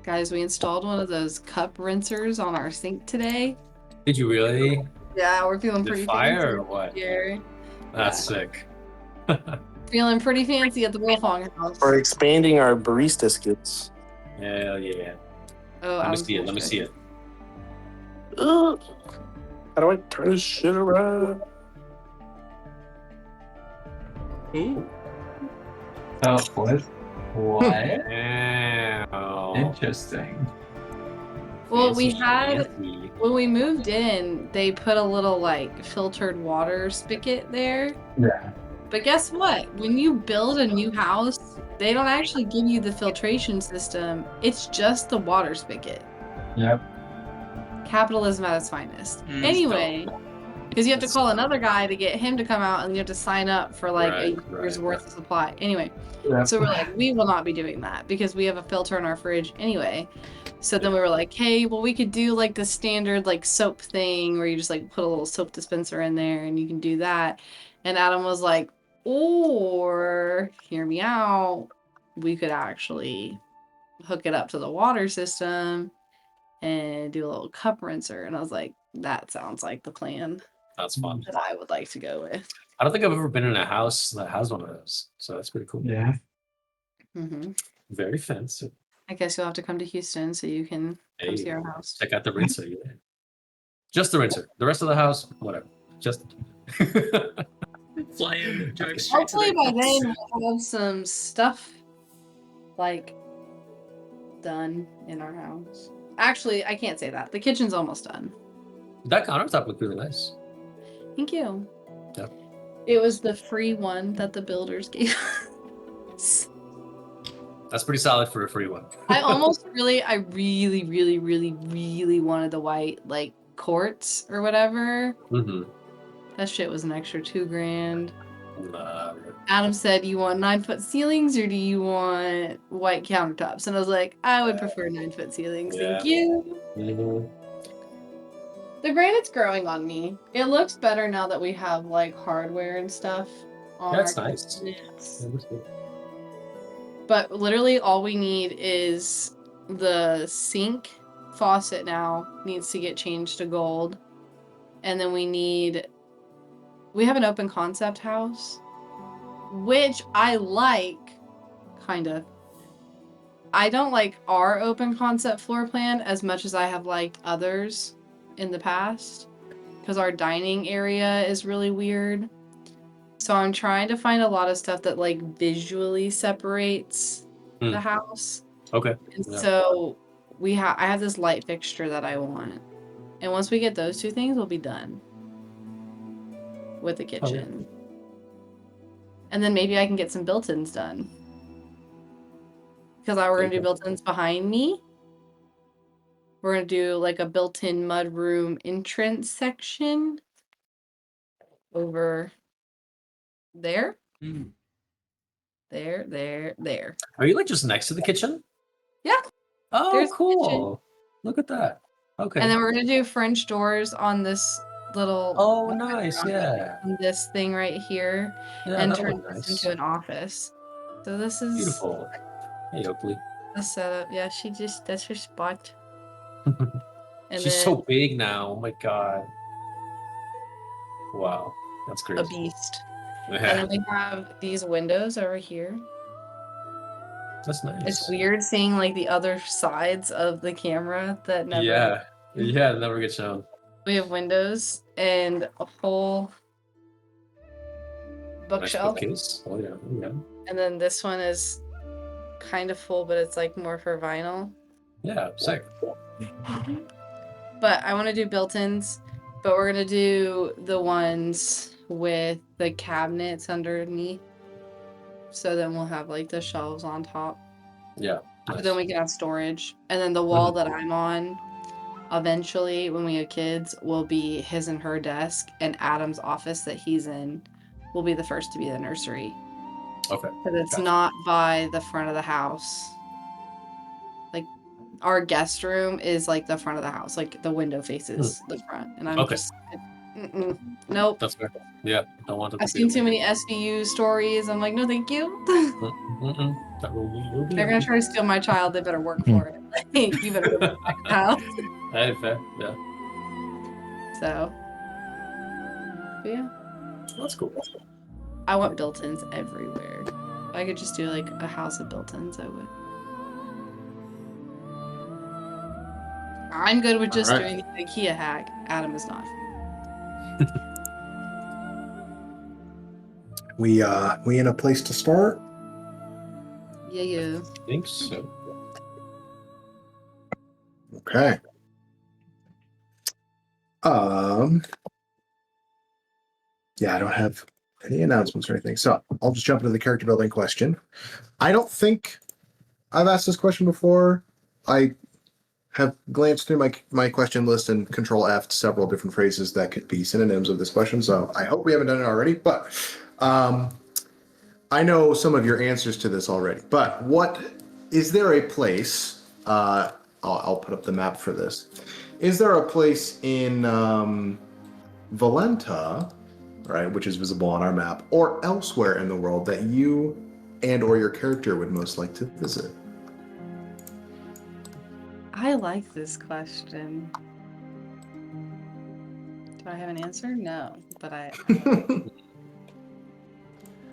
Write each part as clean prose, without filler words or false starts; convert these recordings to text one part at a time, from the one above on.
Guys, we installed one of those cup rinsers on our sink today. Did you really? Yeah, we're feeling Is it pretty fire fancy or what? here. That's Yeah. sick. Feeling pretty fancy at the Wolfong house. We're expanding our barista skills. Hell yeah. Oh, Let me Adam's see it. gonna Let me show see you. it. Ugh. How do I turn this shit around? Ooh. Oh, what? What? Wow. Interesting. Well, we Fancy, had, fancy. when we moved in, they put a little like filtered water spigot there. Yeah. But guess what? When you build a new house, they don't actually give you the filtration system. It's just the water spigot. Yep. Capitalism at its finest. Anyway, because you have to call another guy to get him to come out, and you have to sign up for like a year's worth of supply. Anyway, Yep. so we're like, we will not be doing that because we have a filter in our fridge anyway. So then we were like, hey, well, we could do like the standard like soap thing where you just like put a little soap dispenser in there and you can do that. And Adam was like, or hear me out, we could actually hook it up to the water system and do a little cup rinser. And I was like, that sounds like the plan That's fun. that I would like to go with. I don't think I've ever been in a house that has one of those. So that's pretty cool. Yeah. Mm-hmm. Very fancy. I guess you'll have to come to Houston so you can come see our house. Check out the rinser. Yeah. Just the rinser. The rest of the house, whatever. Just Fly in, drive straight Hopefully to by the then we'll have some stuff like done in our house. Actually, I can't say that. The kitchen's almost done. that countertop looked really nice. Thank you. Yeah. It was the free one that the builders gave us. That's pretty solid for a free one. I really wanted the white like quartz or whatever. Mm-hmm. That shit was an extra $2,000. Nah, Adam said, you want 9-foot ceilings or do you want white countertops? And I was like, I would prefer 9-foot ceilings. Thank you. mm-hmm. The granite's growing on me. It looks better now that we have like hardware and stuff on That's our nice. cabinets. That looks good. But literally all we need is the sink faucet now needs to get changed to gold. And then we have an open concept house, which I like, kind of. I don't like our open concept floor plan as much as I have liked others in the past, because our dining area is really weird. So I'm trying to find a lot of stuff that like visually separates the house. Okay. And Yeah. so I have this light fixture that I want. And once we get those two things, we'll be done with the kitchen. And then maybe I can get some built-ins done. Because we're going to do built-ins behind me. We're going to do like a built-in mudroom entrance section over there. There. Are you like just next to the kitchen? Yeah. Oh, There's the cool. kitchen. Look at that. Okay. And then we're going to do French doors on this little... Oh, nice. Yeah. on this thing right here. Yeah, and that turn would be this nice. into an office. So this is... Beautiful. Hey, Oakley. the setup. Yeah, that's her spot. And She's then so big now. Oh my god. Wow. That's crazy. a beast. And then we have these windows over here. That's nice. It's weird seeing like the other sides of the camera that never. Yeah. Yeah, never get shown. We have windows and a whole bookshelf. Nice bookcase. Oh yeah. Oh, yeah. And then this one is kind of full, but it's like more for vinyl. Yeah, sick. But I want to do built-ins, but we're going to do the ones with the cabinets underneath. So then we'll have like the shelves on top. Yeah. But Nice. then we can have storage. And then the wall that I'm on, eventually, when we have kids, will be his and her desk, and Adam's office that he's in will be the first to be the nursery. Okay. Because it's Gotcha. not by the front of the house. Like, our guest room is like the front of the house. Like, the window faces the front. And I'm Okay. just Nope. That's fair. Yeah, don't want it to I've be seen the too main. many SVU stories. I'm like, no, thank you. That will be. They're gonna try to steal my child. They better work for it. Like, you better work for my child. Hey, fair. Yeah, So, but yeah, that's cool. I want built-ins everywhere. If I could just do like a house of built-ins, I would. I'm good with just Alright. doing the IKEA hack. Adam is not. We in a place to start? Yeah. I think so. Okay. Yeah, I don't have any announcements or anything. So I'll just jump into the character building question. I don't think I've asked this question before. I have glanced through my question list and control F several different phrases that could be synonyms of this question. So I hope we haven't done it already, but I know some of your answers to this already. But what is there a place? I'll put up the map for this. Is there a place in Valenta, right, which is visible on our map, or elsewhere in the world that you and or your character would most like to visit? I like this question. Do I have an answer? No, but I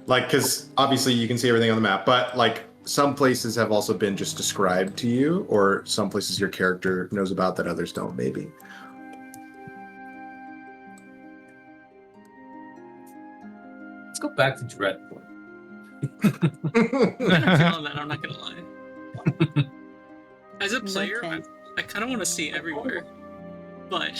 Like, because obviously you can see everything on the map, but like some places have also been just described to you, or some places your character knows about that others don't, maybe. Let's go back to Dreadport. I'm kind of feeling that, I'm not gonna lie. As a No player, thanks. I kind of want to see everywhere, but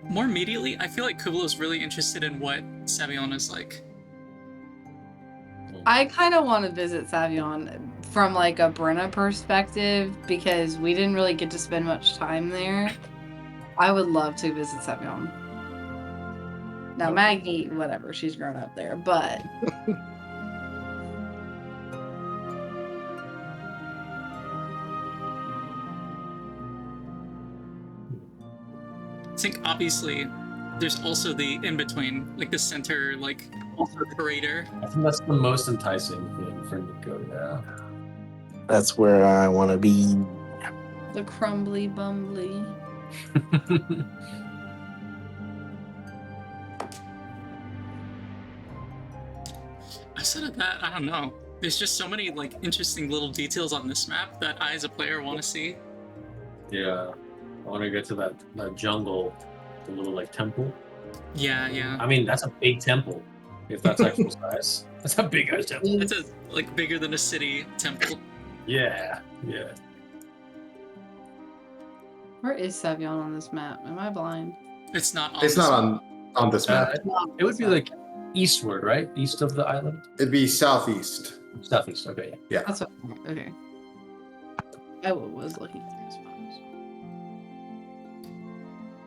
more immediately, I feel like Kubla is really interested in what Savion is like. I kind of want to visit Savion from like a Brenna perspective because we didn't really get to spend much time there. I would love to visit Savion. Now Maggie, whatever, she's grown up there, but I think obviously there's also the in-between, like the center, like crater. I think that's the most enticing thing for Nico. Yeah. That's where I want to be. the crumbly bumbly. Outside of that, I don't know. There's just so many like interesting little details on this map that I, as a player, want to see. Yeah. I want to get to that jungle, the little like temple. Yeah. I mean, that's a big temple. If that's actual size, that's a big ass temple. It's a like bigger than a city temple. Yeah. Where is Savion on this map? Am I blind? It's not on It's this not map. on this map. It would be like eastward, right? East of the island. It'd be southeast. Southeast. Okay. That's what, okay. I was looking through his photos.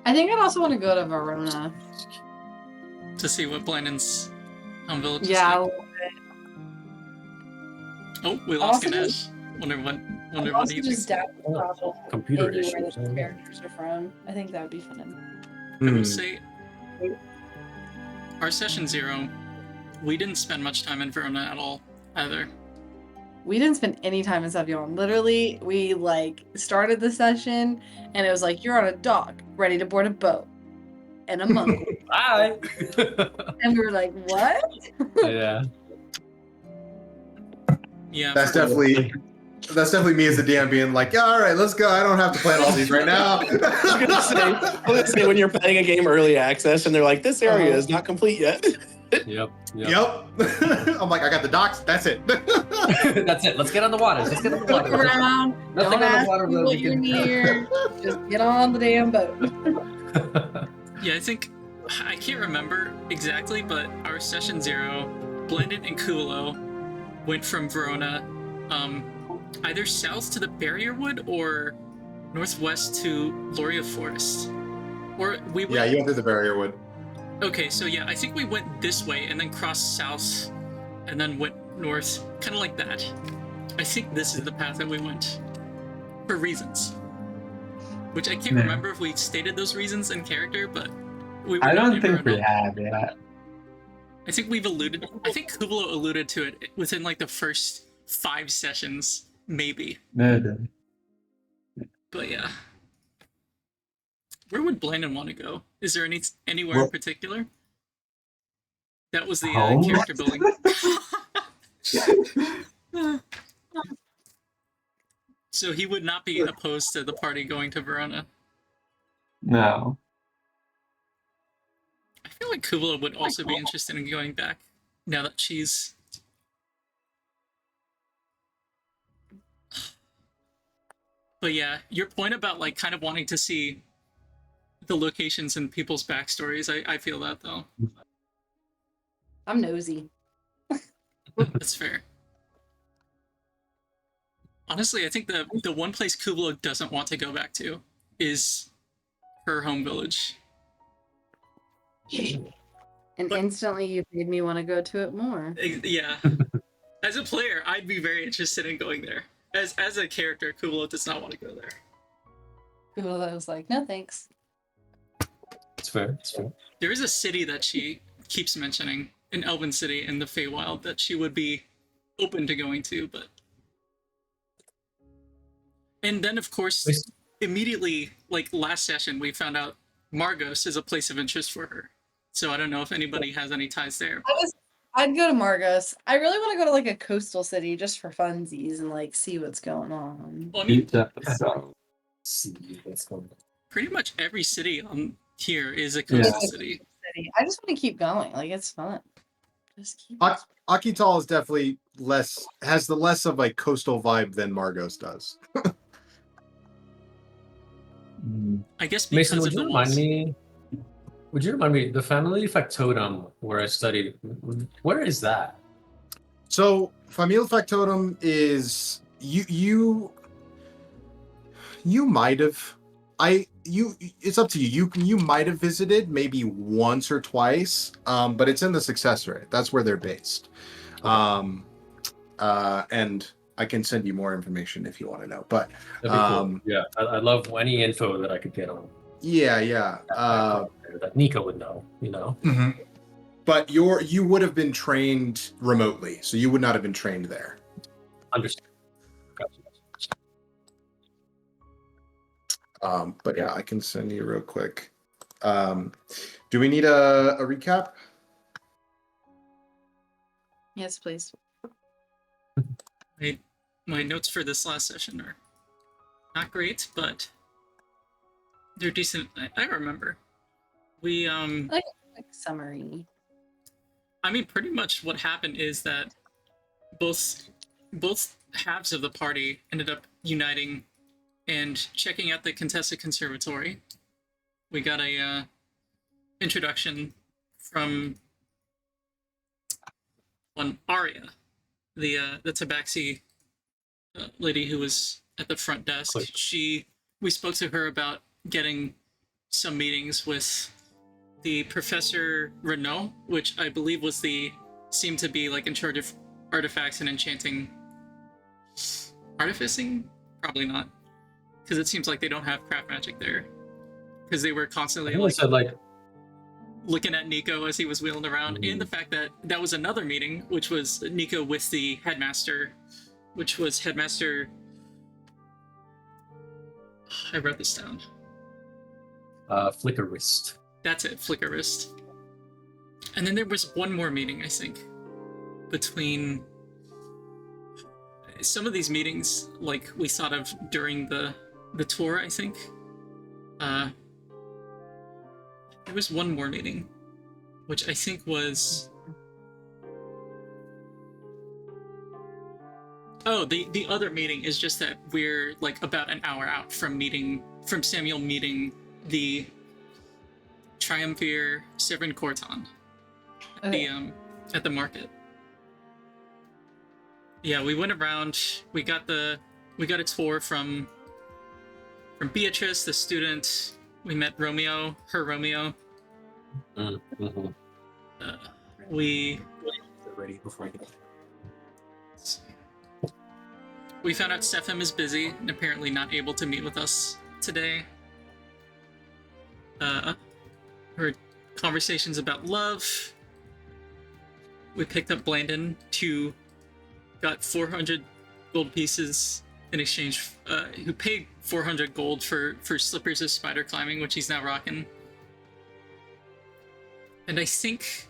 I think I'd also want to go to Verona. To see what Blandon's home village is Yeah, like. Oh, we lost Also Ganesh. Wonder what I'm he also thinks. just down to travel Computer anywhere issues. that the characters are from. I think that would be fun. I will say, our session 0, we didn't spend much time in Verona at all, either. We didn't spend any time in Savion. Literally, we like started the session and it was like, you're on a dock, ready to board a boat. And a monk. Bye. And we were like, what? Yeah. Yeah, That's definitely me as the DM being like, yeah, all right, let's go. I don't have to plan all these right now. I was gonna say when you're playing a game early access and they're like, this area is not complete yet. Yep. Yep. I'm like, I got the docks. That's it. That's it. Let's get on the water. Let's get on the Look water. around. Nothing Don't on the ask water me that what we you're can- near. Just get on the damn boat. Yeah, I think, I can't remember exactly, but our session 0, Blended and Kulo went from Verona, either south to the Barrier Wood or northwest to Loria Forest. Or we went... Yeah, you went through the barrier wood. Okay, so yeah, I think we went this way and then crossed south and then went north, kind of like that. I think this is the path that we went, for reasons. which I can't Yeah. remember if we stated those reasons in character, but we were I not don't in think we Verona. have yet. I think we've alluded. I think Kublo alluded to it within like the first 5 sessions, maybe. No. But yeah, where would Blandon want to go? Is there anywhere Well- in particular? That was the Home? character building. So he would not be opposed to the party going to Verona. No. I feel like Kubla would also be interested in going back now that she's. But yeah, your point about like kind of wanting to see the locations and people's backstories, I feel that though. I'm nosy. That's fair. Honestly, I think the one place Kubla doesn't want to go back to is her home village. And instantly you made me want to go to it more. Yeah. As a player, I'd be very interested in going there. As a character, Kubla does not want to go there. People that was like, no thanks. It's fair. It's fair. There is a city that she keeps mentioning, an Elven city in the Feywild, that she would be open to going to, but... And then, of course, immediately, like last session, we found out Margos is a place of interest for her. So I don't know if anybody has any ties there. I'd go to Margos. I really want to go to like a coastal city just for funsies and like see what's going on. Well, I mean, Each episode. See what's going on. pretty much every city on here is a coastal city. I just want to keep going. Like it's fun. Just keep. Akitàl is definitely has the less of a coastal vibe than Margos does. I guess because Mason, of would you the remind walls. me? Would you remind me the family factotum where I studied? Where is that? So Familial Factotum is you might have it's up to you. You might have visited maybe once or twice, but it's in the successor. That's where they're based. And I can send you more information if you want to know. But That'd be cool. Yeah, I love any info that I could get on. yeah. That Nico would know. You know. Mhm. But you would have been trained remotely, so you would not have been trained there. Understand. Gotcha. But yeah, I can send you real quick. Do we need a recap? Yes, please. My notes for this last session are not great, but they're decent. I remember. We Like summary. I mean, pretty much what happened is that both halves of the party ended up uniting and checking out the Contessa Conservatory. We got a introduction from one Aria, the Tabaxi lady who was at the front desk. We spoke to her about getting some meetings with the Professor Renault, which I believe seemed to be like in charge of artifacts and enchanting. Artificing? Probably not. Because it seems like they don't have craft magic there. Because they were constantly I said like looking at Nico as he was wheeling around, and the fact that was another meeting, which was Nico with the headmaster, which was Headmaster... I wrote this down. Flickerist. That's it, Flickerist. And then there was one more meeting, I think, between... Some of these meetings, like, we thought of during the tour, I think. There was one more meeting, which I think was... Oh, the other meeting is just that we're, like, about an hour out from Samuel meeting the Triumvir Sevryn Coretan at the market. Yeah, we went around. We got a tour from Beatrice, the student. We met Romeo, her Romeo. Mm-hmm. We Ready before I get. found out Stefan is busy and apparently not able to meet with us today. heard conversations about love. We picked up Blandon, got 400 gold pieces in exchange, who paid 400 gold for slippers of spider climbing, which he's now rocking. And I think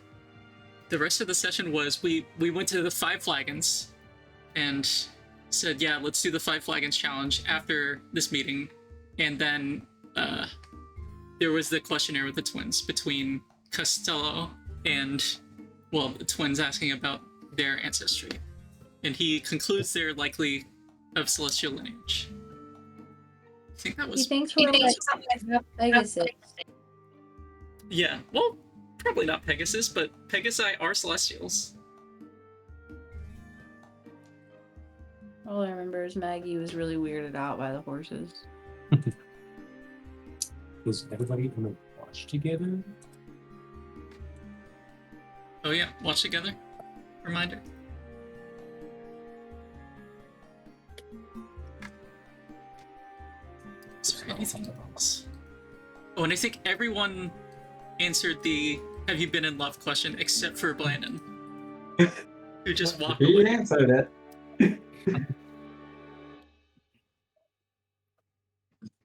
the rest of the session was we went to the 5 Flagons and said, yeah, let's do the 5 Flagons challenge after this meeting. And then there was the questionnaire with the twins between Costello and, well, the twins asking about their ancestry. And he concludes they're likely of celestial lineage. I think that was... He thinks we're like Pegasus. Yeah, well, probably not Pegasus, but Pegasi are celestials. All I remember is Maggie was really weirded out by the horses. Was everybody gonna watch together? Oh yeah, watch together. Reminder. Is there anything else? Oh, and I think everyone answered the "Have you been in love?" question except for Blandon, who just walked He away. answered it.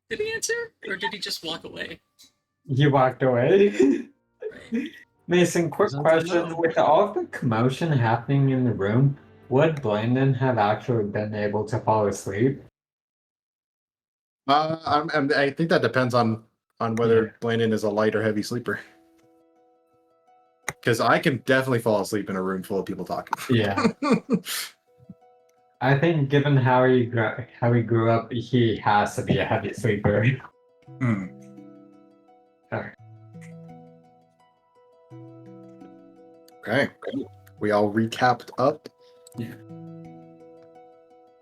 Did he answer, or did he just walk away? He walked away. Right. Mason, quick Sounds question. like- With all the commotion happening in the room, would Blandon have actually been able to fall asleep? I think that depends on whether Blandon is a light or heavy sleeper. Because I can definitely fall asleep in a room full of people talking. Yeah. I think given how he grew up, he has to be a heavy sleeper. Hmm. Alright. Okay. We all recapped up. Yeah.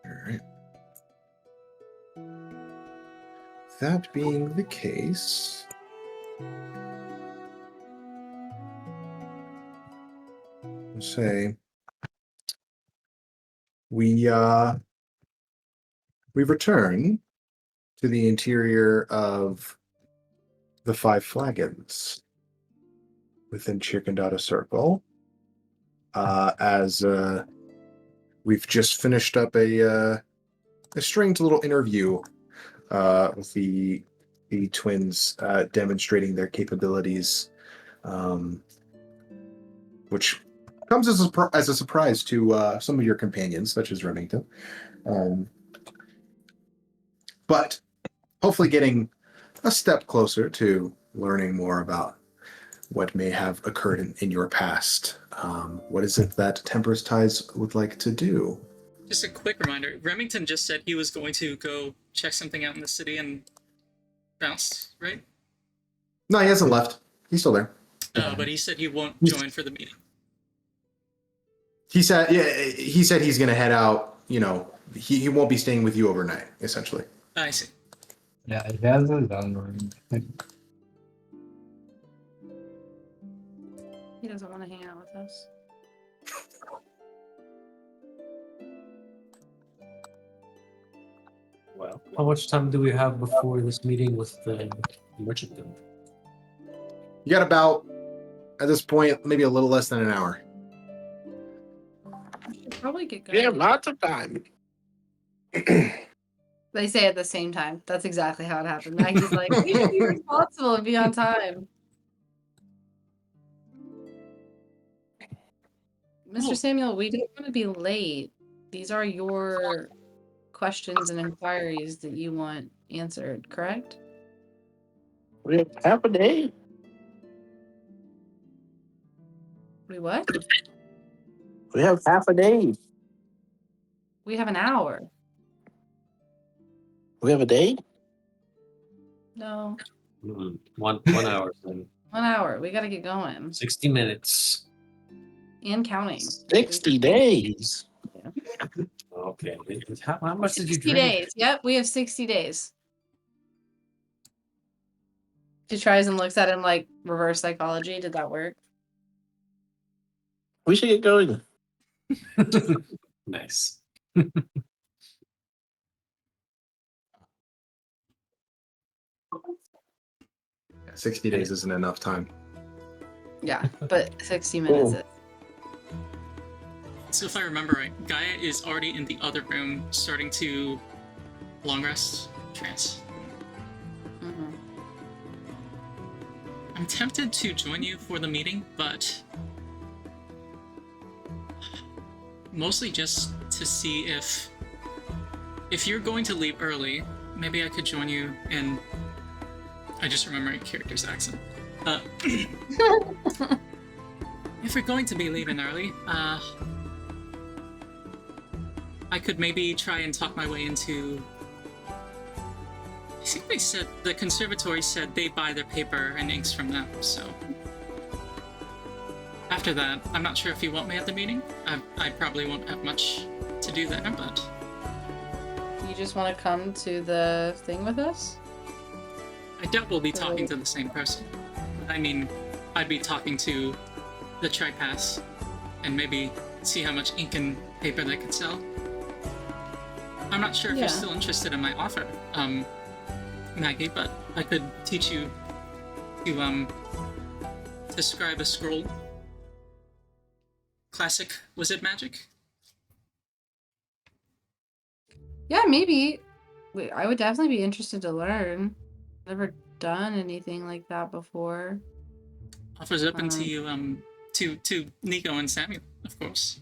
All right. That being the case, I'll say we return to the interior of the 5 Flagons within Chirkandata Circle, as we've just finished up a strange little interview with the twins demonstrating their capabilities, which comes as a surprise to some of your companions, such as Remington. But hopefully getting a step closer to learning more about what may have occurred in your past. What is it that Temper's Ties would like to do? Just a quick reminder, Remington just said he was going to go check something out in the city and bounce, right? No, he hasn't left. He's still there. But he said he won't join for the meeting. He said, yeah, he said he's going to head out. You know, he won't be staying with you overnight, essentially. I see. Yeah, he has his own room. He doesn't want to hang out with us. Well, how much time do we have before this meeting with the merchant guild? You got about, at this point, maybe a little less than an hour. We should probably get going. Yeah, lots of time. They say at the same time. That's exactly how it happened. Maggie's like, we should be responsible and be on time. Mr. Samuel, we didn't want to be late. These are your questions and inquiries that you want answered, correct? We have half a day. We what? We have half a day. We have an hour. We have a day. No, One hour, then 1 hour. We got to get going 60 minutes. and counting. 60 days. Okay. How much did you 60 drink? days. Yep, we have 60 days. She tries and looks at him like reverse psychology. Did that work? We should get going. Nice. 60 days isn't enough time. Yeah, but 60 minutes. Cool. So if I remember right, Gaia is already in the other room, starting to long rest, trance. Mm-hmm. I'm tempted to join you for the meeting, but mostly just to see if you're going to leave early, maybe I could join you in. I just remember your character's accent. If we're going to be leaving early, I could maybe try and talk my way into. I think they said the conservatory said they buy their paper and inks from them, so. After that, I'm not sure if you want me at the meeting. I probably won't have much to do there, but. You just want to come to the thing with us? I doubt we'll be talking to the same person. I mean, I'd be talking to the Tripass and maybe see how much ink and paper they could sell. I'm not sure if you're still interested in my offer, Maggie, but I could teach you to scribe a scroll. Classic wizard magic. Yeah, maybe. I would definitely be interested to learn. Never done anything like that before. Offers open to you, to Nico and Samuel, of course.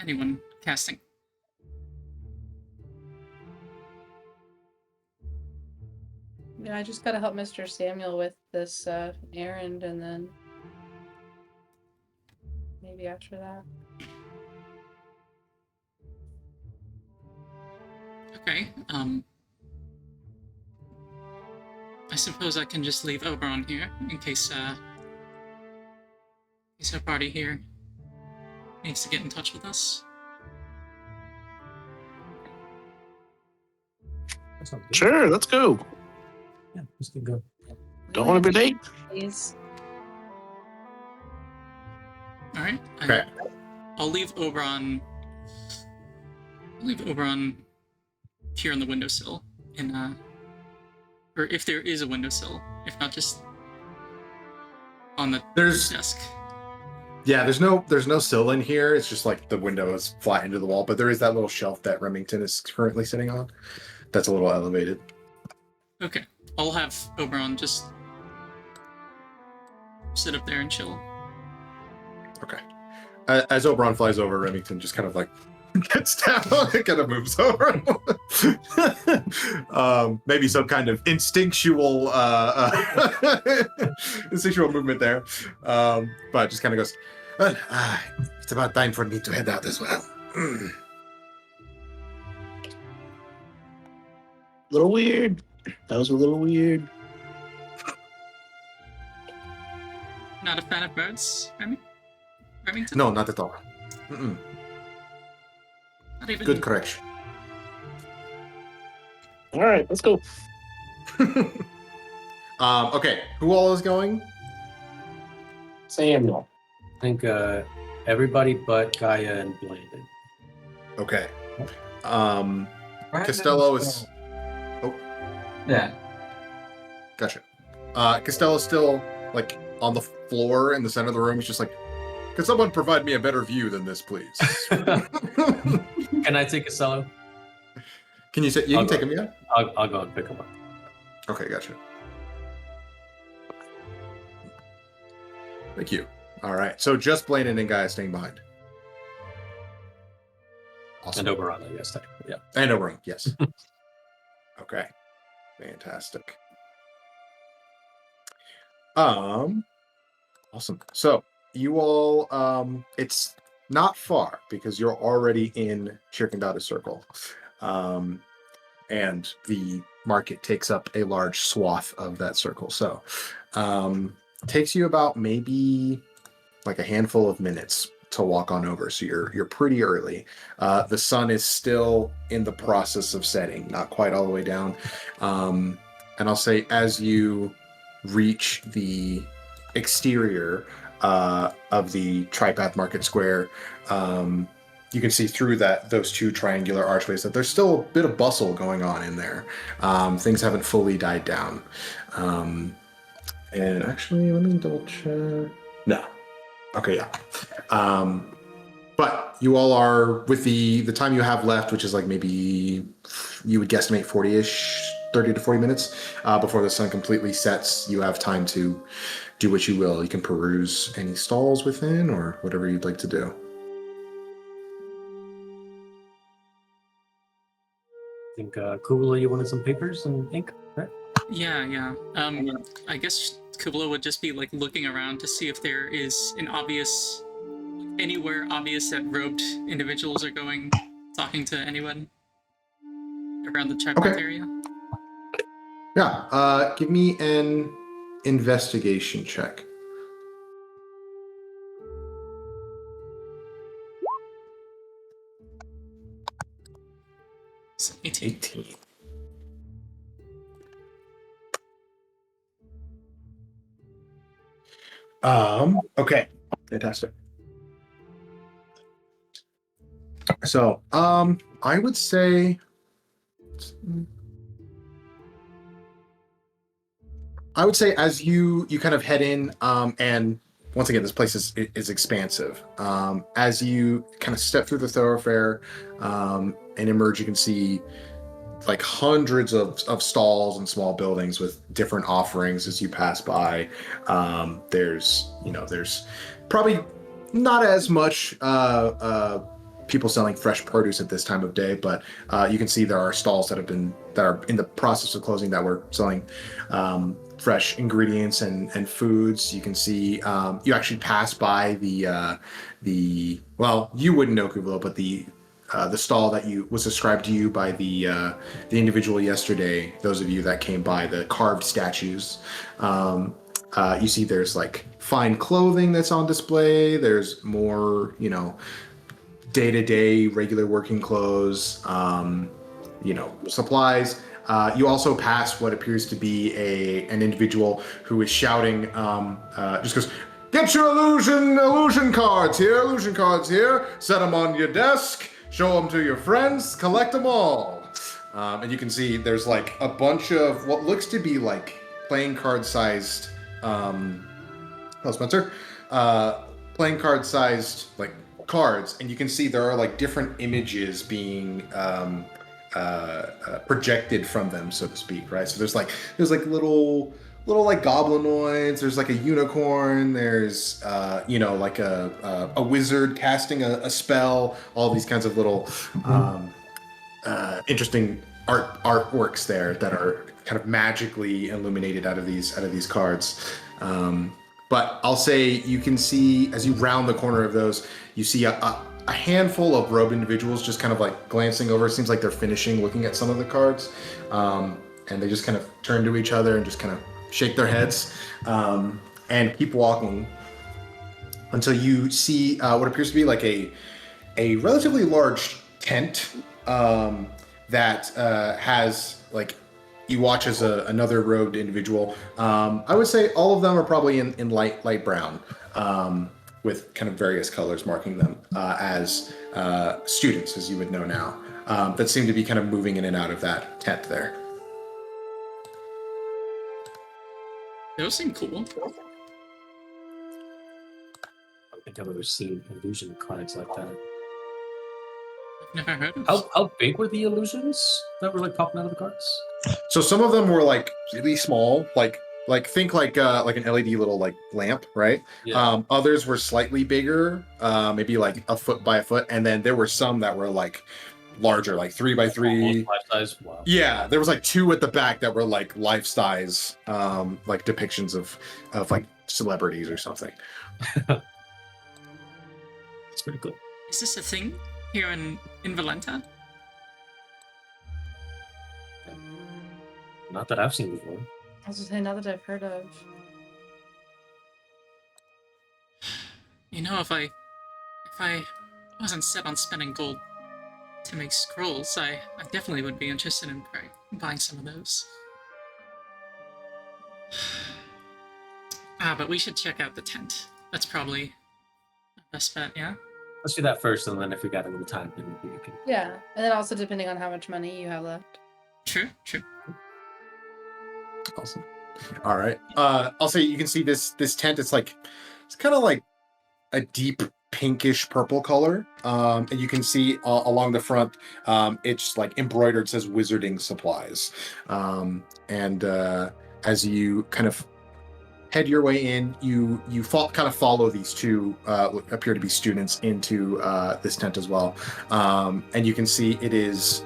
Anyone casting. Yeah, I just gotta help Mr. Samuel with this errand, and then maybe after that. Okay, I suppose I can just leave Oberon here in case our party here needs to get in touch with us. That sounds good. Sure, let's go. Yeah, let's get go. Don't want to be late. Please. All right. Okay. I'll leave Oberon. Here on the windowsill, or if there is a windowsill, if not just on the desk. Yeah, there's no sill in here. It's just like the window is flat into the wall, but there is that little shelf that Remington is currently sitting on. That's a little elevated. Okay, I'll have Oberon just sit up there and chill. Okay. As Oberon flies over, Remington just kind of like gets down and kind of moves over. Maybe some kind of instinctual movement there. But just kind of goes, well, it's about time for me to head out as well. Little weird. That was a little weird. Not a fan of birds, Remington? No, not at all. Mm-mm. Not even... Good correction. All right, let's go. Okay, who all is going? Samuel. I think everybody but Gaia and Blandon. Okay. Costello is... Oh, Yeah. gotcha. Costello's still, like, on the floor in the center of the room. He's just like, could someone provide me a better view than this, please? Can I take a solo? Can you say... You can take him, yeah? I'll go and pick him up. Okay, gotcha. Thank you. All right, so just Blandon and Gaia staying behind. Awesome. And Oberon, I guess. Yeah. And Oberon, yes. Okay, fantastic. Awesome. So you all, it's not far because you're already in Shirkandata's circle, and the market takes up a large swath of that circle. So, takes you about maybe like a handful of minutes to walk on over. So you're pretty early. The sun is still in the process of setting, not quite all the way down. And I'll say as you reach the exterior of the Tripath Market Square, you can see through those two triangular archways that there's still a bit of bustle going on in there. Things haven't fully died down. And actually, let me double check. No. Okay, yeah. But you all are with the time you have left, which is like maybe you would guesstimate 40-ish, 30 to 40 minutes before the sun completely sets. You have time to do what you will. You can peruse any stalls within or whatever you'd like to do. I think Kula, you wanted some papers and ink, right? Yeah. I guess Kubla would just be like looking around to see if there is anywhere obvious that robed individuals are going, talking to anyone around the checkpoint area. Yeah. Give me an investigation check. 18. Okay. Fantastic. So, I would say as you kind of head in, and once again, this place is expansive. As you kind of step through the thoroughfare and emerge, you can see like hundreds of stalls and small buildings with different offerings as you pass by. There's probably not as much people selling fresh produce at this time of day, but you can see there are stalls that are in the process of closing that were selling fresh ingredients and foods. You can see you actually pass by the well, you wouldn't know Kublo, but the stall that was described to you by the individual yesterday. Those of you that came by, the carved statues. You see there's like fine clothing that's on display. There's more, day-to-day regular working clothes, supplies. You also pass what appears to be an individual who is shouting, just goes, "Get your illusion cards here, set them on your desk, show them to your friends, collect them all." And you can see there's like a bunch of what looks to be like playing card sized, Spencer, playing card sized like cards, and you can see there are like different images being projected from them, so to speak, right? So there's like little like goblinoids. There's like a unicorn. There's like a wizard casting a spell. All these kinds of little interesting artworks there that are kind of magically illuminated out of these cards. But I'll say you can see as you round the corner of those, you see a handful of robed individuals just kind of like glancing over. It seems like they're finishing looking at some of the cards, and they just kind of turn to each other and just kind of shake their heads and keep walking until you see what appears to be like a relatively large tent that has like, you watch as another robed individual. I would say all of them are probably in light brown, with kind of various colors marking them as students, as you would know now, that seem to be kind of moving in and out of that tent there. Those seem cool. I don't think I've ever seen illusion cards like that. I've never heard of. How big were the illusions that were like popping out of the cards? So some of them were like really small, like think like an LED little like lamp, right? Yeah. Others were slightly bigger, maybe like a foot by a foot, and then there were some that were like larger, like 3 by 3. Life size. Wow. Yeah, there was like 2 at the back that were like life size, like depictions of like celebrities or something. It's pretty cool. Is this a thing here in Valenta? Not that I've seen before. I was gonna say, not that I've heard of. If I wasn't set on spending gold to make scrolls, I definitely would be interested in buying some of those. But we should check out the tent. That's probably the best bet, yeah? Let's do that first, and then if we got a little time, then we can. Yeah, and then also depending on how much money you have left. True. Awesome. All right. I'll say you can see this tent. It's kind of like a deep pinkish purple color, and you can see along the front, it's like embroidered, says Wizarding Supplies, and as you kind of head your way in, you kind of follow these two what appear to be students into this tent as well, and you can see it is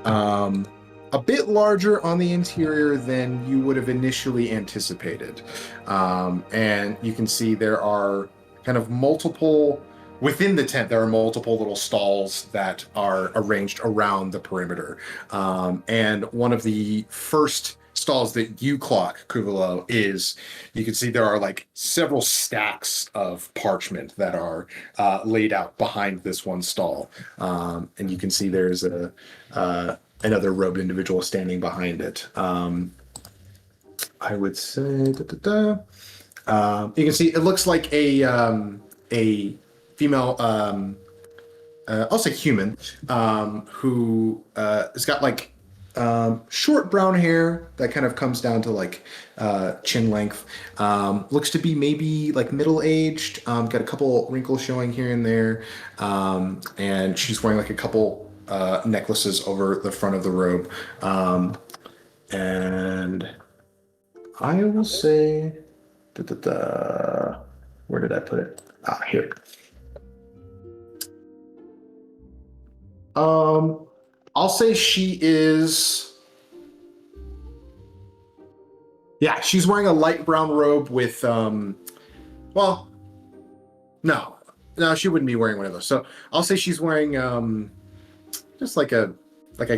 a bit larger on the interior than you would have initially anticipated, and you can see there are kind of multiple within the tent. There are multiple little stalls that are arranged around the perimeter, and one of the first stalls that you clock, Kuvalo, is you can see there are like several stacks of parchment that are laid out behind this one stall, and you can see there's another robed individual standing behind it. I would say you can see it looks like a female, I'll say human, who has got like short brown hair that kind of comes down to like chin length. Looks to be maybe like middle-aged. Got a couple wrinkles showing here and there, and she's wearing like a couple necklaces over the front of the robe. And I will say, where did I put it? Here. I'll say she is. Yeah, she's wearing a light brown robe with well, no, she wouldn't be wearing one of those. So I'll say she's wearing just like a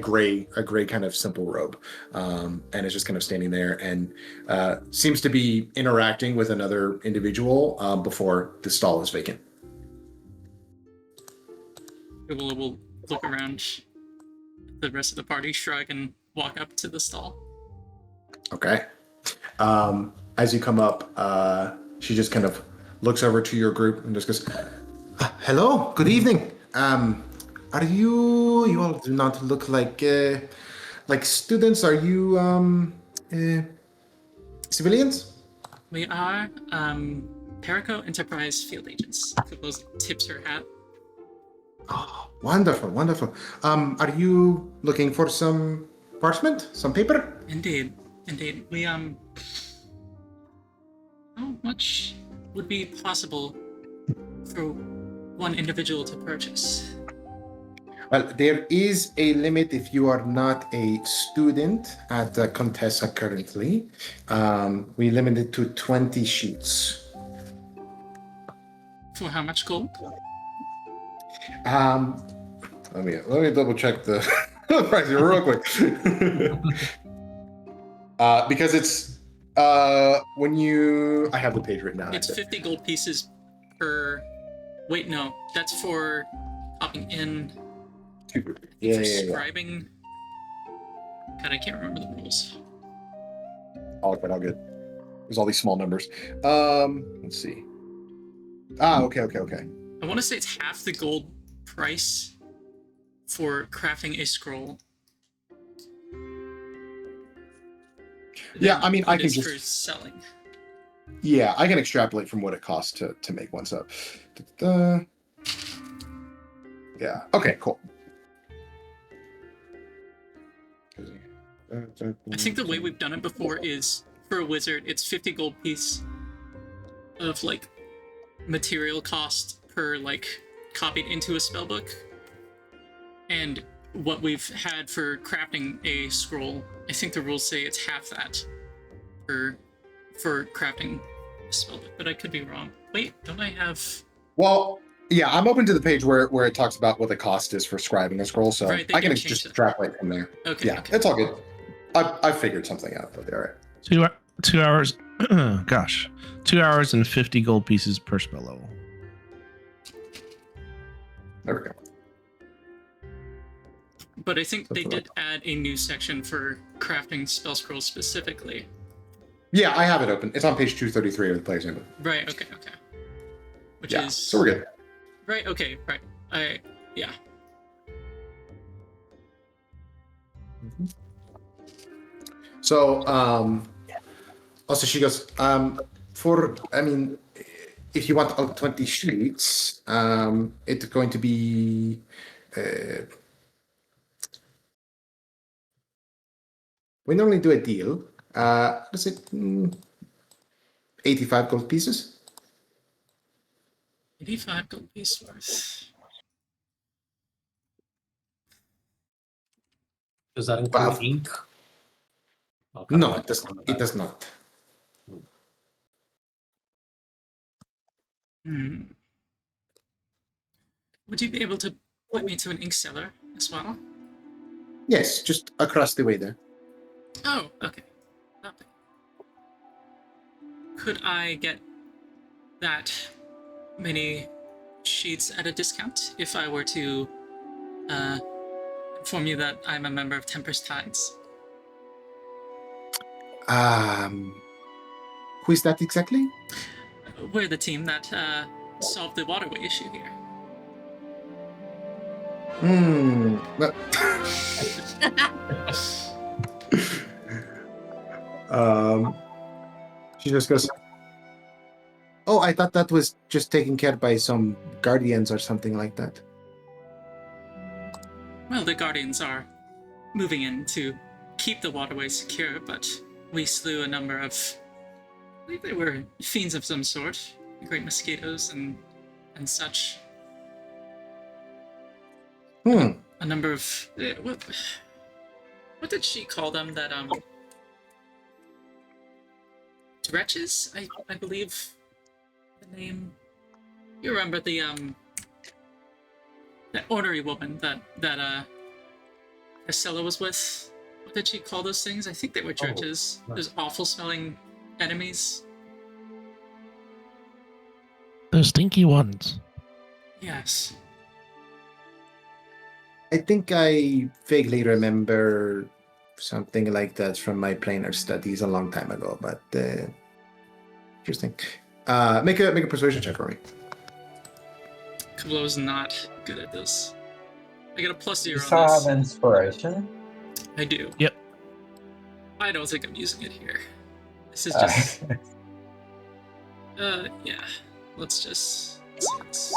gray kind of simple robe, and is just kind of standing there and seems to be interacting with another individual before the stall is vacant. We'll look around the rest of the party, shrug, and walk up to the stall. Okay. As you come up, she just kind of looks over to your group and just goes, "Hello, good evening. Are you all do not look like students? Are you civilians?" We are Perico Enterprise field agents. Those tips her hat. Oh, wonderful, wonderful. Are you looking for some parchment, some paper? Indeed. We how much would be possible for one individual to purchase? Well, there is a limit if you are not a student at Contessa currently. We limit it to 20 sheets. For how much gold? Let me double check the price here real quick. Because it's when you, I have the page written down. It's 50 gold pieces per. Wait, no, that's for popping in. Yeah. Scribing. God, I can't remember the rules. All good. There's all these small numbers. Let's see. Okay. I want to say it's half the gold price for crafting a scroll. Yeah, I mean, I can for just selling. Yeah, I can extrapolate from what it costs to make one. So, yeah. Okay. Cool. I think the way we've done it before is for a wizard, it's 50 gold piece of like material cost per like copied into a spellbook, and what we've had for crafting a scroll, I think the rules say it's half that for crafting a spellbook, but I could be wrong. Wait, don't I have? Well, yeah, I'm open to the page where it talks about what the cost is for scribing a scroll, so Right, I can just extrapolate from there. Okay. Yeah, okay. it's all good. I figured something out, but all right. 2 hours. Gosh, 2 hours and 50 gold pieces per spell level. There we go. But I think they Something did add a new section for crafting spell scrolls specifically. Yeah, I have it open. It's on page 233 of the player's handbook. Right. Okay. Which Yeah, is so we're good. right. Okay. Right. Yeah. So, Also, she goes, if you want all 20 sheets, it's going to be, we normally do a deal. Let's say 85 gold pieces. 85 gold piece worth. Does that include Wow. ink? No, it does not. It does not. Would you be able to point me to an ink seller as well? Yes, just across the way there. Oh, okay. Not bad. Could I get that many sheets at a discount if I were to inform you that I'm a member of Temper's Tides? Who is that exactly? We're the team that solved the waterway issue here. Well, she just goes, oh, I thought that was just taken care of by some guardians or something like that. Well, the Guardians are moving in to keep the waterway secure, but we slew a number of, I believe they were fiends of some sort, great mosquitoes and such. A number of what did she call them? That wretches, I believe the name. You remember the that ornery woman that Priscilla was with? What did she call those things? I think they were churches. right. Those awful smelling enemies. Those stinky ones. Yes. I think I vaguely remember something like that from my planar studies a long time ago, but interesting. Make a persuasion check for me. Kablo's not good at this. I get a +0 You on still this. have inspiration? I do. Yep. I don't think I'm using it here. This is just yeah. Let's just see this.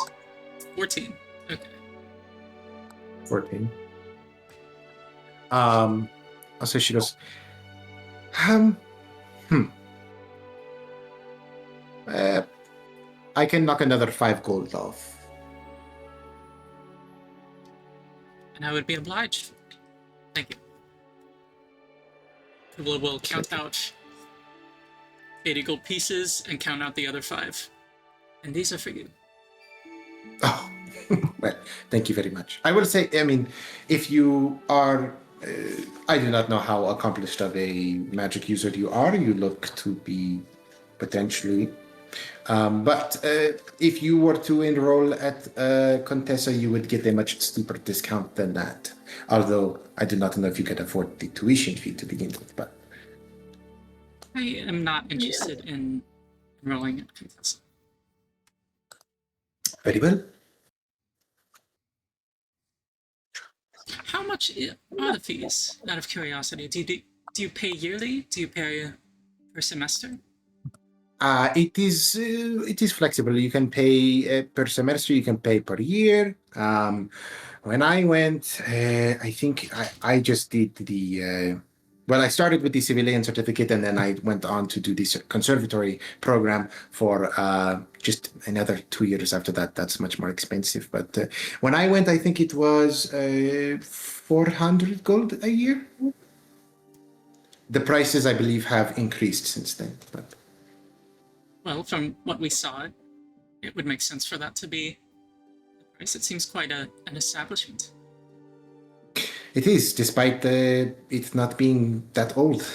14. Okay. 14. So she goes, I can knock another 5 gold off. And I would be obliged. Thank you. We'll count out 80 gold pieces and count out the other 5. And these are for you. Oh, well, thank you very much. I will say, if you are, I do not know how accomplished of a magic user you are. You look to be potentially. But if you were to enroll at Contessa, you would get a much steeper discount than that. Although I do not know if you can afford the tuition fee to begin with. But I am not interested in enrolling at Contessa. very well. How much are the fees, out of curiosity? Do you pay yearly? Do you pay per semester? It is flexible. You can pay per semester. You can pay per year. When I went, I think I just did the. I started with the civilian certificate, and then I went on to do this conservatory program for just another 2 years after that. That's much more expensive. But when I went, I think it was 400 gold a year. The prices, I believe, have increased since then. But Well, from what we saw, it would make sense for that to be the price. It seems quite an establishment. it is, despite it not being that old.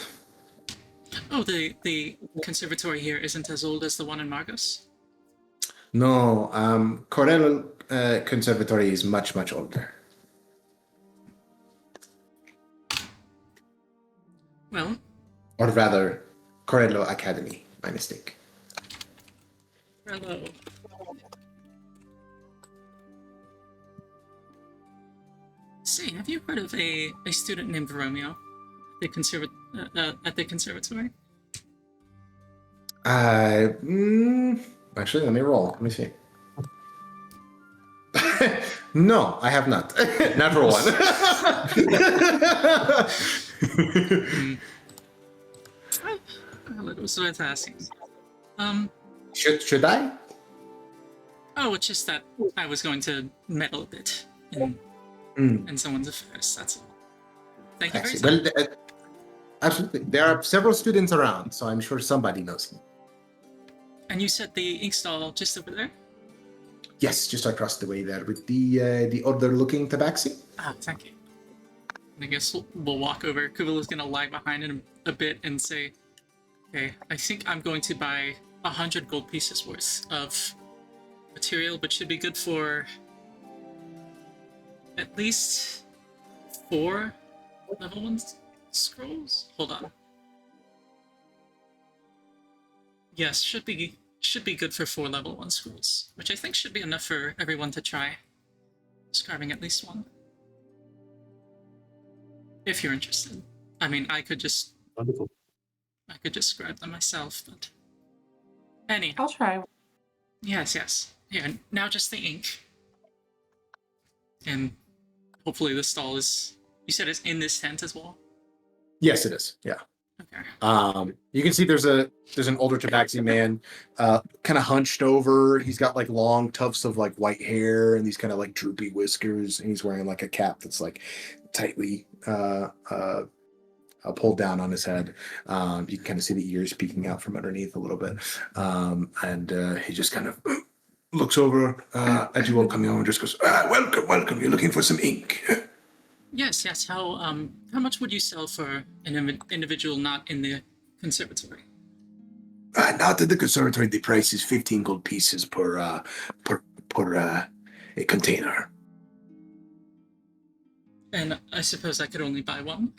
Oh, the conservatory here isn't as old as the one in Margos? No, Corello Conservatory is much, much older. Well, Or rather, Corello Academy. My mistake. hello. Say, have you heard of a student named Romeo at the conservatory? Actually, let me roll. Let me see. No, I have not. Natural one. What was I asking? Should I? Oh, it's just that I was going to meddle a bit in someone's affairs. That's all. Thank you I for see. your time. Well, absolutely. There are several students around, so I'm sure somebody knows him. And you said the ink stall just over there? Yes, just across the way there with the older-looking tabaxi. Ah, thank you. And I guess we'll walk over. Kubala's gonna lag behind in a bit and say, okay, I think I'm going to buy 100 gold pieces worth of material, but should be good for at least 4 level 1 scrolls? Hold on. Yes, should be good for 4 level 1 scrolls, which I think should be enough for everyone to try scribing at least one. If you're interested. I mean, I could just Wonderful. scribe them myself, but anyhow. I'll try. Yes. Here, now just the ink. And hopefully the stall is... You said it's in this tent as well? Yes, it is. Yeah. Okay. You can see there's an older tabaxi man, kind of hunched over. He's got like long tufts of like white hair and these kind of like droopy whiskers, and he's wearing like a cap that's like tightly pulled down on his head. You can kind of see the ears peeking out from underneath a little bit, and he just kind of looks over at you all coming over and just goes, "Welcome. You're looking for some ink." Yes. How much would you sell for an individual not in the conservatory? Not at the conservatory. The price is 15 gold pieces per a container. And I suppose I could only buy one?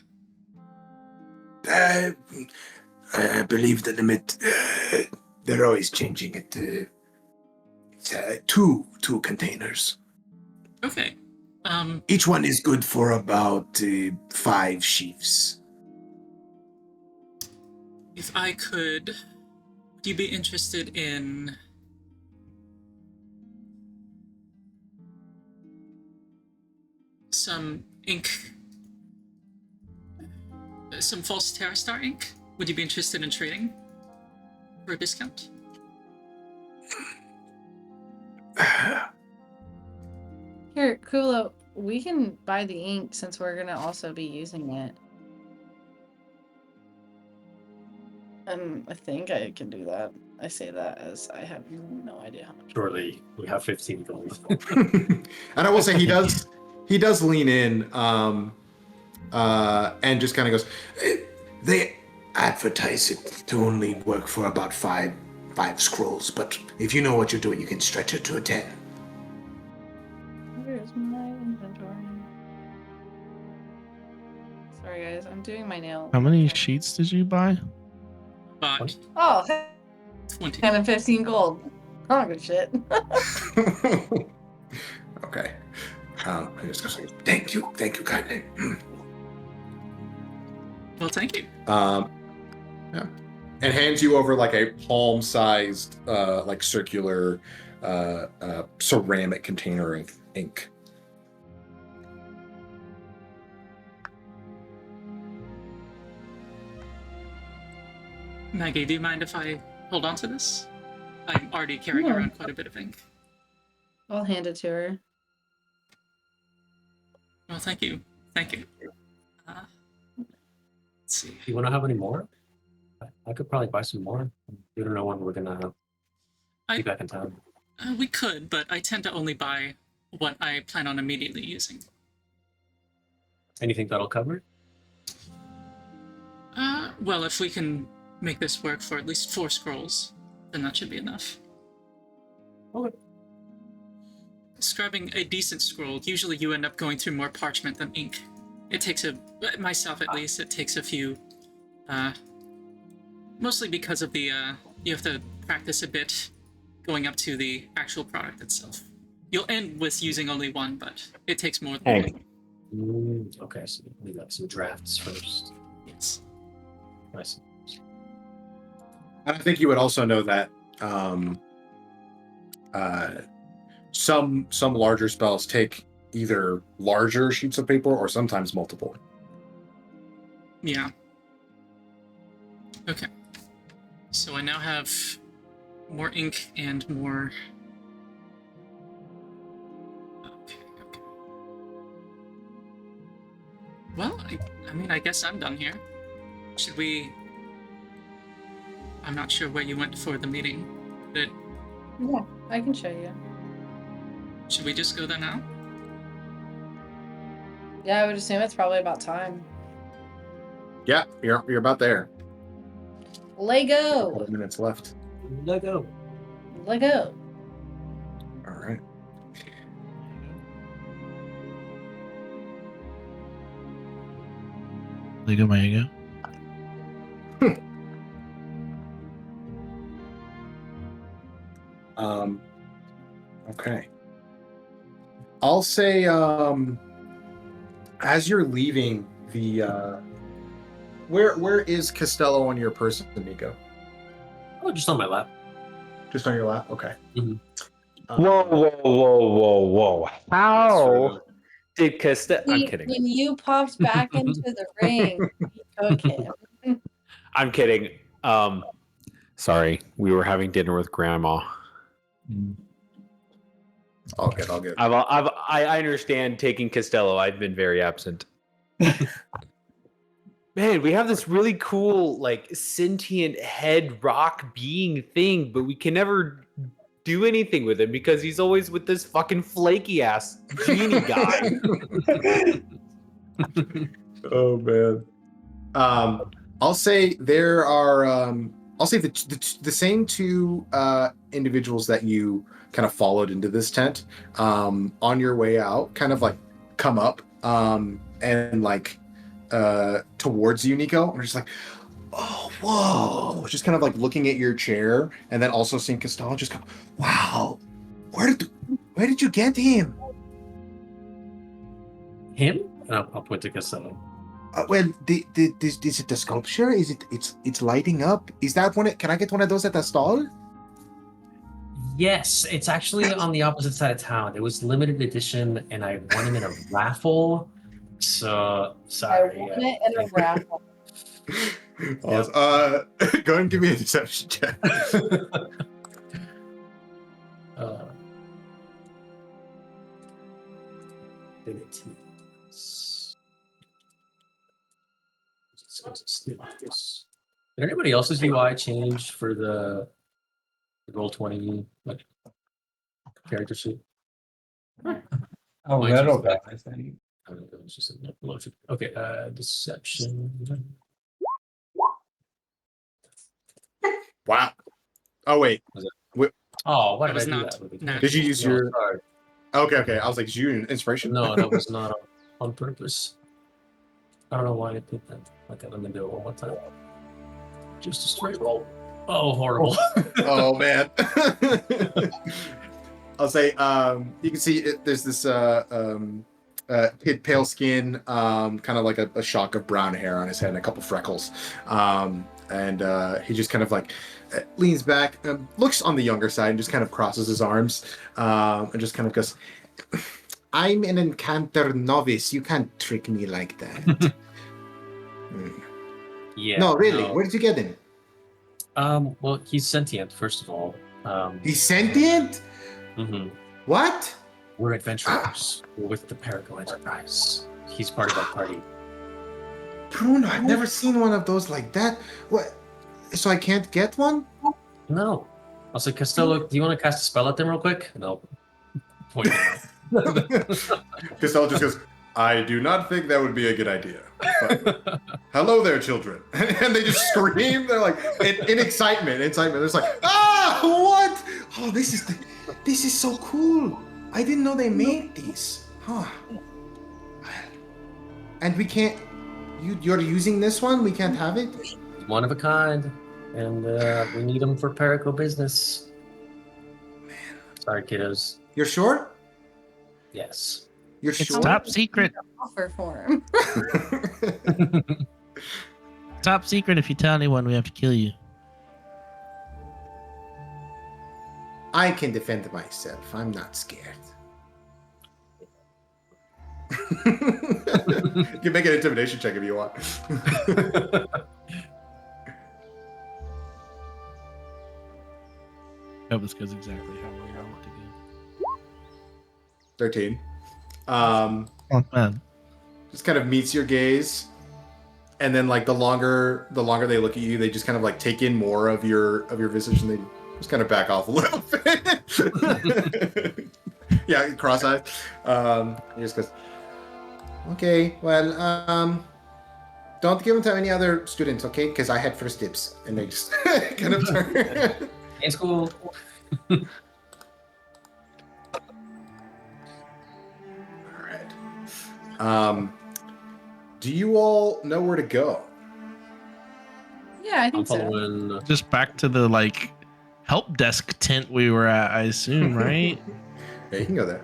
I believe the limit. They're always changing it. It's two containers. Okay. Each one is good for about 5 sheaves. If I could, would you be interested in some ink, some false Terra Star ink? Would you be interested in trading for a discount? Here, Kulo, we can buy the ink since we're gonna also be using it. I think I can do that. I say that as I have no idea how much. Surely we have 15 gold. And I will say he does lean in and just kind of goes, they advertise it to only work for about five scrolls, but if you know what you're doing, you can stretch it to a 10. Where's my inventory? Sorry guys, I'm doing my nail. How many sheets did you buy? But Oh, 20. 10 and 15 gold. Oh, good shit. Okay. I just go say, thank you kindly. Well, thank you. Yeah. And hands you over like a palm-sized, like circular ceramic container of ink. Maggie, do you mind if I hold on to this? I'm already carrying Yeah. around quite a bit of ink. I'll hand it to her. Well, thank you. Let's see. You want to have any more? I could probably buy some more. We don't know when we're gonna be back in town. We could, but I tend to only buy what I plan on immediately using. Anything that'll cover? Well, if we can make this work for at least 4 scrolls, then that should be enough. Okay. Scribing a decent scroll, usually you end up going through more parchment than ink. It takes myself at least, it takes a few, mostly because of the, you have to practice a bit going up to the actual product itself. You'll end with using only one, but it takes more than one. Okay, so we got some drafts first. Yes. I see. And I think you would also know that some larger spells take either larger sheets of paper or sometimes multiple. Yeah. Okay. So I now have more ink and more. Okay. Well, I mean, I guess I'm done here. Should we? I'm not sure where you went for the meeting, but Yeah, I can show you. should we just go there now? Yeah, I would assume it's probably about time. Yeah, you're about there. Lego! 12 minutes left. Lego. Lego! All right. Lego my ego. Okay. I'll say as you're leaving the where is Costello on your person, Nico? Oh, just on my lap. Just on your lap? Okay. Mhm. Whoa. How did Costello? I'm kidding. When you popped back into the ring, okay. I'm kidding. Sorry, we were having dinner with Grandma. All good. I understand taking Costello. I've been very absent. Man, we have this really cool, like, sentient head rock being thing, but we can never do anything with him because he's always with this fucking flaky ass genie guy. Oh man. I'll say there are I'll say the same two individuals that you kind of followed into this tent on your way out kind of like come up and like towards you, Nico. I'm just like, oh, whoa. Just kind of like looking at your chair and then also seeing Costello just go, wow, where did you get him? Him? I'll point to Costello. Well, is it the sculpture? Is it's lighting up? Is that one? Can I get one of those at the stall? Yes, it's actually on the opposite side of town. It was limited edition, and I won him in a raffle. So sorry. I won it in a raffle. Awesome. Go and give me a deception check. Did anybody else's UI change for the Roll20 like character sheet? A Mine's little just- bit, I think. I don't know, it was just a logic. Okay, deception. Wow. Oh wait. Oh, why That did I was do not that? with it? natural. Did you use No, your? sorry. Okay. I was like, did you use inspiration? No, that was not on purpose. I don't know why I did that. Okay, let me do it one more time. Just a straight roll. Oh, horrible. Oh man. I'll say you can see there's this pale skin, kind of like a shock of brown hair on his head and a couple freckles. And he just kind of like leans back, looks on the younger side and just kind of crosses his arms and just kind of goes, I'm an Encanter novice. You can't trick me like that. Yeah. No, really. Where did you get him? Well, he's sentient, first of all. He's sentient? Mhm. What? We're adventurers. We're with the Perico Enterprise. He's part of that party. Bruno, I've never seen one of those like that. What? So I can't get one? No. I'll say, Costello, do you want to cast a spell at them real quick? And I'll point them out. Costello just goes, I do not think that would be a good idea. But, hello there, children. And they just scream. They're like, in excitement. They're just like, ah, what? Oh, this is so cool. I didn't know they made these. Huh. And we can't, you're using this one? We can't have it? One of a kind. And we need them for Perico business. Sorry, kiddos. You're sure? Yes. You're It's sure? top secret. Offer for him. Top secret. If you tell anyone, we have to kill you. I can defend myself. I'm not scared. You can make an intimidation check if you want. I hope this goes exactly how we want it to go. 13. Oh, man. Just kind of meets your gaze, and then like the longer they look at you, they just kind of like take in more of your visage, and they just kind of back off a little bit. Yeah, cross-eyed. He just goes, okay, well, don't give them to any other students, okay? Because I had first dibs, and they just kind of turn. In school. All right. Do you all know where to go? Yeah, I I'm think so. following. Just back to the like help desk tent we were at, I assume, right? Yeah, you can go there.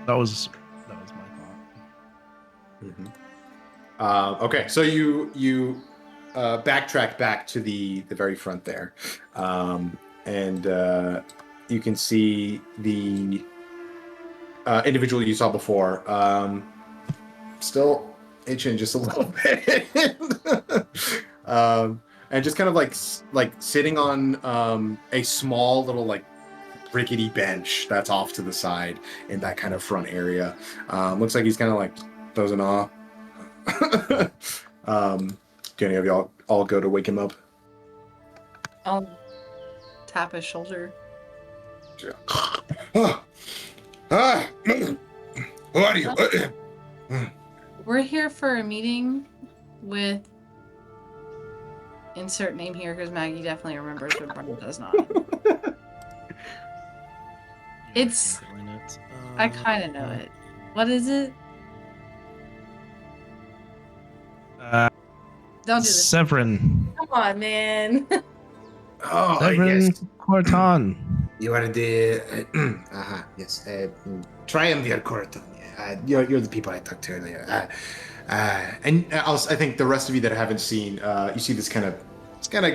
That was my thought. Okay, so you backtrack back to the very front there, and you can see the individual you saw before, still itching just a little bit, and just kind of like sitting on a small little like rickety bench that's off to the side in that kind of front area. Looks like he's kind of like dozing off. Do any of y'all all go to wake him up? I'll tap his shoulder. Who are you? We're here for a meeting with insert name here because Maggie definitely remembers, but Brenda does not. It's I kind of know it. What is it? Don't do this. Sevryn. Come on, man. Oh, Sevryn yes. Coretan. You are the yes, Triumvir Coretan. You're the people I talked to earlier. And I think the rest of you that I haven't seen, you see this kind of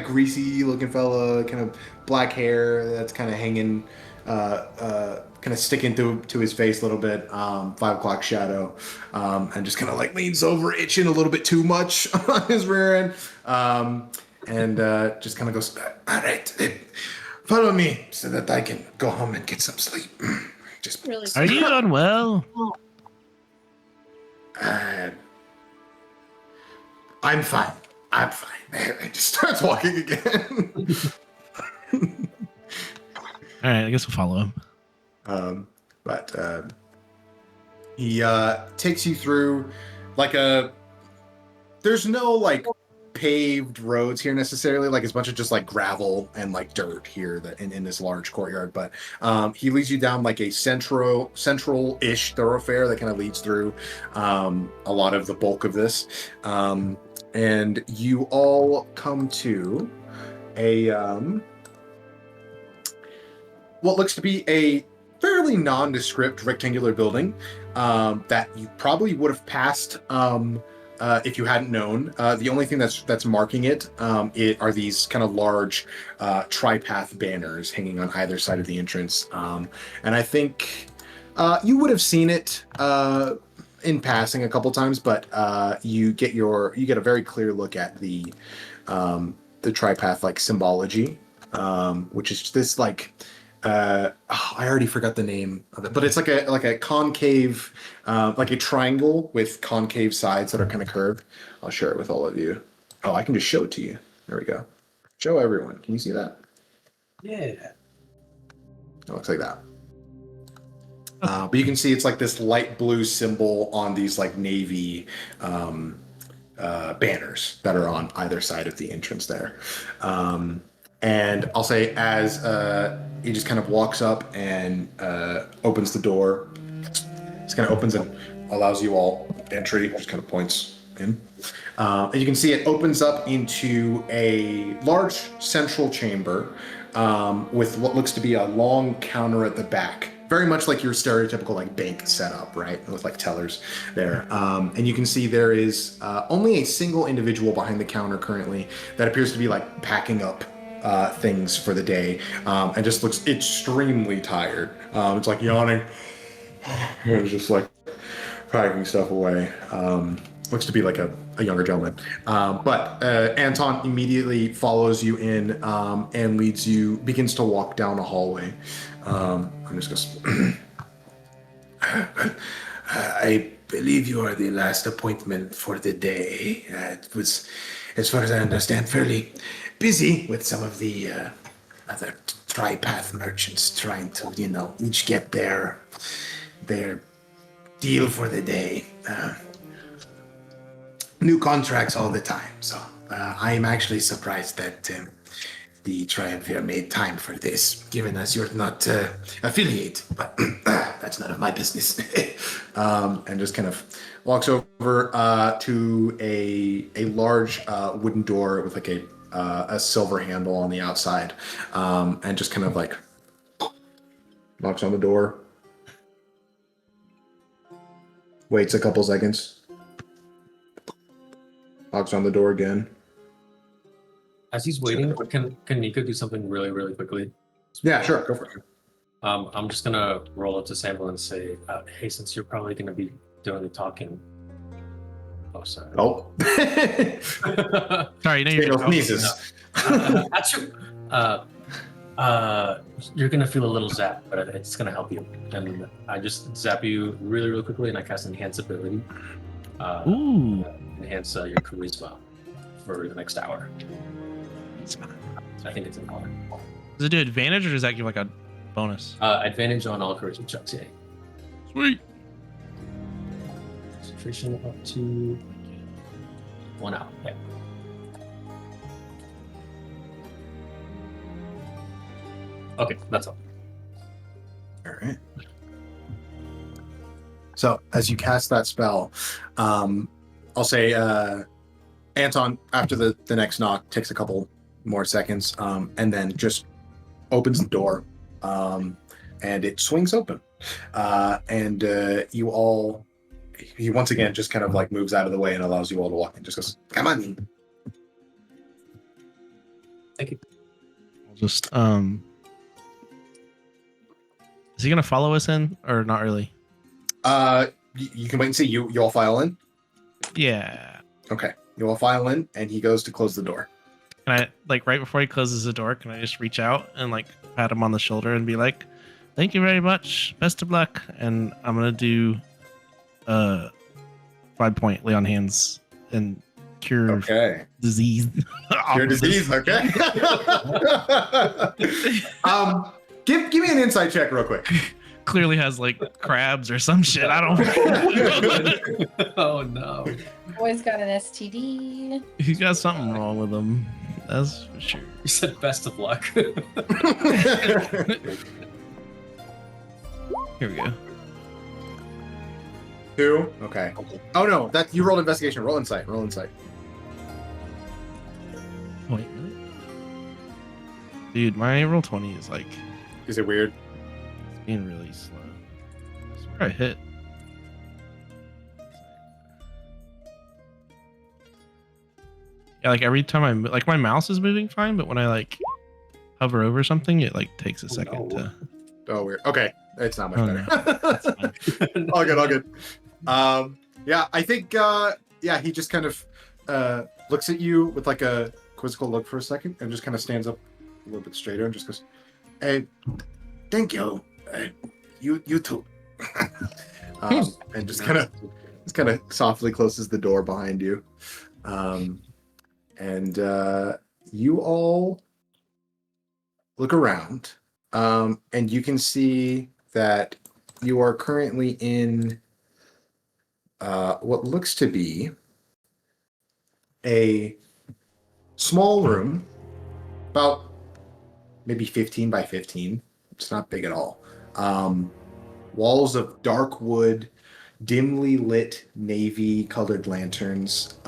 greasy looking fella, kind of black hair that's kind of hanging, kind of sticking to his face a little bit, 5 o'clock shadow, and just kind of like leans over, itching a little bit too much on his rear end, and just kind of goes, all right, follow me so that I can go home and get some sleep. Just Really? Are you unwell? I'm fine. I'm fine. And just starts walking again. All right, I guess we'll follow him. But he takes you through like there's no like paved roads here necessarily, like it's a bunch of just like gravel and like dirt here that in this large courtyard, but he leads you down like a central-ish thoroughfare that kind of leads through a lot of the bulk of this, and you all come to a what looks to be a fairly nondescript rectangular building that you probably would have passed if you hadn't known. The only thing that's marking it are these kind of large tri-path banners hanging on either side of the entrance. And I think you would have seen it in passing a couple times, but you get a very clear look at the tri-path like symbology, which is this like I already forgot the name of it, but it's like a concave, like a triangle with concave sides that are kind of curved. I'll share it with all of you. Oh, I can just show it to you. There we go. Show everyone. Can you see that? Yeah. It looks like that. But you can see it's like this light blue symbol on these like navy banners that are on either side of the entrance there. And I'll say as he just kind of walks up and opens the door, just kind of opens and allows you all entry, just kind of points in. And you can see it opens up into a large central chamber with what looks to be a long counter at the back. Very much like your stereotypical like bank setup, right? With like tellers there. And you can see there is only a single individual behind the counter currently that appears to be like packing up things for the day, and just looks extremely tired. It's like yawning. It's just like packing stuff away. Looks to be like a younger gentleman. But Anton immediately follows you in and begins to walk down a hallway. I'm just going I believe you are the last appointment for the day. It was, as far as I understand, fairly busy with some of the other tri-path merchants trying to, each get their deal for the day. New contracts all the time, so I am actually surprised that the Triumvir made time for this, given as you're not affiliate, but that's none of my business. And just kind of walks over to a large wooden door with like a silver handle on the outside, and just kind of like knocks on the door. Waits a couple seconds. Knocks on the door again. As he's waiting, can Nico do something really, really quickly? Yeah, sure. Go for it. I'm just gonna roll up to Samuel and say, "Hey, since you're probably gonna be doing the talking." Oh, sorry. Oh. Sorry, no, you're sneezes. Actually, you're gonna feel a little zap, but it's gonna help you. And I just zap you really, really quickly, and I cast Enhance Ability. Ooh. Enhance your charisma for the next hour. I think it's an hour. Does it do advantage or does that give like a bonus? Advantage on all charisma checks, yeah. Sweet. Concentration up to 1 hour. Yeah. Okay, that's all. All right. So as you cast that spell, I'll say Anton, after the next knock, takes a couple more seconds, and then just opens the door, and it swings open. And you all, he once again just kind of like moves out of the way and allows you all to walk in. Just goes, come on in. Thank you. I'll just is he gonna follow us in or not really? You can wait and see. You all file in. Yeah. Okay, you all file in, and he goes to close the door. Can I, like, right before he closes the door, can I just reach out and like pat him on the shoulder and be like, "Thank you very much. Best of luck." And I'm gonna do 5-point lay on hands and cure disease. Cure disease. Okay. Give me an insight check real quick. Clearly has like crabs or some shit. I don't. Oh no. Boy's got an STD. He's got something wrong with him. That's for sure. You said best of luck. Here we go. 2. Okay. Oh no, that you rolled investigation. Roll insight. Roll insight. Wait, really? Dude, my roll 20 is like Is it weird? being really slow. I swear I hit. Yeah, like every time my mouse is moving fine, but when I like hover over something, it like takes a second to. Oh, weird. Okay, it's not much Oh, better. no. All good, all good. Yeah, I think he just kind of looks at you with like a quizzical look for a second, and just kind of stands up a little bit straighter and just goes, "Hey, thank you. You too." And just kind of softly closes the door behind you. And you all look around, and you can see that you are currently in what looks to be a small room, about maybe 15 by 15. It's not big at all. Walls of dark wood, dimly lit navy colored lanterns,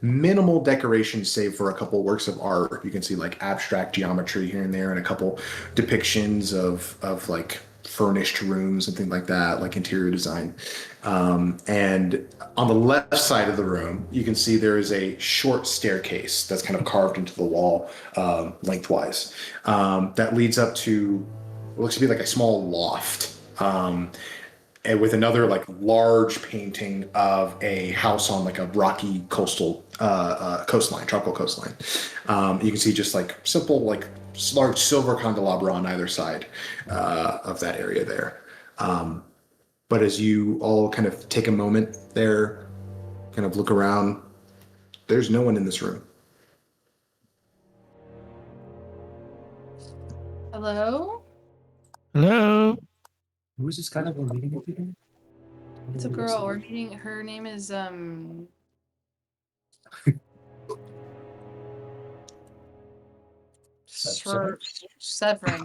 minimal decoration save for a couple works of art. You can see like abstract geometry here and there and a couple depictions of like furnished rooms and things like that, like interior design. And on the left side of the room, you can see there is a short staircase that's kind of carved into the wall lengthwise that leads up to what looks to be like a small loft. And with another like large painting of a house on like a rocky coastal coastline, tropical coastline. You can see just like simple like large silver candelabra on either side of that area there. But as you all kind of take a moment there, kind of look around, there's no one in this room. Hello? Hello. Who is this kind of a meeting with you? It's a girl. We're meeting. Her name is Sevryn.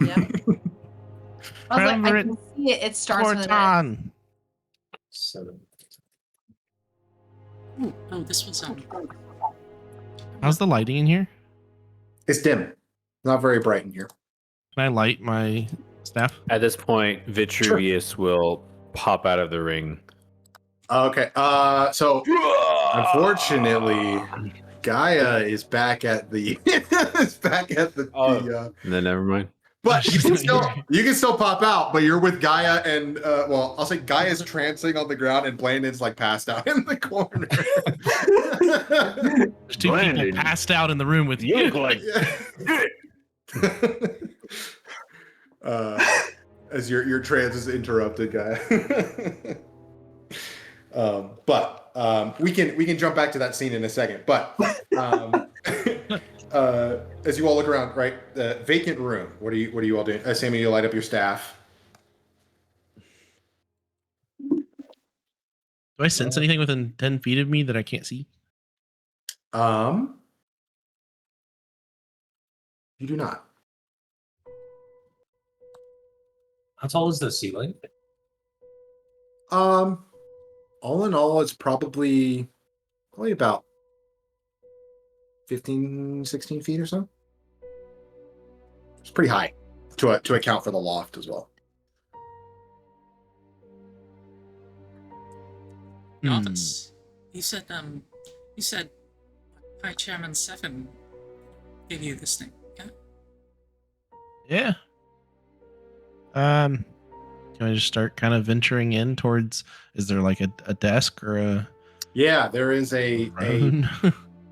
Yeah. I was like, I can see it. It starts with an S. Coretan. 7. Oh, this was How's the lighting in here? It's dim, not very bright in here. Can I light my staff? At this point, Vitruvius will pop out of the ring. Okay. So unfortunately, Gaia is back at the Then never mind. but you can still pop out, but you're with Gaia and well, I'll say Gaia's trancing on the ground and Blandon's like passed out in the corner. There's two people passed out in the room with you. You look like as your trance is interrupted, Gaia. But we can jump back to that scene in a second. But as you all look around, right, the vacant room. What are you all doing? Sammy, you light up your staff. Do I sense anything within 10 feet of me that I can't see? You do not. How tall is the ceiling? All in all, it's probably about 15, 16 feet or so. It's pretty high to account for the loft as well. Novice. You said High Chairman Seven gave you this thing, yeah? Yeah. Can I just start kind of venturing in towards? Is there like a desk or a? Yeah, there is a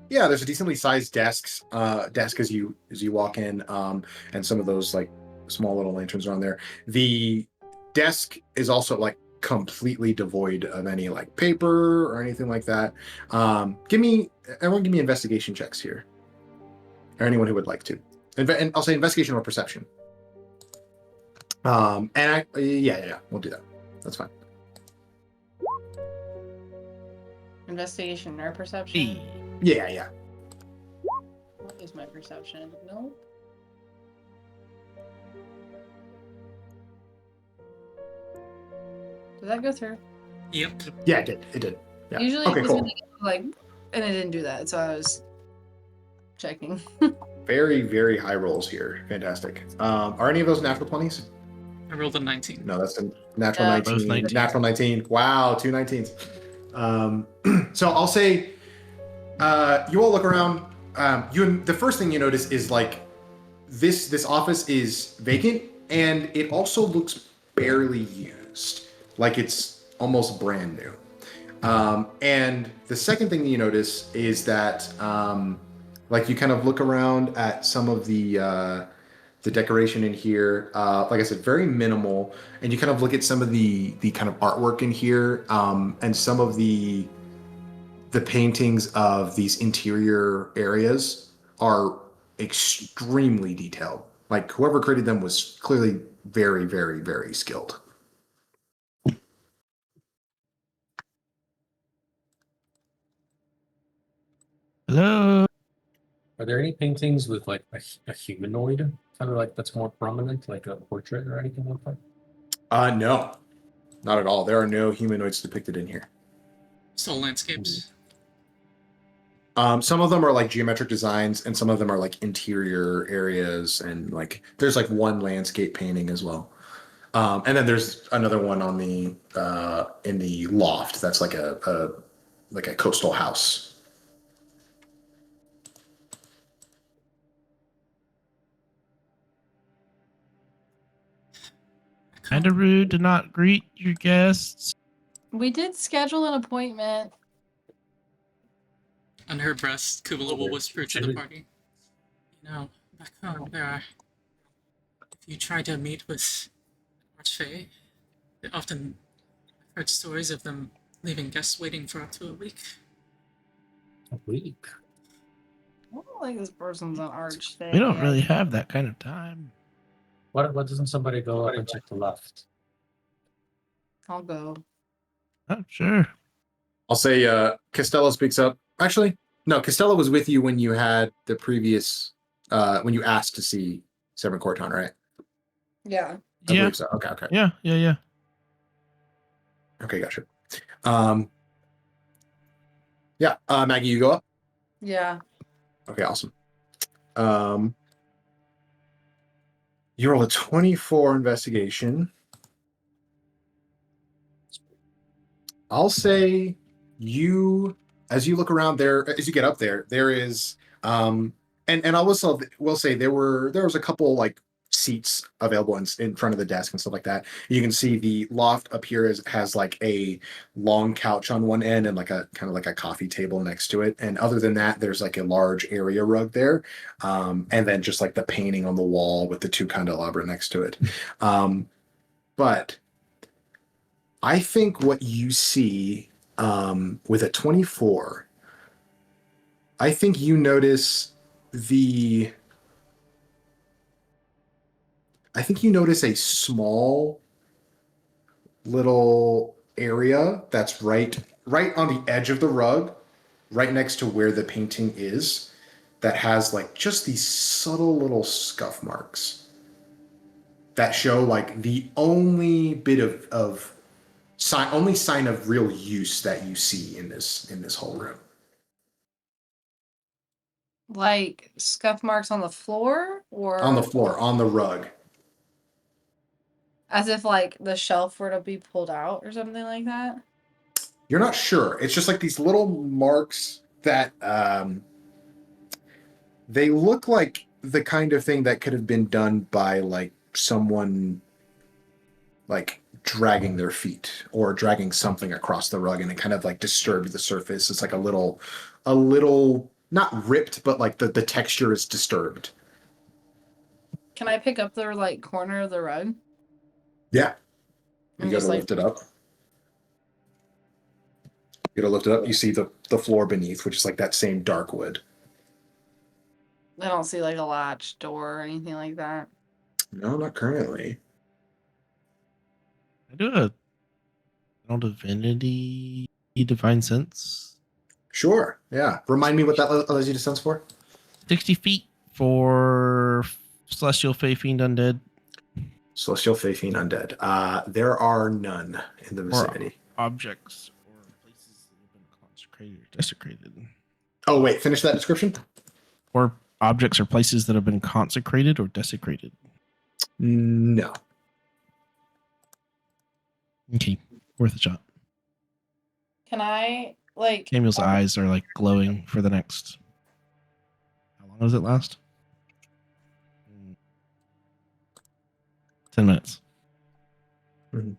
yeah. There's a decently sized desk as you walk in, and some of those like small little lanterns are on there. The desk is also like completely devoid of any like paper or anything like that. Everyone give me investigation checks here, or anyone who would like to. And I'll say investigation or perception. Yeah, we'll do that. That's fine. Investigation or perception? Yeah. What is my perception? No. Did that go through? Yep. Yeah, it did. Yeah. Usually Okay, it was cool. gonna go, like, and it didn't do that, so I was checking. Very, very high rolls here. Fantastic. Are any of those natural 20s? I rolled a 19. No, that's a natural Yeah. 19. Both 19. Natural 19. Wow, 2 19s. So I'll say you all look around. The first thing you notice is like this office is vacant, and it also looks barely used, like it's almost brand new. And the second thing that you notice is that like you kind of look around at some of the decoration in here. Like I said, very minimal, and you kind of look at some of the kind of artwork in here, and some of the paintings of these interior areas are extremely detailed. Like whoever created them was clearly very, very, very skilled. Hello. Are there any paintings with like a humanoid, kind of like that's more prominent, like a portrait or anything like that? No, not at all. There are no humanoids depicted in here. Soul landscapes. Some of them are like geometric designs, and some of them are like interior areas, and like there's like one landscape painting as well. And then there's another one on the in the loft. That's like a coastal house. Kinda rude to not greet your guests. We did schedule an appointment. Under her breast, Kubala will whisper to the party. You know, back home, if you try to meet with Archfey, they often I've heard stories of them leaving guests waiting for up to a week. A week. I don't think this person's an archfey. We don't really have that kind of time. What doesn't somebody go up and check the left? I'll go. Oh, sure. I'll say Costello speaks up. Actually, no, Costello was with you when you had the previous when you asked to see Sevryn Coretan, right? Yeah. I Yeah. believe so. Okay. Yeah. Okay, gotcha. Yeah, Maggie, you go up? Yeah. Okay, awesome. You roll a 24 investigation. I'll say you, as you look around there, as you get up there, there is, and I will say there was a couple like seats available in front of the desk and stuff like that. You can see the loft up here has like a long couch on one end and like a kind of like a coffee table next to it. And other than that, there's like a large area rug there, and then just like the painting on the wall with the two candelabra next to it. But I think what you see with a 24, I think you notice a small little area that's right on the edge of the rug, right next to where the painting is, that has like just these subtle little scuff marks that show like the only bit of sign of real use that you see in this whole room. Like scuff marks on the floor or On the floor, on the rug. as if like the shelf were to be pulled out or something like that. You're not sure. It's just like these little marks that they look like the kind of thing that could have been done by like someone like dragging their feet or dragging something across the rug, and it kind of like disturbed the surface. It's like a little not ripped, but like the texture is disturbed. Can I pick up the like corner of the rug? Yeah. You And gotta just, like- lift it up. You gotta lift it up. You see the floor beneath, which is like that same dark wood. I don't see like a latch door or anything like that. No, not currently. I do a divinity divine sense. Sure. Yeah. Remind me what that allows you to sense for. 60 feet for celestial fae fiend undead. Celestial Fae Fiend Undead. There are none in the vicinity. Objects or places that have been consecrated or desecrated. Oh, wait. Finish that description? Or objects or places that have been consecrated or desecrated. No. Okay, worth a shot. Can I like Samuel's eyes are like glowing for the next. How long does it last? 10 minutes. Mhm.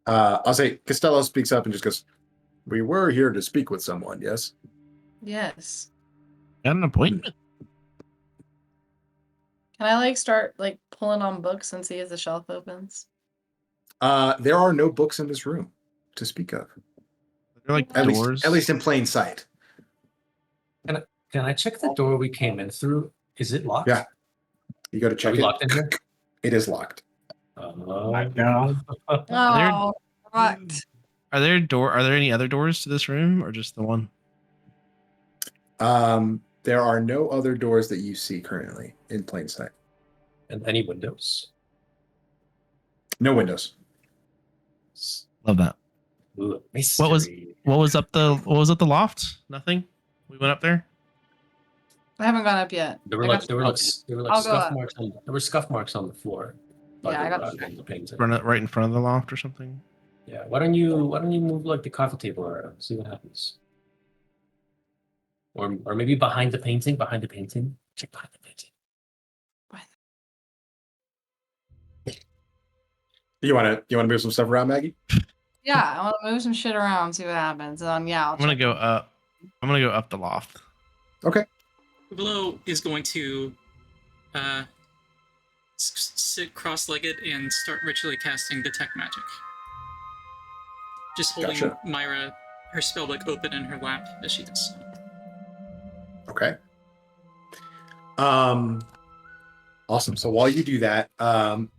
I'll say Costello speaks up and just goes, "We were here to speak with someone, yes?" Yes. Got an appointment? Can I like start like pulling on books and see if the shelf opens? There are no books in this room to speak of. They're like At doors. least in plain sight. Can I check the door we came in through? Is it locked? Yeah. You got to Are check we it. locked in here? It is locked. God. Oh, fucked. Are there any other doors to this room or just the one? There are no other doors that you see currently in plain sight. And any windows? No windows. Love that. Ooh, What was mystery. up the loft? Nothing. We went up there. I haven't gone up yet. There were I like got there were you. like there were I'll like go scuff up. marks on there were scuff marks on the floor. By Yeah, I the got rug and the painting. Right in front of the loft or something. Yeah. Why don't you move like the coffee table around? See what happens. Or maybe behind the painting. Behind the painting. Check behind the painting. You wanna move some stuff around, Maggie? Yeah, I want to move some shit around, see what happens. Yeah, I'll I'm gonna check. go up. I'm gonna go up the loft. Okay. Willow is going to sit cross-legged and start ritually casting Detect Magic. Just holding Gotcha. Myra, her spellbook open in her lap as she does so. Okay. Awesome. So while you do that,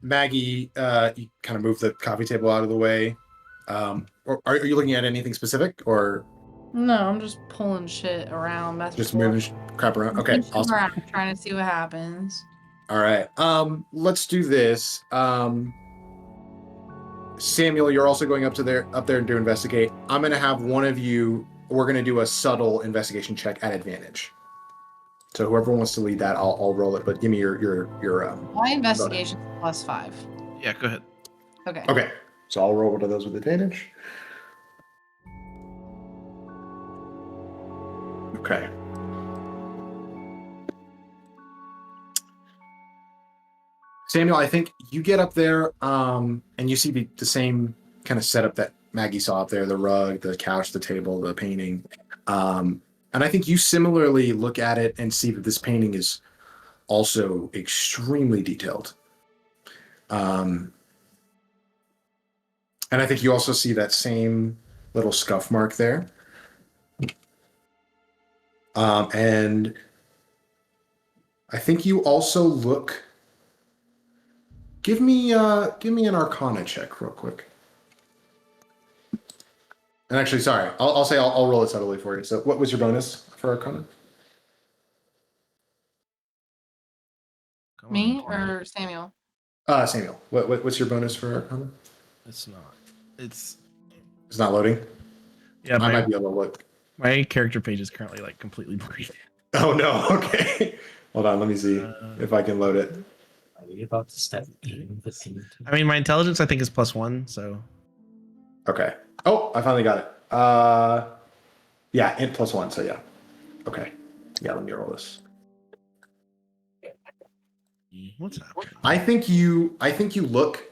Maggie, you kind of move the coffee table out of the way. Or are you looking at anything specific, or No, I'm just pulling shit around. That's just moving crap around? Okay. Moving shit Awesome. around, trying to see what happens. All right. Let's do this. Samuel, you're also going up there to investigate. I'm gonna have one of you. We're gonna do a subtle investigation check at advantage. So whoever wants to lead that, I'll roll it. But give me your My investigation +5. Yeah, go ahead. Okay. Okay. So I'll roll one of those with advantage. Okay. Samuel, I think you get up there and you see the same kind of setup that Maggie saw up there, the rug, the couch, the table, the painting. And I think you similarly look at it and see that this painting is also extremely detailed. And I think you also see that same little scuff mark there. And I think you also look. Give me an Arcana check real quick. And actually, sorry, I'll roll it subtly for you. So, what was your bonus for Arcana? Come Me on, or Samuel? Samuel. What's your bonus for Arcana? It's not. It's not loading. yeah. I might be able to look. My character page is currently like completely blurry. Oh no. Okay. Hold on. Let me see if I can load it. Are we about to step in the scene? I mean, my intelligence I think is +1, so Okay. Oh, I finally got it. Yeah, int +1. So yeah. Okay. Yeah. Let me roll this. what's happening? I think you look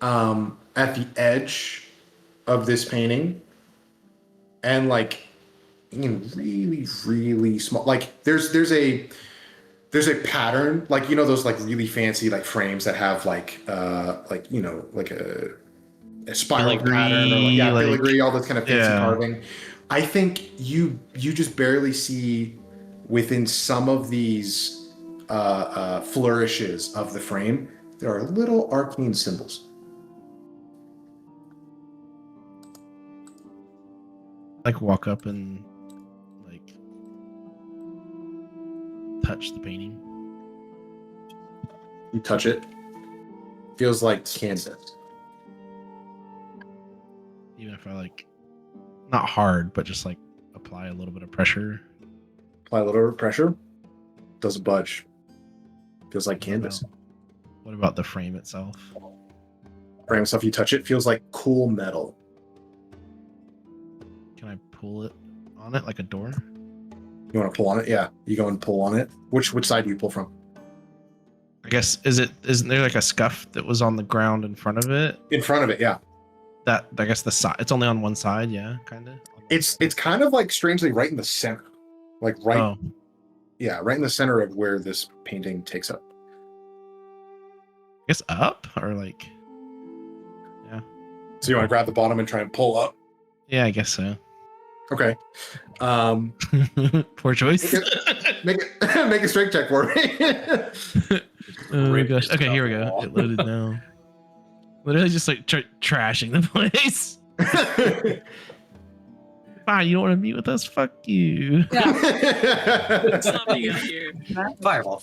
at the edge of this painting and like really, really small, like there's a pattern, like, you know, those like really fancy like frames that have like you know, like a spiral pattern, or like, filigree, all this kind of fancy carving. I think you just barely see within some of these flourishes of the frame, there are little arcane symbols. Like walk up and like touch the painting. You touch it, feels like canvas. Even if I like, not hard, but just like apply a little bit of pressure. Apply a little bit of pressure, doesn't budge. Feels like canvas. What about the frame itself? Frame stuff, you touch it, feels like cool metal. Can I pull it on it like a door? You want to pull on it? Yeah, you go and pull on it. Which side do you pull from? I guess isn't there like a scuff that was on the ground in front of it? In front of it, yeah. That, I guess the side, it's only on one side, yeah, kind of. It's kind of like strangely right in the center, like right, Oh, yeah, right in the center of where this painting takes up. I guess up or like, So you want to grab the bottom and try and pull up? yeah, I guess so. Okay. Poor choice. Make a strength check for me. Oh my Rip gosh. this Okay, here we up. go. It loaded now. Literally just like trashing the place. Fine, you don't want to meet with us? Fuck you. It's not me out here. Fireball.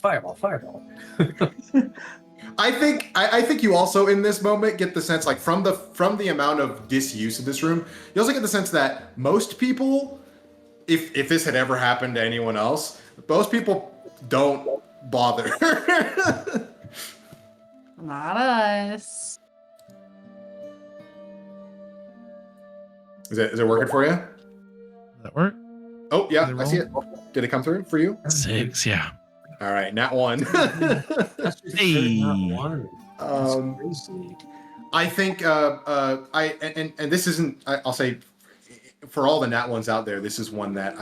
I think you also in this moment get the sense, like from the amount of disuse of this room, you also get the sense that most people, if this had ever happened to anyone else, Most people don't bother. Not us. Is it working for you? Does that work? Oh yeah, Did it I see it. Did it come through for you? 6, yeah. All right, nat 1. That's just Hey. not one. That's Um, crazy. I think and this isn't. I'll say for all the nat ones out there, this is one that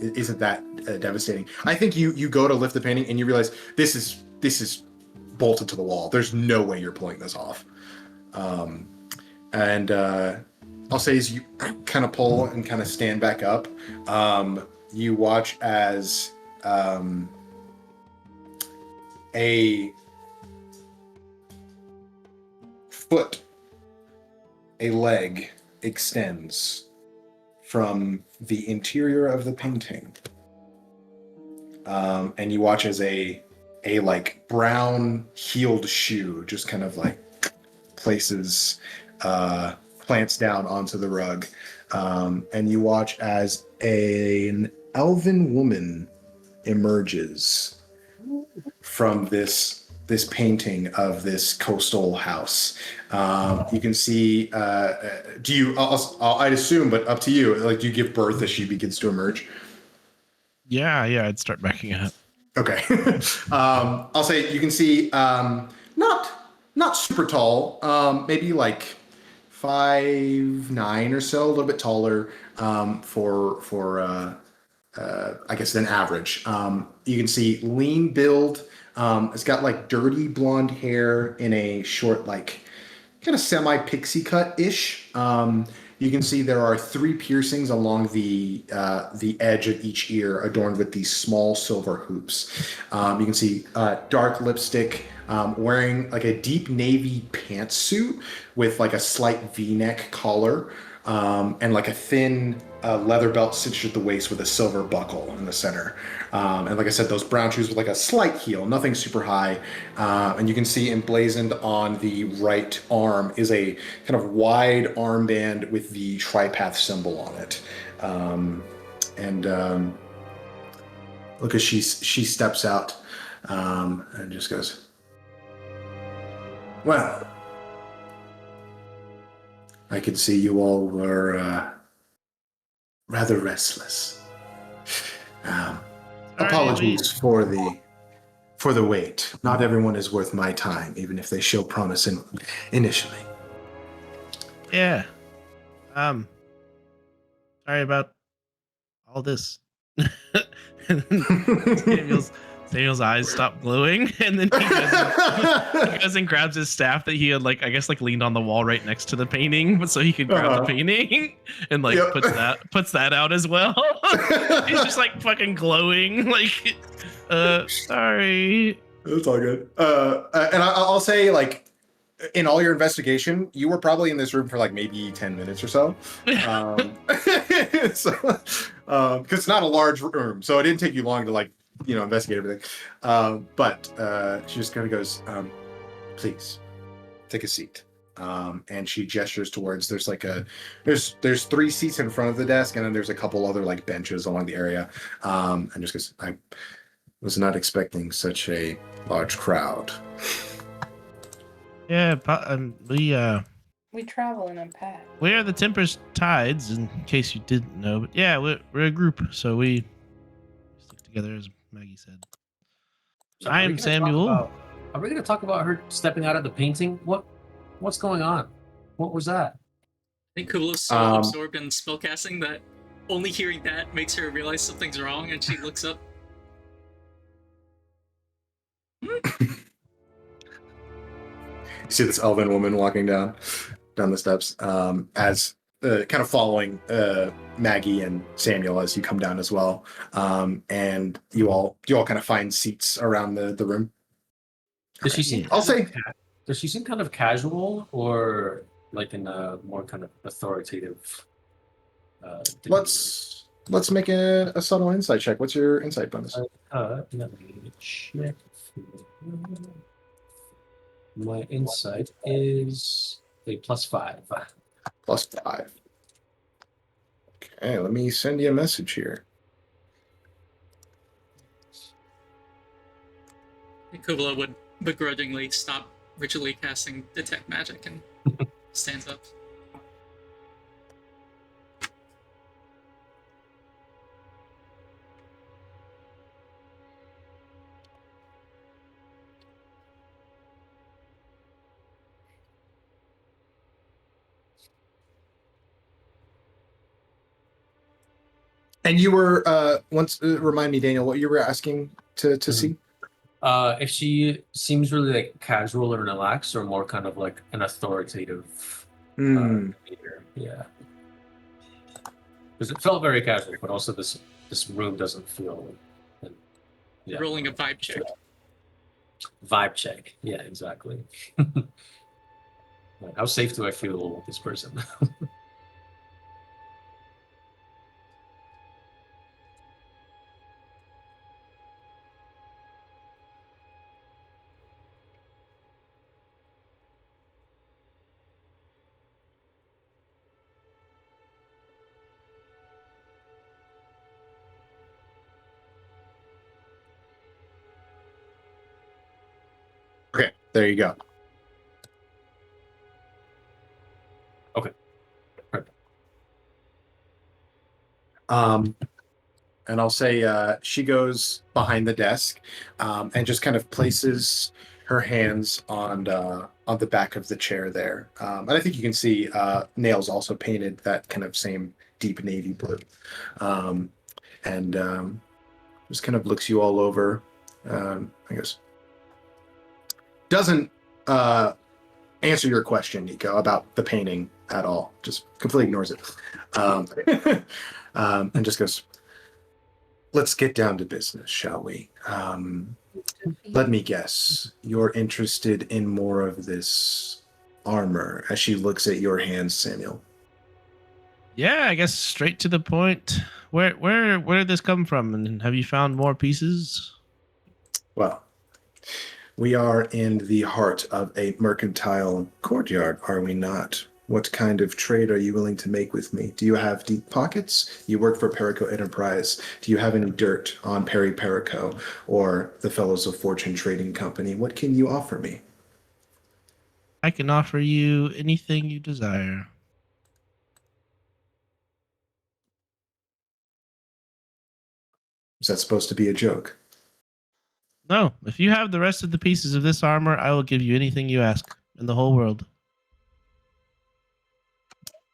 isn't that devastating. I think you go to lift the painting and you realize this is bolted to the wall. There's no way you're pulling this off. And I'll say as you kind of pull and kind of stand back up, you watch as a foot, a leg extends from the interior of the painting. And you watch as a like brown heeled shoe just kind of like plants down onto the rug. And you watch as an elven woman emerges from this painting of this coastal house. You can see, I'd assume, but up to you, like, do you give birth as she begins to emerge? Yeah, I'd start backing up. Okay. I'll say you can see, not super tall, maybe like 5'9" or so, a little bit taller, for I guess than average. You can see lean build. It's got like dirty blonde hair in a short, like kind of semi pixie cut ish. You can see there are 3 piercings along the edge of each ear, adorned with these small silver hoops. You can see dark lipstick, wearing like a deep navy pantsuit with like a slight V-neck collar, and like a thin leather belt stitched at the waist with a silver buckle in the center. And like I said, those brown shoes with like a slight heel, nothing super high. And you can see emblazoned on the right arm is a kind of wide armband with the tripath symbol on it. Look as she steps out, and just goes, "Well, I could see you all were rather restless. Apologies for the wait. Not everyone is worth my time, even if they show promise initially." Yeah. Sorry about all this. Samuel's eyes stop glowing, and then he goes and grabs his staff that he had, like, I guess, like, leaned on the wall right next to the painting, but so he could grab the painting, and like puts that out as well. He's just like fucking glowing, like, sorry. It's all good. And I'll say, like, in all your investigation, you were probably in this room for like maybe 10 minutes or so. Because it's not a large room, so it didn't take you long to, like, investigate everything. But she just kind of goes, "Please take a seat." And she gestures towards, there's 3 seats in front of the desk, and then there's a couple other like benches along the area. And just goes, "I was not expecting such a large crowd." Yeah, but We travel in a pack. we are the Tempest Tides, in case you didn't know. But yeah, we're a group, so we stick together, as Maggie said. So I are we am gonna Samuel. Are we going to talk about her stepping out of the painting? What's going on? What was that? I think Kula's so absorbed in spellcasting that only hearing that makes her realize something's wrong, and she looks up. You see this elven woman walking down the steps, as kind of following Maggie and Samuel as you come down as well. And you all kind of find seats around the room. Does she seem? I'll say, Does she seem kind of casual, or like in a more kind of authoritative? let's make a subtle insight check. What's your insight bonus? Let me check. My insight is a +5. +5. Okay, let me send you a message here. Kubla would begrudgingly stop ritually casting detect magic and stands up. And you were remind me, Daniel, what you were asking to see. If she seems really like casual or relaxed, or more kind of like an authoritative leader. Yeah, because it felt very casual, but also this room doesn't feel. Yeah. Rolling a vibe check. Vibe check. Yeah, exactly. How safe do I feel with this person? Okay, there you go. Okay. Perfect. And I'll say she goes behind the desk and just kind of places her hands on the back of the chair there. And I think you can see nails also painted that kind of same deep navy blue. And just kind of looks you all over. I guess doesn't answer your question, Nico, about the painting at all. Just completely ignores it. And just goes, let's get down to business, shall we? Let me guess. You're interested in more of this armor as she looks at your hands, Samuel. Yeah, I guess straight to the point. Where did this come from? And have you found more pieces? Well, we are in the heart of a mercantile courtyard, are we not? What kind of trade are you willing to make with me? Do you have deep pockets? You work for Perico Enterprise. Do you have any dirt on Perry Perico or the Fellows of Fortune Trading Company? What can you offer me? I can offer you anything you desire. Is that supposed to be a joke? No, if you have the rest of the pieces of this armor, I will give you anything you ask in the whole world.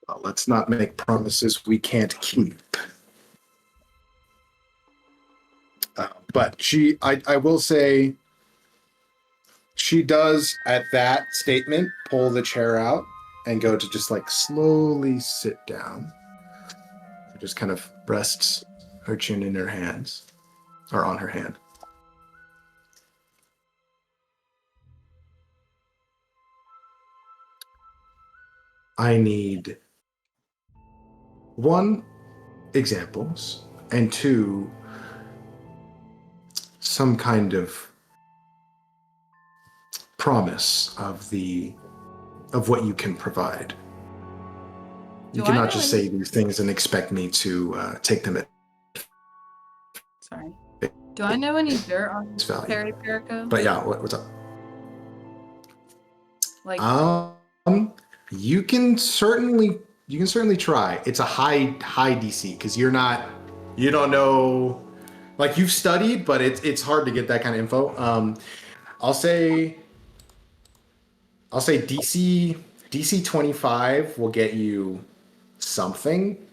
Well, let's not make promises we can't keep. But I will say, she does at that statement pull the chair out and go to just like slowly sit down. She just kind of rests her chin in her hands, or on her hand. I need 1, examples, and 2, some kind of promise of what you can provide. You cannot just say these things and expect me to take them at. Sorry. Do I know any dirt on value. Perry Perico? But yeah, what's up? Like, you can certainly try. It's a high DC because you don't know, like you've studied, but it's hard to get that kind of info. I'll say DC 25 will get you something.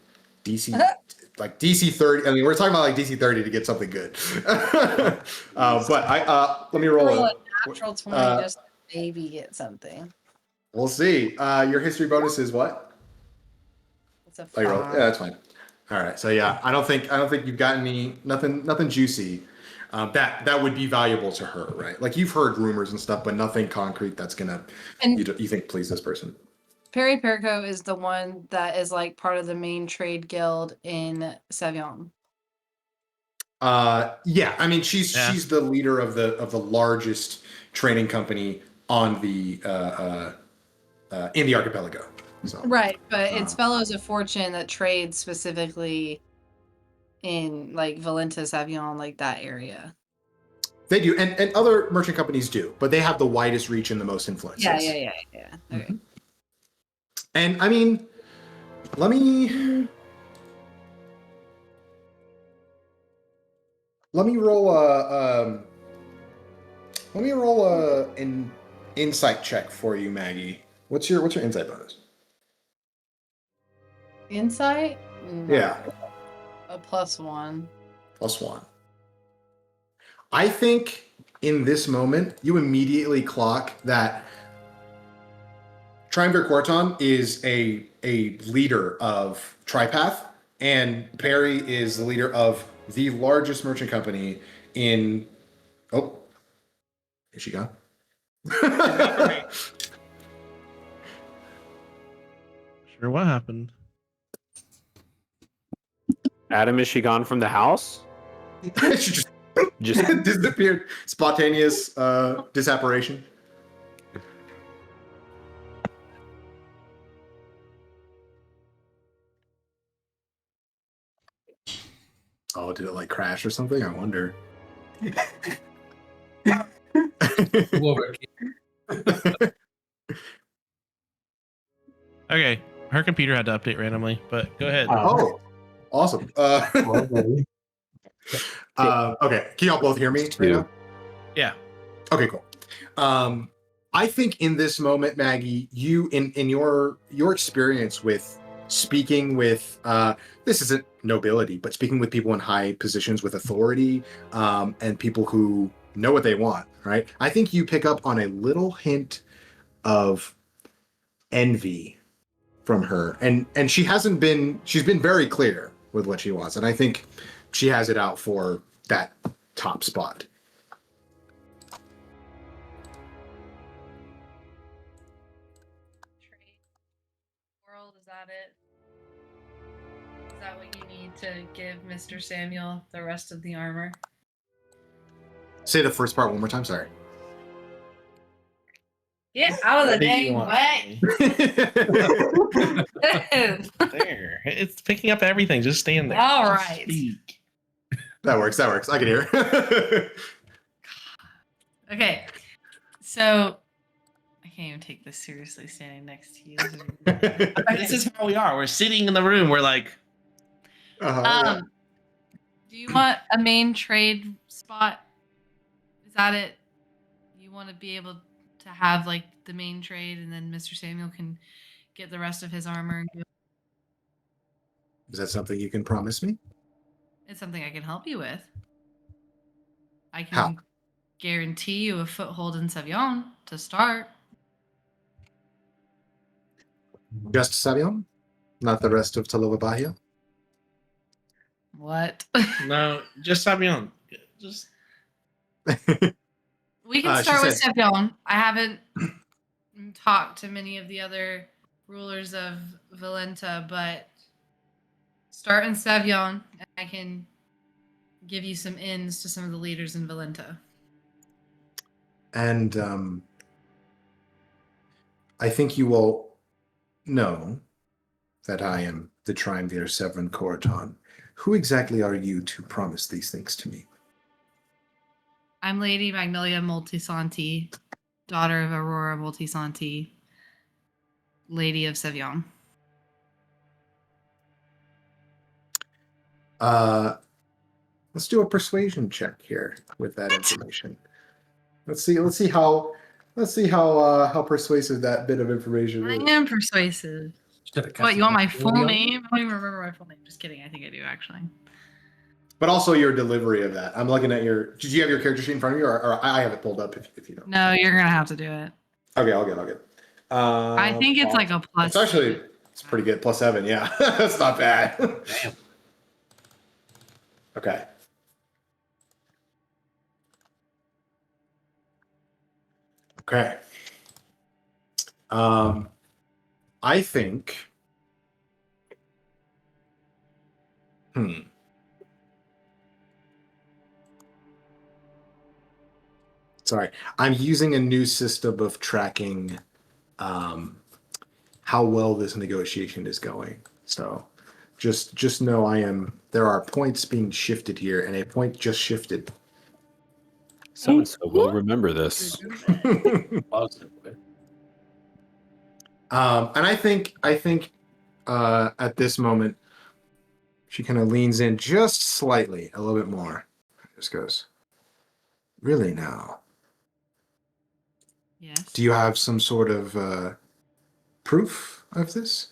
DC 30. I mean, we're talking about like DC 30 to get something good. But let me roll a it. natural 20 just to maybe get something. We'll see. Your history bonus is what? It's a 5. five. Yeah, that's fine. All right. So yeah, I don't think you've got nothing juicy. That would be valuable to her, right? Like you've heard rumors and stuff, but nothing concrete that's gonna you think please this person. Perry Perico is the one that is like part of the main trade guild in Sevryn. Yeah. I mean, she's the leader of the largest trading company on the in the archipelago. So, right, but it's Fellows of Fortune that trade specifically in like Valenta, Sevryn, like that area. They do, and other merchant companies do, but they have the widest reach and the most influence. Yeah. Yes. Okay. And I mean, let me roll an insight check for you, Maggie. What's your insight bonus? Insight? Yeah. A +1. +1. I think in this moment, you immediately clock that Triumvir Coretan is a leader of Tripath, and Perry is the leader of the largest merchant company in. Oh, is she gone? Sure, what happened? Adam, is she gone from the house? She just Just disappeared. Spontaneous disapparition. Oh, did it like crash or something? I wonder. Okay, her computer had to update randomly, but go ahead. Oh, awesome. Okay, can y'all both hear me right now? Yeah. Okay, cool. I think in this moment, Maggie, you in your experience with speaking with this isn't nobility, but speaking with people in high positions with authority, and people who know what they want, right? I think you pick up on a little hint of envy from her, and she's been very clear with what she wants, and I think she has it out for that top spot. Trade world, is that it? Is that what you need to give Mr. Samuel the rest of the armor? Say the first part one more time. Sorry. Get out of the What do you dang want way! There. It's picking up everything. Just stand there. All Just right. speak. That works. I can hear. Okay, so I can't even take this seriously standing next to you. This is how we are. We're sitting in the room. We're like, Yeah. Do you want a main trade spot? Is that it? You want to be able to have like the main trade, and then Mr. Samuel can get the rest of his armor and do. Is that something you can promise me? It's something I can help you with. I can How? guarantee you a foothold in Sevion to start. Just Savion? Not the rest of Talova Bahia? What? no, just Savion. Just We can She start with said- Sevion. I haven't talked to many of the other rulers of Valenta, but start in Sevion, and I can give you some ins to some of the leaders in Valenta. And I think you all know that I am the Triumvir Sevryn Coretan. Who exactly are you to promise these things to me? I'm Lady Magnolia Multisanti, daughter of Aurora Multisanti, Lady of Sevion. Let's do a persuasion check here with that information. Let's see how persuasive that bit of information I is. am persuasive. What, you want my full name? I don't even remember my full name. Just kidding. I think I do, actually. But also your delivery of that. I'm looking at your. Did you have your character sheet in front of you, or I have it pulled up if you don't? No, you're going to have to do it. Okay, I'll get. I think it's like a plus. It's pretty good. +7, yeah. That's not bad. damn. Okay. Okay. I think. Sorry, I'm using a new system of tracking how well this negotiation is going. So just know there are points being shifted here, and a point just shifted. So and so will remember this. Positive way. And I think at this moment she kind of leans in just slightly, a little bit more. Just goes, really now? Yes. Do you have some sort of proof of this?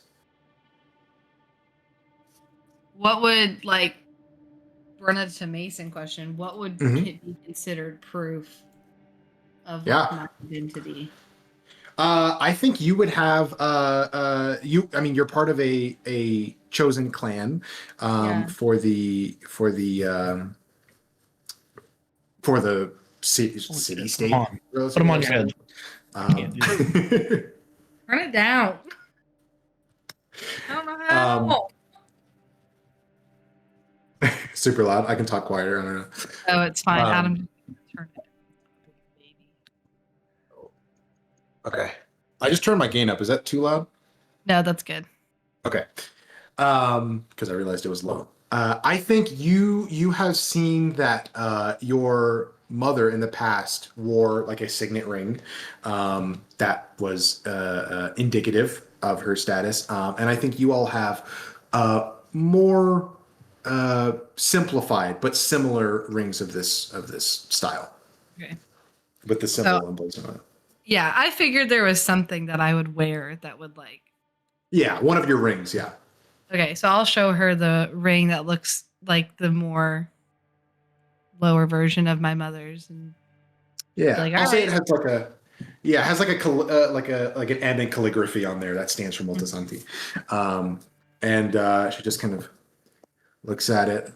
What would Brenna to Mason question? What would be considered proof of my identity? I think you would have you're part of a chosen clan for the city state. Put them on your head. Turn it down. I don't know how. Super loud. I can talk quieter. I don't know. Oh, it's fine. Adam, turn it. Okay. I just turned my gain up. Is that too loud? No, that's good. Okay. Because I realized it was low. I think you have seen that your mother in the past wore like a signet ring that was indicative of her status. And I think you all have more simplified but similar rings of this style. Okay. With the symbol emblazoned on it. Yeah, I figured there was something that I would wear that would Yeah, one of your rings, yeah. Okay, so I'll show her the ring that looks like the more lower version of my mother's, and yeah. like, I'll say it alright. has it has like an M in calligraphy on there that stands for Multisanti, and she just kind of looks at it.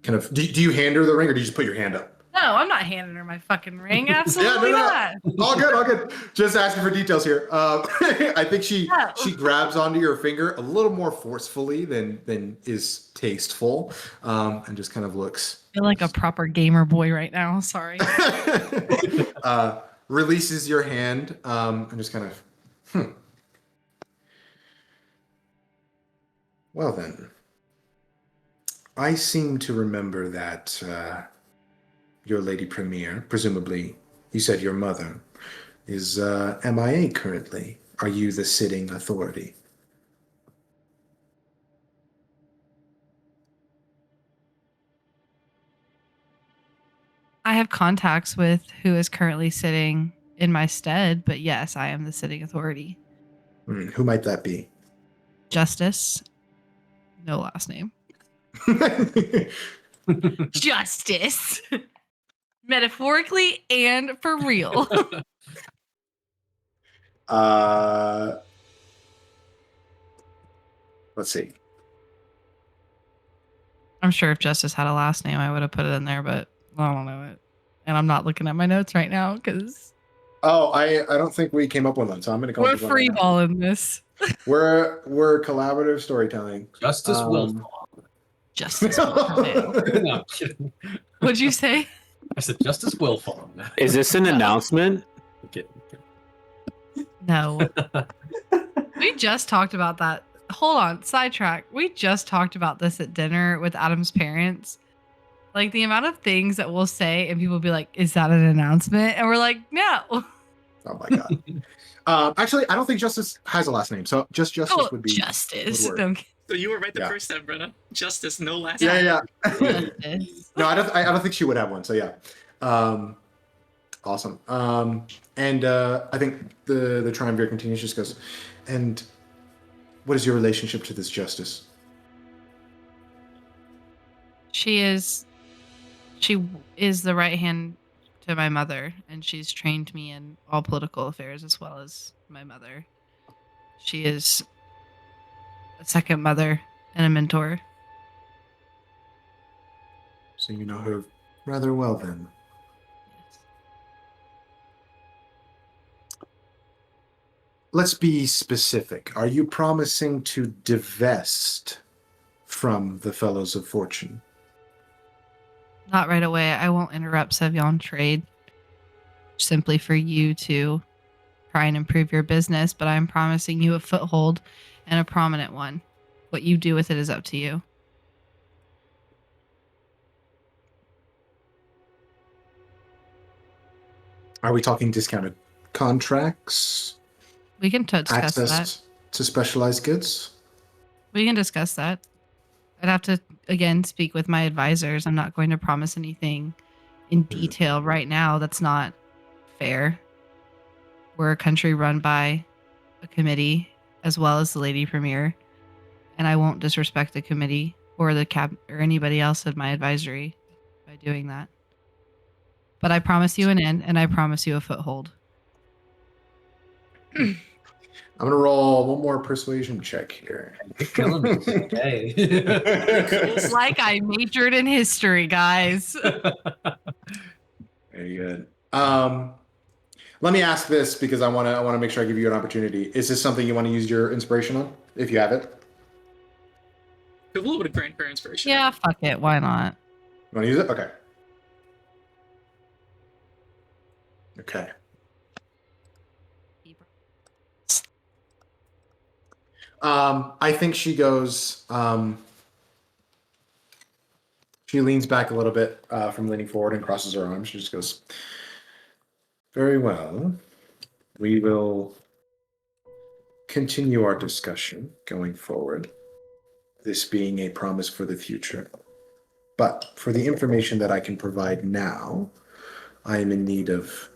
Kind of. Do you hand her the ring, or do you just put your hand up? No, I'm not handing her my fucking ring. Absolutely not. All good. Just asking for details here. I think she grabs onto your finger a little more forcefully than is tasteful, and just kind of looks. I feel like a proper gamer boy right now. Sorry. Releases your hand, and just kind of. Well then, I seem to remember that. Your Lady Premier, presumably, you said your mother, is MIA currently. Are you the sitting authority? I have contacts with who is currently sitting in my stead, but yes, I am the sitting authority. Who might that be? Justice. No last name. Justice. Metaphorically and for real. Let's see. I'm sure if Justice had a last name, I would have put it in there, but I don't know it. And I'm not looking at my notes right now because. Oh, I don't think we came up with one, so I'm going to go. We're freeballing this. We're collaborative storytelling. Justice will. Justice will prevail. No, I'm kidding. What'd you say? I said justice will fall. Is this an announcement? Okay. No. We just talked about that. Hold on, sidetrack. We just talked about this at dinner with Adam's parents. Like the amount of things that we'll say and people will be like, is that an announcement? And we're like, no. Oh my God. Actually, I don't think Justice has a last name, so just Justice would be. Justice. Would work. So you were right the first time, Brenna. Justice, no last Yeah, name. yeah. No, I don't think she would have one. So yeah, awesome. And I think the Triumvir continues. Just goes, and what is your relationship to this Justice? She is the right hand to my mother, and she's trained me in all political affairs as well as my mother. She is a second mother and a mentor. So you know her rather well then. Yes. Let's be specific. Are you promising to divest from the Fellows of Fortune? Not right away. I won't interrupt Sevion trade simply for you to try and improve your business, but I'm promising you a foothold and a prominent one. What you do with it is up to you. Are we talking discounted contracts? We can discuss that. Access to specialized goods? We can discuss that. I'd have to, again, speak with my advisors. I'm not going to promise anything in detail right now. That's not fair. We're a country run by a committee as well as the Lady Premier, and I won't disrespect the committee or the or anybody else in my advisory by doing that. But I promise you an inn, and I promise you a foothold. I'm going to roll one more persuasion check here. Okay. It's like I majored in history, guys. Very good. Let me ask this because I want to make sure I give you an opportunity. Is this something you want to use your inspiration on, if you have it? Kuvula would grant her inspiration. Yeah, fuck it. Why not? You want to use it? Okay. Okay. I think she goes. She leans back a little bit from leaning forward and crosses her arms. She just goes, "Very well. We will continue our discussion going forward. This being a promise for the future. But for the information that I can provide now, I am in need of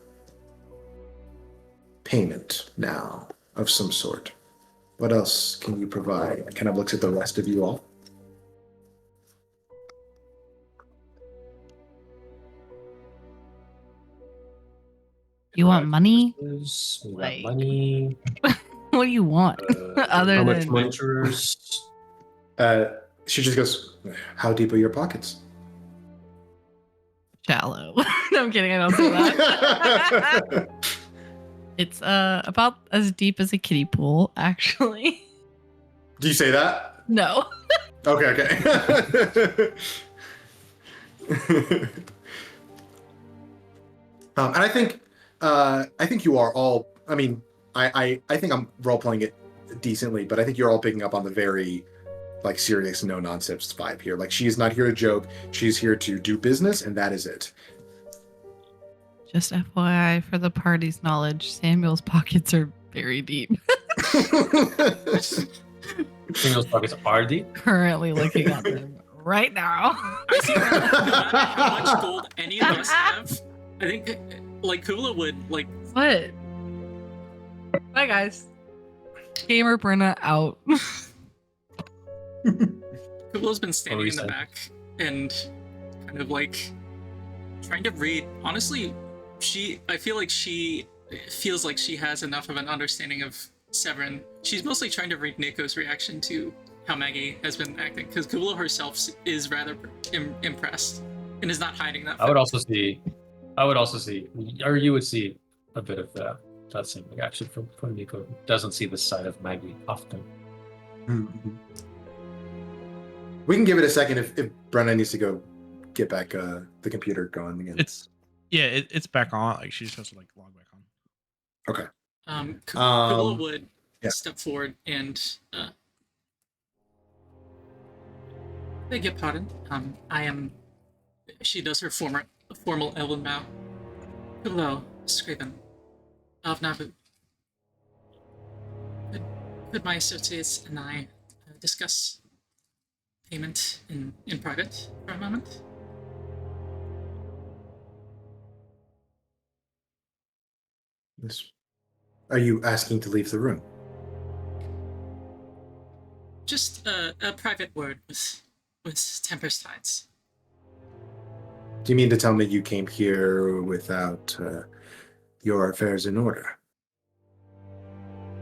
payment now of some sort. What else can you provide?" Kind of looks at the rest of you all. You want money? We got Like- money. What do you want? Other how much than- adventurers? She just goes, "How deep are your pockets?" Shallow. No, I'm kidding. I don't say that. It's about as deep as a kiddie pool, actually. Do you say that? No. Okay. And I think you are all. I mean, I think I'm role playing it decently, but I think you're all picking up on the very like serious, no nonsense vibe here. Like she is not here to joke. She's here to do business, and that is it. Just FYI, for the party's knowledge, Samuel's pockets are very deep. Samuel's pockets are deep. Currently looking at them right now. I think no matter how much gold any of us have, I think like Kuvula would like. What? Bye, guys. Gamer Brenna out. Kuvula's been standing in the saying? back and kind of like trying to read. Honestly, I feel like she feels like she has enough of an understanding of Sevryn. She's mostly trying to read Nico's reaction to how Maggie has been acting, because Kuvula herself is rather impressed and is not hiding that. I would also see, or you would see a bit of that same reaction from Nico. Doesn't see this side of Maggie often. We can give it a second if Brenna needs to go get back the computer going again. It's back on. Like she just has to like log back on. Okay. Kuvula would yeah. step forward and beg your pardon. I am. She does her formal elven bow. Hello, Scriven of Nabu. Could my associates and I discuss payment in private for a moment? Yes. Are you asking to leave the room? Just a private word with Tempest Tides. Do you mean to tell me you came here without your affairs in order?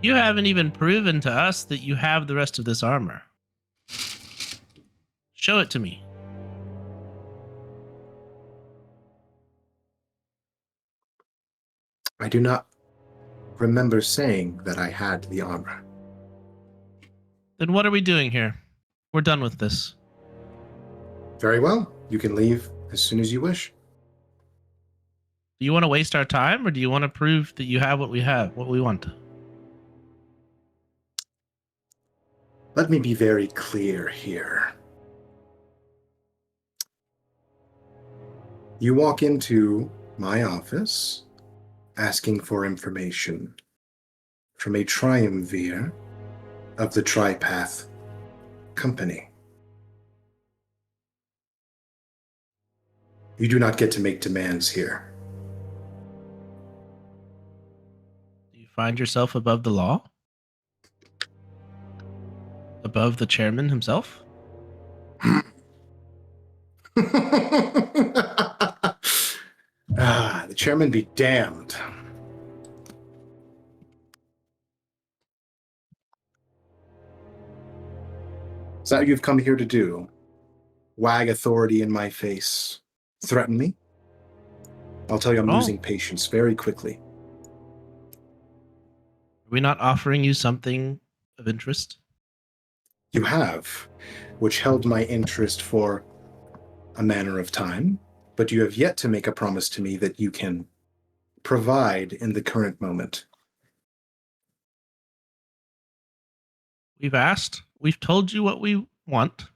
You haven't even proven to us that you have the rest of this armor. Show it to me. I do not remember saying that I had the armor. Then what are we doing here? We're done with this. Very well. You can leave as soon as you wish. Do you want to waste our time, or do you want to prove that you have what we want? Let me be very clear here. You walk into my office, asking for information from a Triumvir of the Tripath Company. You do not get to make demands here. Do you find yourself above the law? Above the chairman himself? The chairman be damned. Is that what you've come here to do? Wag authority in my face? Threaten me? I'll tell you I'm losing patience very quickly. Are we not offering you something of interest? You have, which held my interest for a manner of time, but you have yet to make a promise to me that you can provide in the current moment. We've asked, we've told you what we want,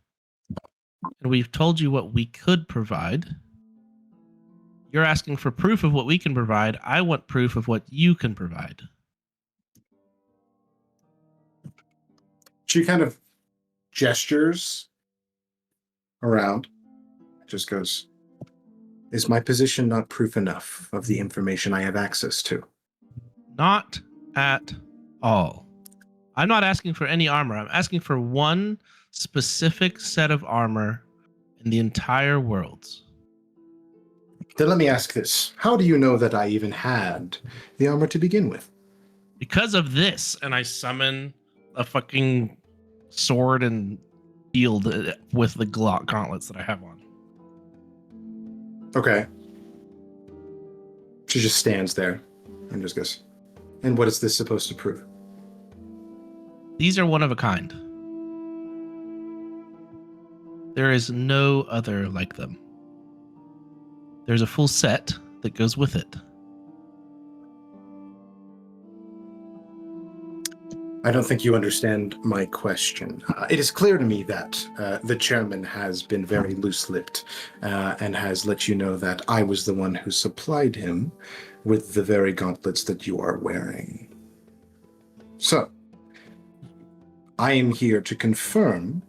and we've told you what we could provide. You're asking for proof of what we can provide. I want proof of what you can provide. She kind of gestures around, just goes, is my position not proof enough of the information I have access to? Not at all. I'm not asking for any armor. I'm asking for one specific set of armor in the entire world. Then let me ask this. How do you know that I even had the armor to begin with? Because of this, and I summon a fucking sword and shield with the gauntlets that I have on. Okay. She just stands there and just goes, and what is this supposed to prove? These are one of a kind. There is no other like them. There's a full set that goes with it. I don't think you understand my question. It is clear to me that the chairman has been very loose-lipped and has let you know that I was the one who supplied him with the very gauntlets that you are wearing. So, I am here to confirm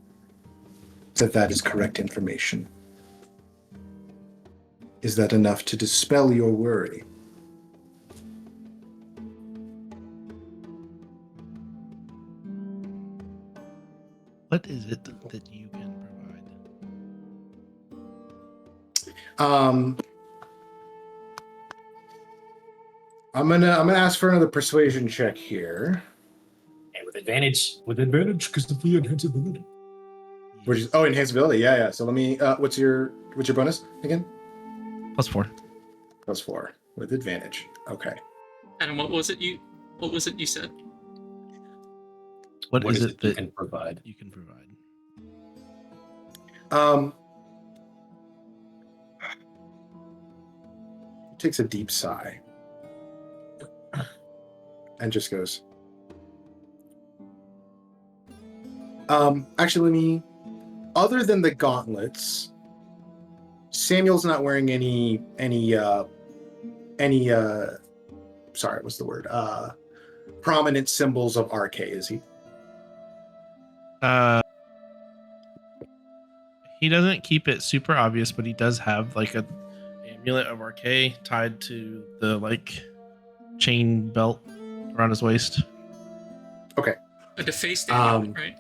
that that is correct information. Is that enough to dispel your worry? What is it that you can provide? I'm gonna ask for another persuasion check here. And with advantage, because of the enhanceability. Which is enhanceability, yeah. So let me what's your bonus again? +4. +4 with advantage. Okay. And what was it you said? What is it that you can provide? You can provide. He takes a deep sigh and just goes, actually, other than the gauntlets, Samuel's not wearing any sorry, what's the word? Prominent symbols of RK, is he? He doesn't keep it super obvious, but he does have like a amulet of RK tied to the like chain belt around his waist. Okay. Like a face down, right?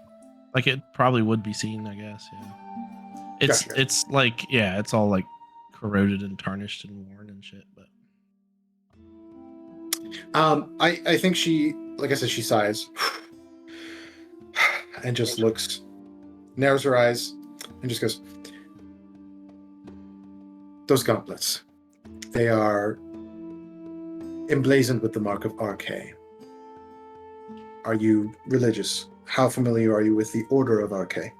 Like it probably would be seen, I guess. Yeah. It's like it's all like corroded and tarnished and worn and shit. But I think she, like I said, she sighs and just looks, narrows her eyes, and just goes, those gauntlets, they are emblazoned with the mark of RK. Are you religious? How familiar are you with the Order of RK?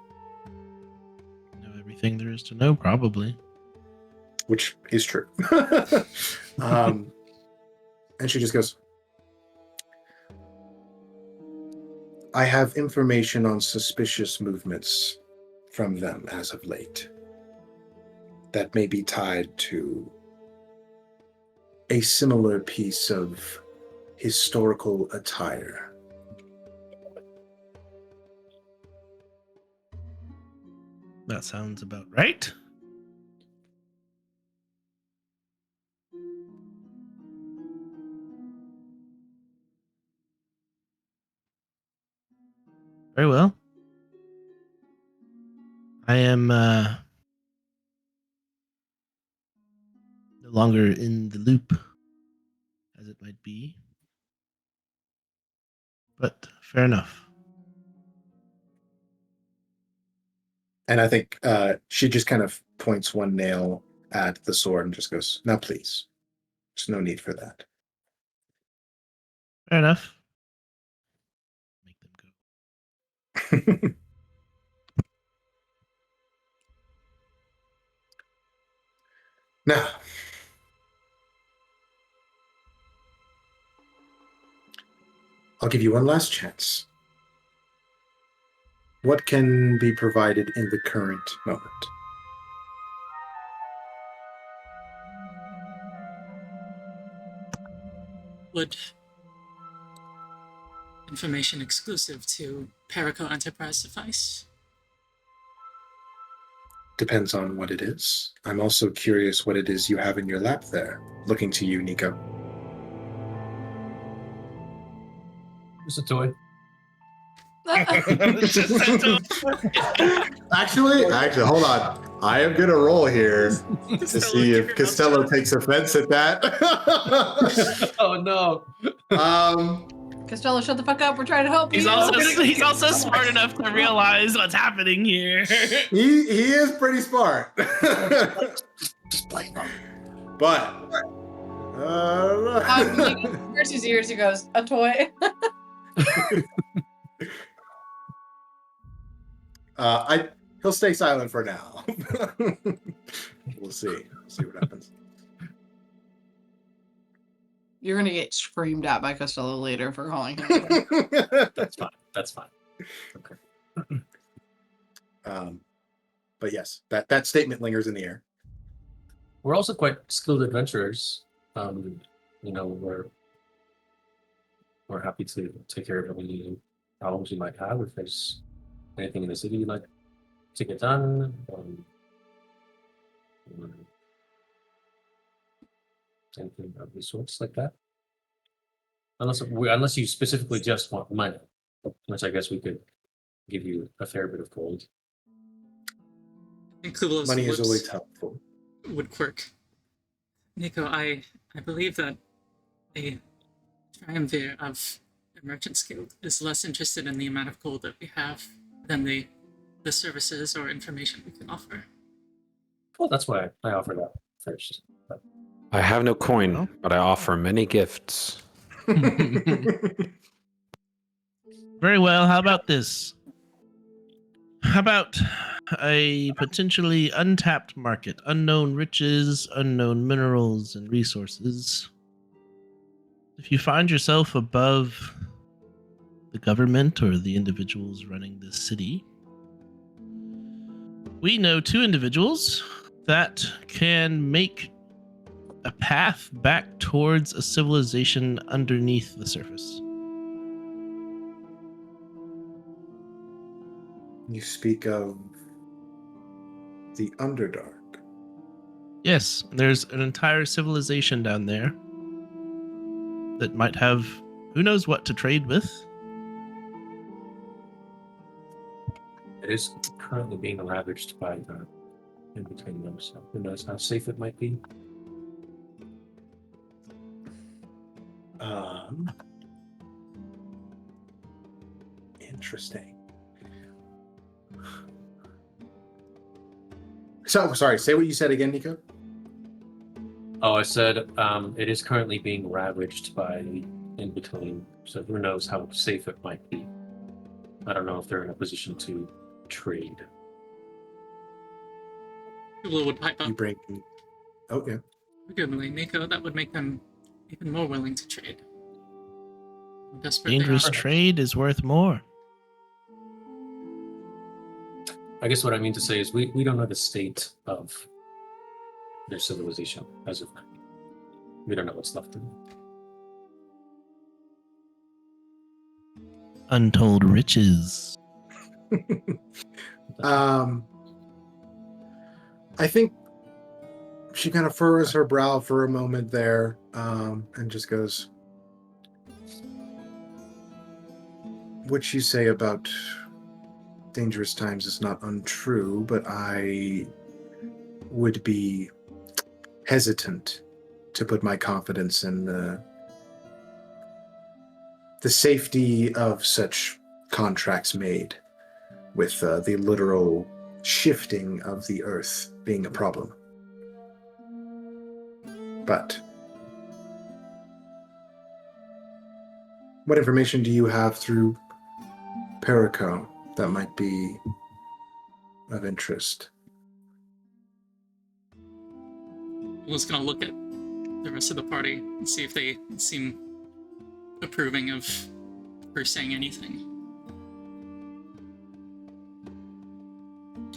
know everything there is to know, probably. Which is true. And she just goes, I have information on suspicious movements from them as of late that may be tied to a similar piece of historical attire. That sounds about right. Very well. I am no longer in the loop, as it might be. But fair enough. And I think she just kind of points one nail at the sword and just goes, "Now, please. There's no need for that." Fair enough. Make them go. Now, I'll give you one last chance. What can be provided in the current moment? Would information exclusive to Perico Enterprise suffice? Depends on what it is. I'm also curious what it is you have in your lap there. Looking to you, Nico. Just a toy. Actually, hold on. I am gonna roll here to see if Costello takes offense at that. Oh no. Costello, shut the fuck up. We're trying to help He's you. also smart enough to realize what's happening here. he is pretty smart. Just play them. But Where's his ears? He goes, a toy. he'll stay silent for now. We'll see. See what happens. You're gonna get screamed at by Costello later for calling him. That's fine. That's fine. Okay. But yes, that statement lingers in the air. We're also quite skilled adventurers. We're happy to take care of any problems you might have. If there's anything in the city you'd like to get done, anything of the sorts like that. Unless you specifically just want money, which I guess we could give you a fair bit of gold. And Kubelos Money is lips always helpful. would quirk. Nico, I believe that a Triumvir of the Merchant's Guild is less interested in the amount of gold that we have than the services or information we can offer. Well, that's why I offered that first. But I have no coin, but I offer many gifts. Very well. How about this? How about a potentially untapped market? Unknown riches, unknown minerals and resources. If you find yourself above the government or the individuals running this city, we know two individuals that can make a path back towards a civilization underneath the surface. You speak of the Underdark. Yes, there's an entire civilization down there that might have who knows what to trade with. it is currently being ravaged by the in between them, so who knows how safe it might be. Interesting. So, sorry, say what you said again, Nico. Oh, I said it is currently being ravaged by in between, so who knows how safe it might be. I don't know if they're in a position to trade. Kublo would pipe up. You bring. Oh, yeah. Arguably, Nico, that would make them even more willing to trade. How desperate they Dangerous are. trade is worth more. I guess what I mean to say is we don't know the state of their civilization as of now. We don't know what's left of it. Untold riches. I think she kind of furrows her brow for a moment there, and just goes, "What you say about dangerous times is not untrue, but I would be hesitant to put my confidence in the safety of such contracts made, with the literal shifting of the earth being a problem. But what information do you have through Perico that might be of interest?" I was gonna look at the rest of the party and see if they seem approving of her saying anything.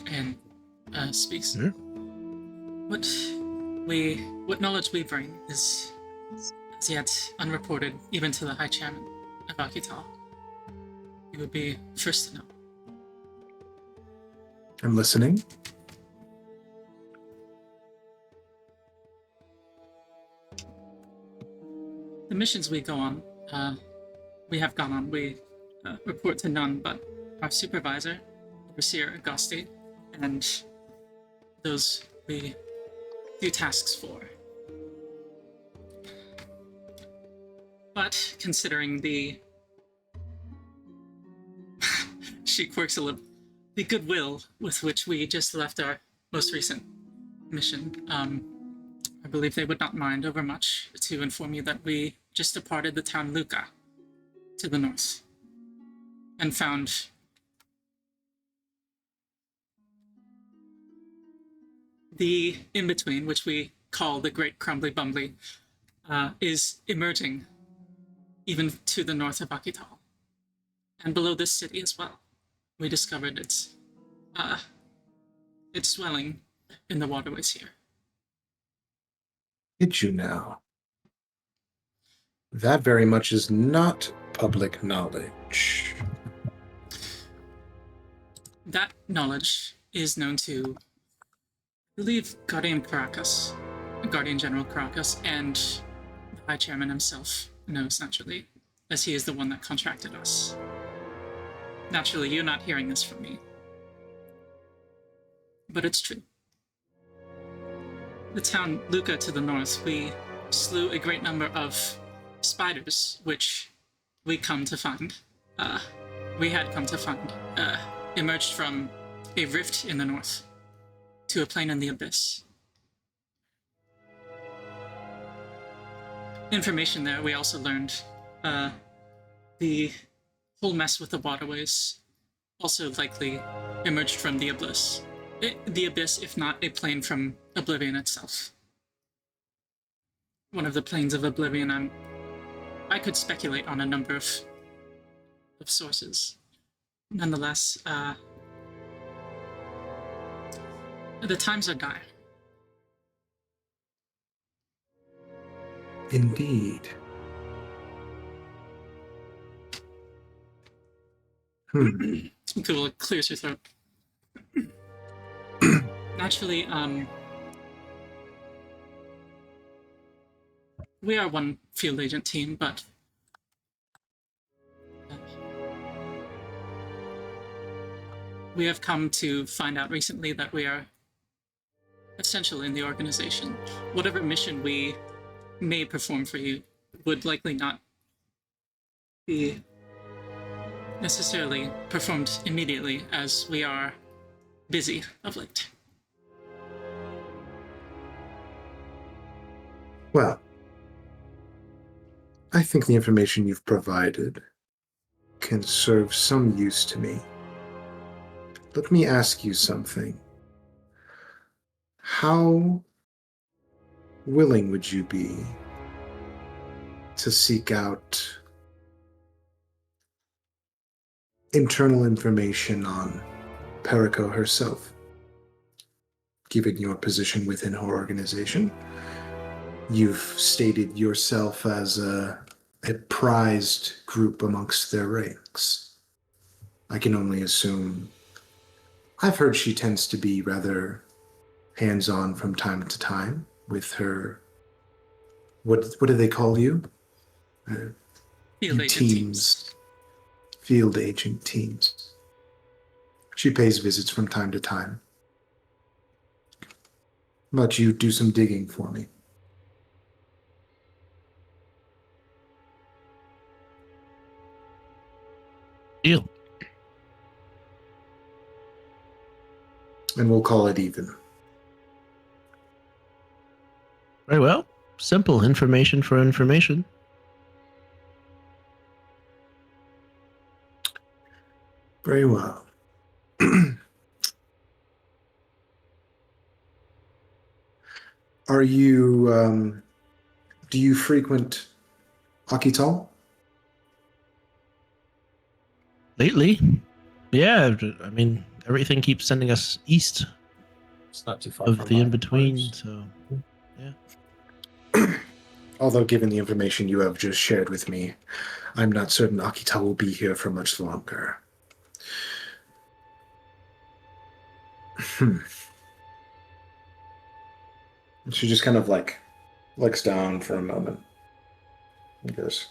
And speaks. Yeah. What knowledge we bring is as yet unreported even to the High Chairman of Akitàl. He would be first to know. I'm listening. The missions we go on, we have gone on, we report to none but our supervisor, Overseer Augusti, and those we do tasks for. But considering the she quirks a little, the goodwill with which we just left our most recent mission, I believe they would not mind overmuch to inform you that we just departed the town Luca to the north and found the in-between, which we call the Great Crumbly Bumbly, is emerging even to the north of Akitàl. And below this city as well, we discovered its swelling in the waterways here. Did you now? That very much is not public knowledge. That knowledge is known to, I believe, Guardian General Caracas, and the High Chairman himself knows, naturally, as he is the one that contracted us. Naturally, you're not hearing this from me. But it's true. The town Luca to the north, we slew a great number of spiders, which we had come to find, emerged from a rift in the north to a plain in the abyss. Information there, we also learned the whole mess with the waterways also likely emerged from the abyss. The abyss, if not a plane from Oblivion itself. One of the planes of Oblivion, I could speculate on a number of sources. Nonetheless, the times are dire. Indeed. Cool, clears your throat. Naturally, we are one field agent team, but we have come to find out recently that we are essential in the organization. Whatever mission we may perform for you would likely not be necessarily performed immediately, as we are busy of late. Well, I think the information you've provided can serve some use to me. Let me ask you something. How willing would you be to seek out internal information on Perico herself, given your position within her organization? You've stated yourself as a prized group amongst their ranks. I can only assume. I've heard she tends to be rather hands-on from time to time with her. What do they call you? Field agent teams. Field agent teams. She pays visits from time to time. How about you do some digging for me? Deal. And we'll call it even. Very well. Simple information for information. Very well. Are you, do you frequent Akitàl? Lately, yeah. I mean, everything keeps sending us east It's not too far of from the my in-between, place. so Although, given the information you have just shared with me, I'm not certain Akitàl will be here for much longer. She just kind of like looks down for a moment and goes,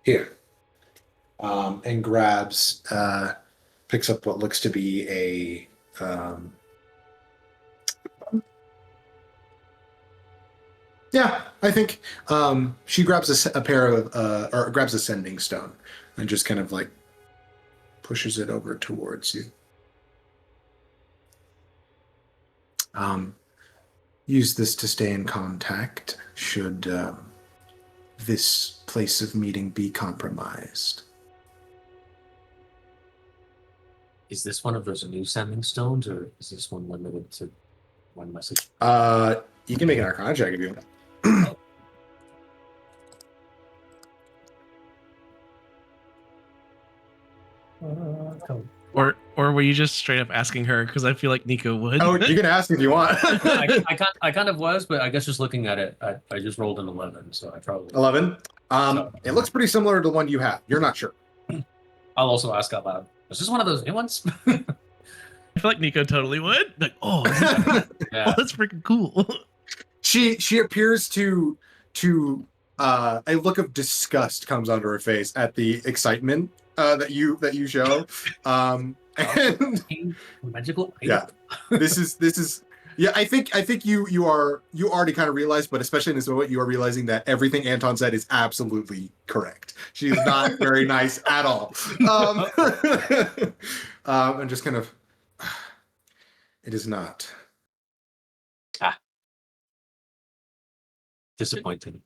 here. And grabs, picks up what looks to be a, yeah, I think she grabs a pair of, or grabs a sending stone and just kind of like pushes it over towards you. Use this to stay in contact should this place of meeting be compromised. Is this one of those new sending stones, or is this one limited to one message? You can make an Arcana check if you want. or were you just straight up asking her? Because I feel like Nico would. Oh, you can ask if you want. I kind of was, but I guess just looking at it, I just rolled an 11, so I probably 11. It looks pretty similar to the one you have. You're not sure. I'll also ask out loud. Is this one of those new ones? I feel like Nico totally would. Like, oh, Yeah. that's freaking cool. She appears to a look of disgust comes onto her face at the excitement that you show. And Magical. yeah, this is yeah. I think you already kind of realized, but especially in this moment, you are realizing that everything Anton said is absolutely correct. She is not very nice at all. And just kind of, it is not. Disappointing.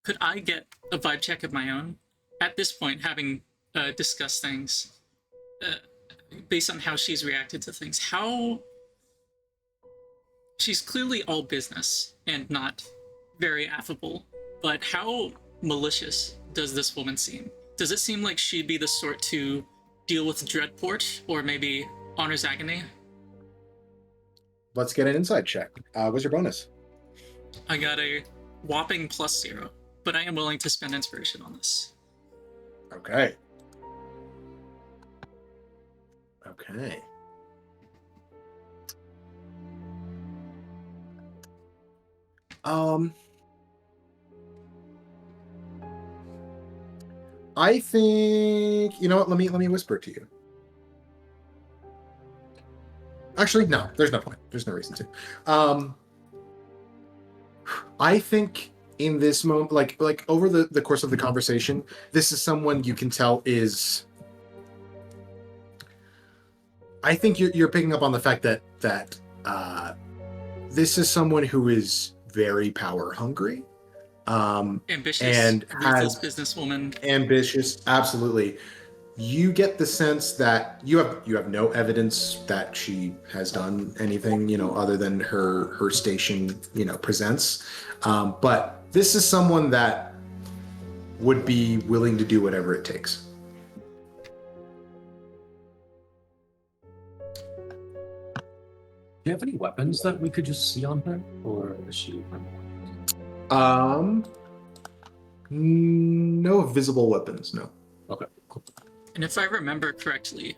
Could I get a vibe check of my own? At this point, having discussed things, based on how she's reacted to things, how... She's clearly all business and not very affable, but how malicious does this woman seem? Does it seem like she'd be the sort to deal with Dreadport, or maybe Honor's Agony? Let's get an inside check. What's your bonus? I got a whopping +0, but I am willing to spend inspiration on this. Okay. Okay. I think, you know what, let me whisper it to you. Actually, no, there's no point. There's no reason to. I think in this moment, like over the course of the conversation, this is someone you can tell is. I think you're picking up on the fact that this is someone who is very power hungry, Ambitious, and ruthless has businesswoman. ambitious. Absolutely, you get the sense that you have no evidence that she has done anything, other than her station, presents. But this is someone that would be willing to do whatever it takes. you have any weapons that we could just see on her, or is she? No visible weapons. No. Okay, cool. And if I remember correctly,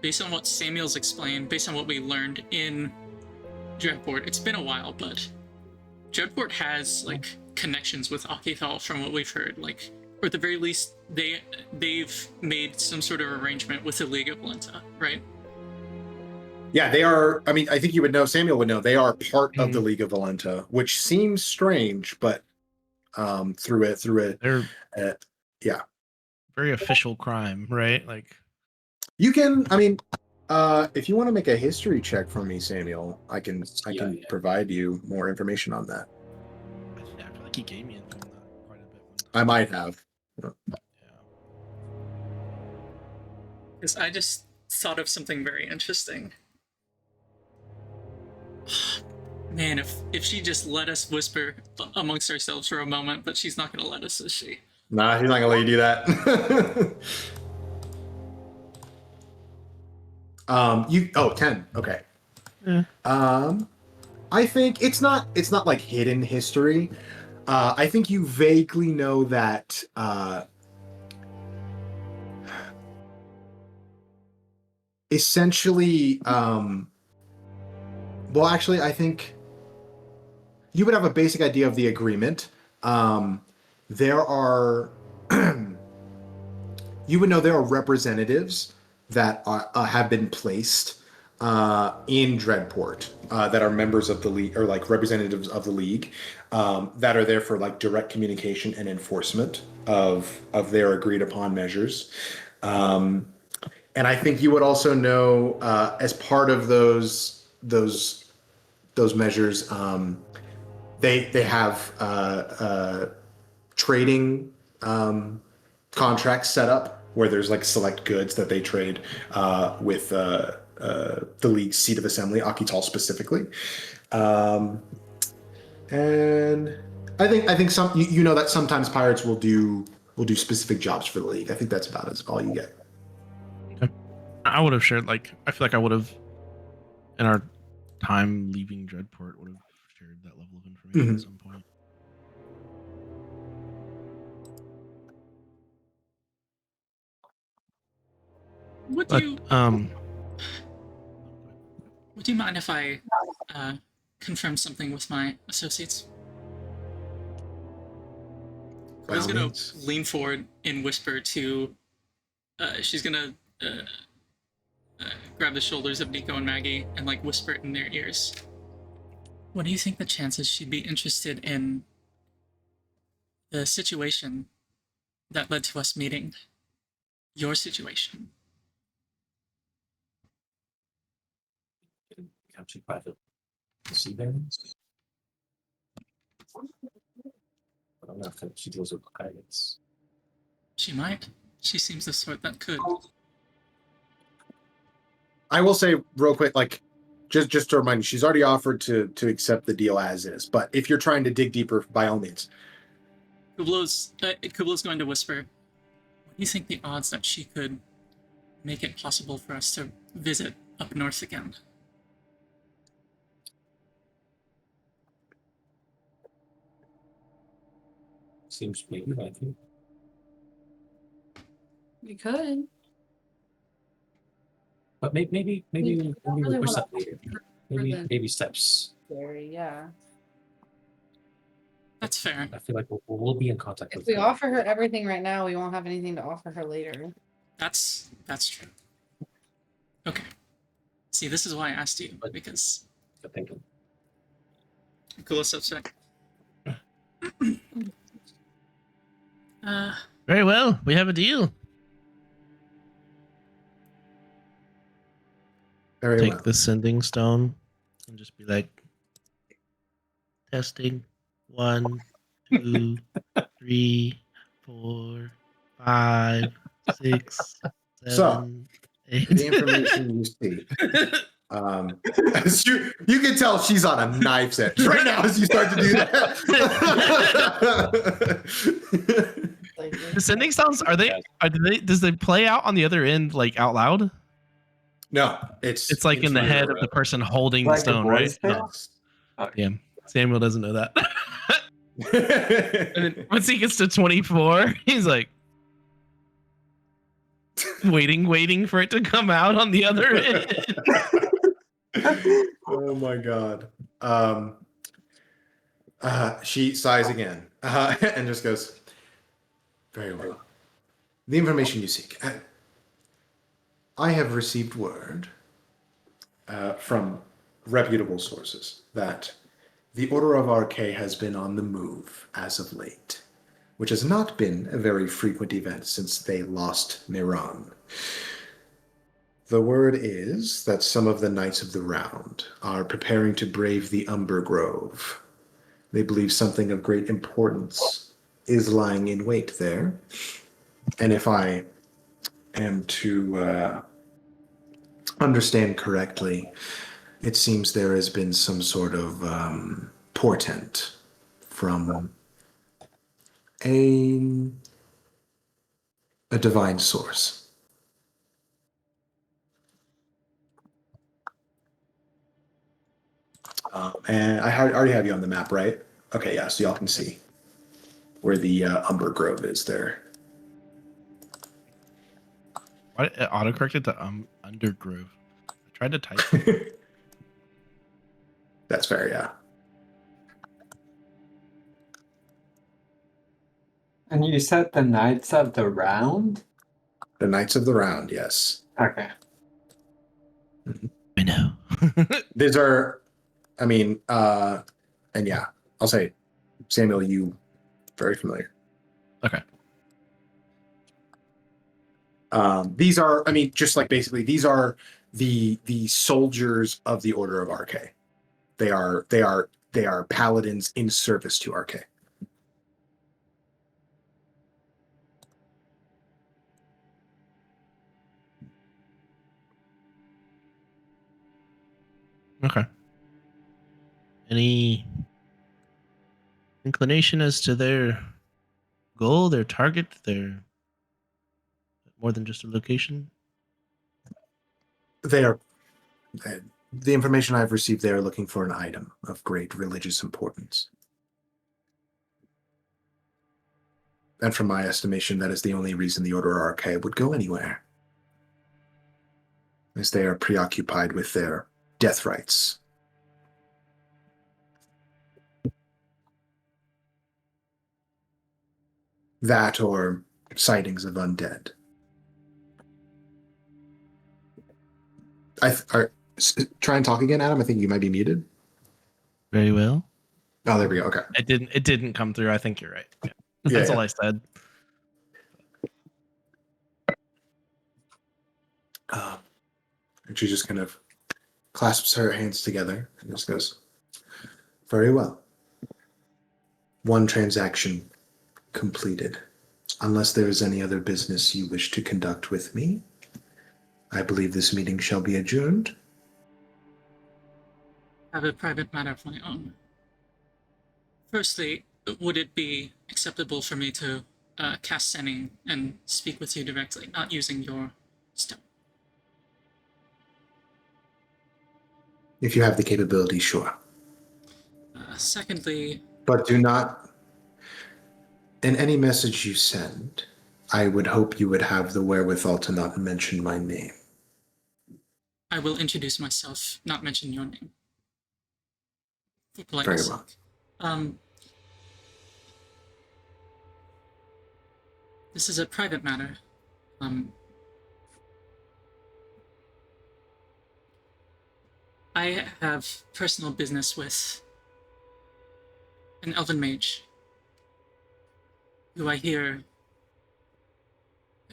based on what Samuel's explained, based on what we learned in Dreadport, it's been a while, but Dreadport has like connections with Akitàl from what we've heard. Like, or at the very least, they've made some sort of arrangement with the League of Valenta, right? Yeah, they are. I mean, I think you would know. Samuel would know. They are part of the League of Valenta, which seems strange, but through They're yeah, very official crime, right? Like you can. I mean, if you want to make a history check for me, Samuel, I can provide you more information on that. I feel like he gave me info on that quite a bit. I might have. Yeah. Because I just thought of something very interesting. Man, if she just let us whisper amongst ourselves for a moment, but she's not going to let us, is she? Nah, he's not gonna let you do that. 10. Okay. Yeah. I think it's not like hidden history. I think you vaguely know that essentially well, actually, I think you would have a basic idea of the agreement. There are you would know there are representatives that have been placed in Dreadport that are members of the league, or like representatives of the league, that are there for like direct communication and enforcement of their agreed upon measures. And I think you would also know as part of those measures, they have trading contracts set up where there's like select goods that they trade with the league's seat of assembly, Akitàl specifically. And I think some you know that sometimes pirates will do specific jobs for the league. I think that's about all you get. Okay. I would have shared, like, I feel like I would have, in our time leaving Dreadport, would have shared that level of information at some point. Would you mind if I confirm something with my associates? I was gonna lean forward and whisper to. She's gonna grab the shoulders of Nico and Maggie and like whisper it in their ears. What do you think the chances she'd be interested in the situation that led to us meeting? Your situation. Actually, private sea bearings. I don't know if she deals with pirates. She might. She seems the sort that could. I will say real quick, like, just to remind you, she's already offered to accept the deal as is. But if you're trying to dig deeper, by all means. Kublo's going to whisper. What do you think the odds that she could make it possible for us to visit up north again? Seems maybe likely. We could. But maybe really we're wanna- later. Maybe the- baby steps. Very, yeah. That's fair. I feel like we'll be in contact If with we her. offer her everything right now, we won't have anything to offer her later. That's true. Okay. See, this is why I asked you, because Good thinking. cool subject. Very well. We have a deal. Very Take well. the sending stone and just be like, testing. 1, 2, 3, 4, 5, 6, 7, So, 8. the information you see. You can tell she's on a knife's edge right now as you start to do that. The sending sounds, does they play out on the other end, like, out loud? No, it's like in the your, head of the person holding the Like a stone, boy's right? tale? Oh, damn. Samuel doesn't know that. And then once he gets to 24, he's like waiting for it to come out on the other end. Oh my god. She sighs again and just goes, very well. The information you seek. I have received word from reputable sources that the Order of Arche has been on the move as of late, which has not been a very frequent event since they lost Miran. The word is that some of the Knights of the Round are preparing to brave the Umber Grove. They believe something of great importance is lying in wait there. And if I am to understand correctly, it seems there has been some sort of portent from a divine source. And I already have you on the map, right? Okay, yeah, so y'all can see where the Umber Grove is there. Why it autocorrected to Undergrove? I tried to type. That's fair, yeah. And you said the Knights of the Round? The Knights of the Round, yes. Okay. I know. These are, I mean, and yeah, I'll say, Samuel, you very familiar. Okay. These are, I mean, just like basically, these are the soldiers of the Order of Arche. They are paladins in service to Arche. Okay. Any inclination as to their goal, their target, their more than just a location? They are, the information I've received, they are looking for an item of great religious importance. And from my estimation, that is the only reason the Order of Arche would go anywhere. As they are preoccupied with their death rites. That or sightings of undead. Try and talk again, Adam. I think you might be muted. Very well. Oh, there we go. Okay. It didn't come through. I think you're right. Yeah. Yeah, That's yeah. all I said. And she just kind of clasps her hands together and just goes, very well. One transaction completed. Unless there is any other business you wish to conduct with me, I believe this meeting shall be adjourned. I have a private matter of my own. Firstly, would it be acceptable for me to cast Sending and speak with you directly, not using your stone? If you have the capability, sure. Secondly, But do not, in any message you send, I would hope you would have the wherewithal to not mention my name. I will introduce myself, not mention your name. For Very politeness well. sake. This is a private matter. I have personal business with an elven mage who I hear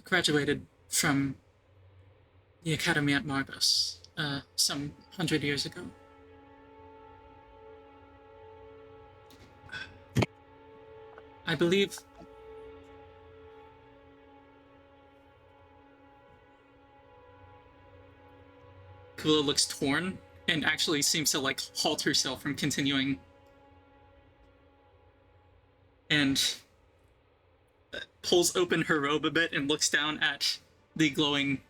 graduated from the academy at Margos some 100 years ago. I believe Kula looks torn and actually seems to like halt herself from continuing, and pulls open her robe a bit and looks down at the glowing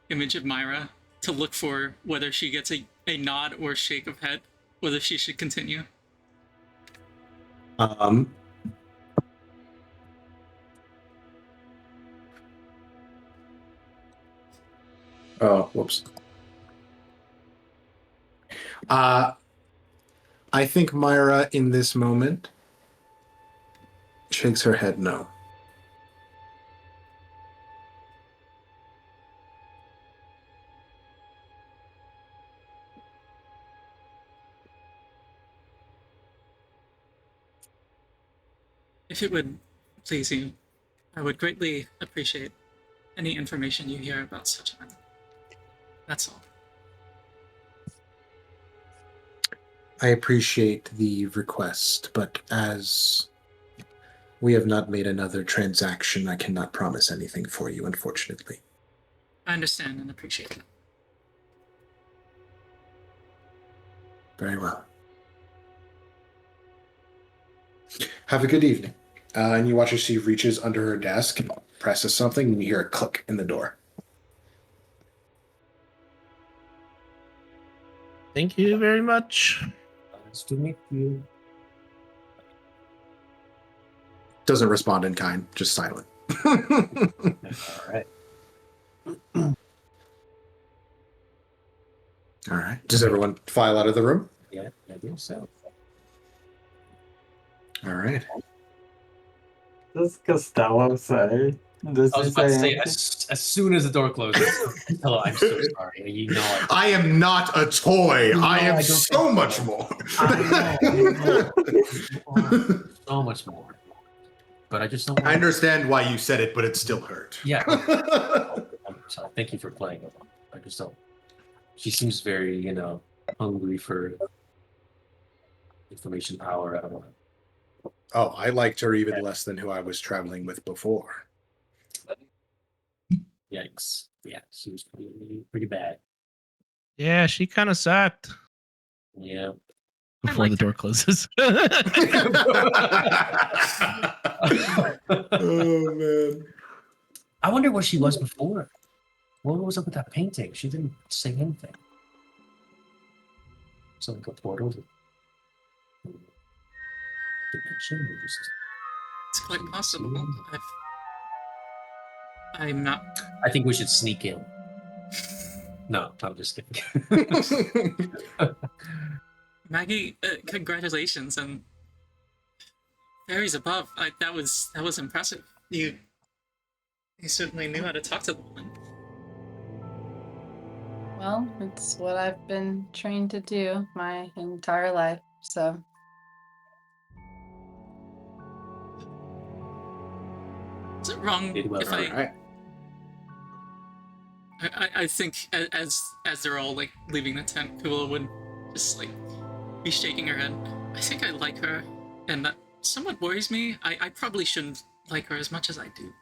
image of Myra to look for whether she gets a nod or shake of head, whether she should continue. Oh, whoops. I think Myra, in this moment, shakes her head no. If it would please you, I would greatly appreciate any information you hear about such men. That's all. I appreciate the request, but as we have not made another transaction, I cannot promise anything for you, unfortunately. I understand and appreciate that. Very well. Have a good evening. And you watch as she reaches under her desk, presses something, and you hear a click in the door. Thank you very much. Nice to meet you. Doesn't respond in kind, just silent. All right. All right. Does everyone file out of the room? Yeah, I think so. All right. Does Costello say? Does I was he about to say, anything? as soon as the door closes, hello, I'm so sorry. You know I am not a toy. No, I am I don't so think much so. more. so much more. But I just don't want I understand why you said it, but it still hurt. Yeah. I'm sorry. Thank you for playing it. I just don't. She seems very, hungry for information power. I don't know. Oh, I liked her even less than who I was traveling with before. Yikes. Yeah, she was pretty bad. Yeah, she kind of sucked Yeah. before the door closes. Oh, man. I wonder what she was before. What was up with that painting? She didn't say anything. So like a portal to dimension or just It's quite possible. I'm not. I think we should sneak in. No, I'm just kidding. Maggie, congratulations, and fairies above. That was impressive. You certainly knew how to talk to the woman. Well, it's what I've been trained to do my entire life, so. Is it wrong Did well, if All right. I think as they're all like leaving the tent, Kula would just like be shaking her head. I think I like her, and that somewhat worries me. I probably shouldn't like her as much as I do.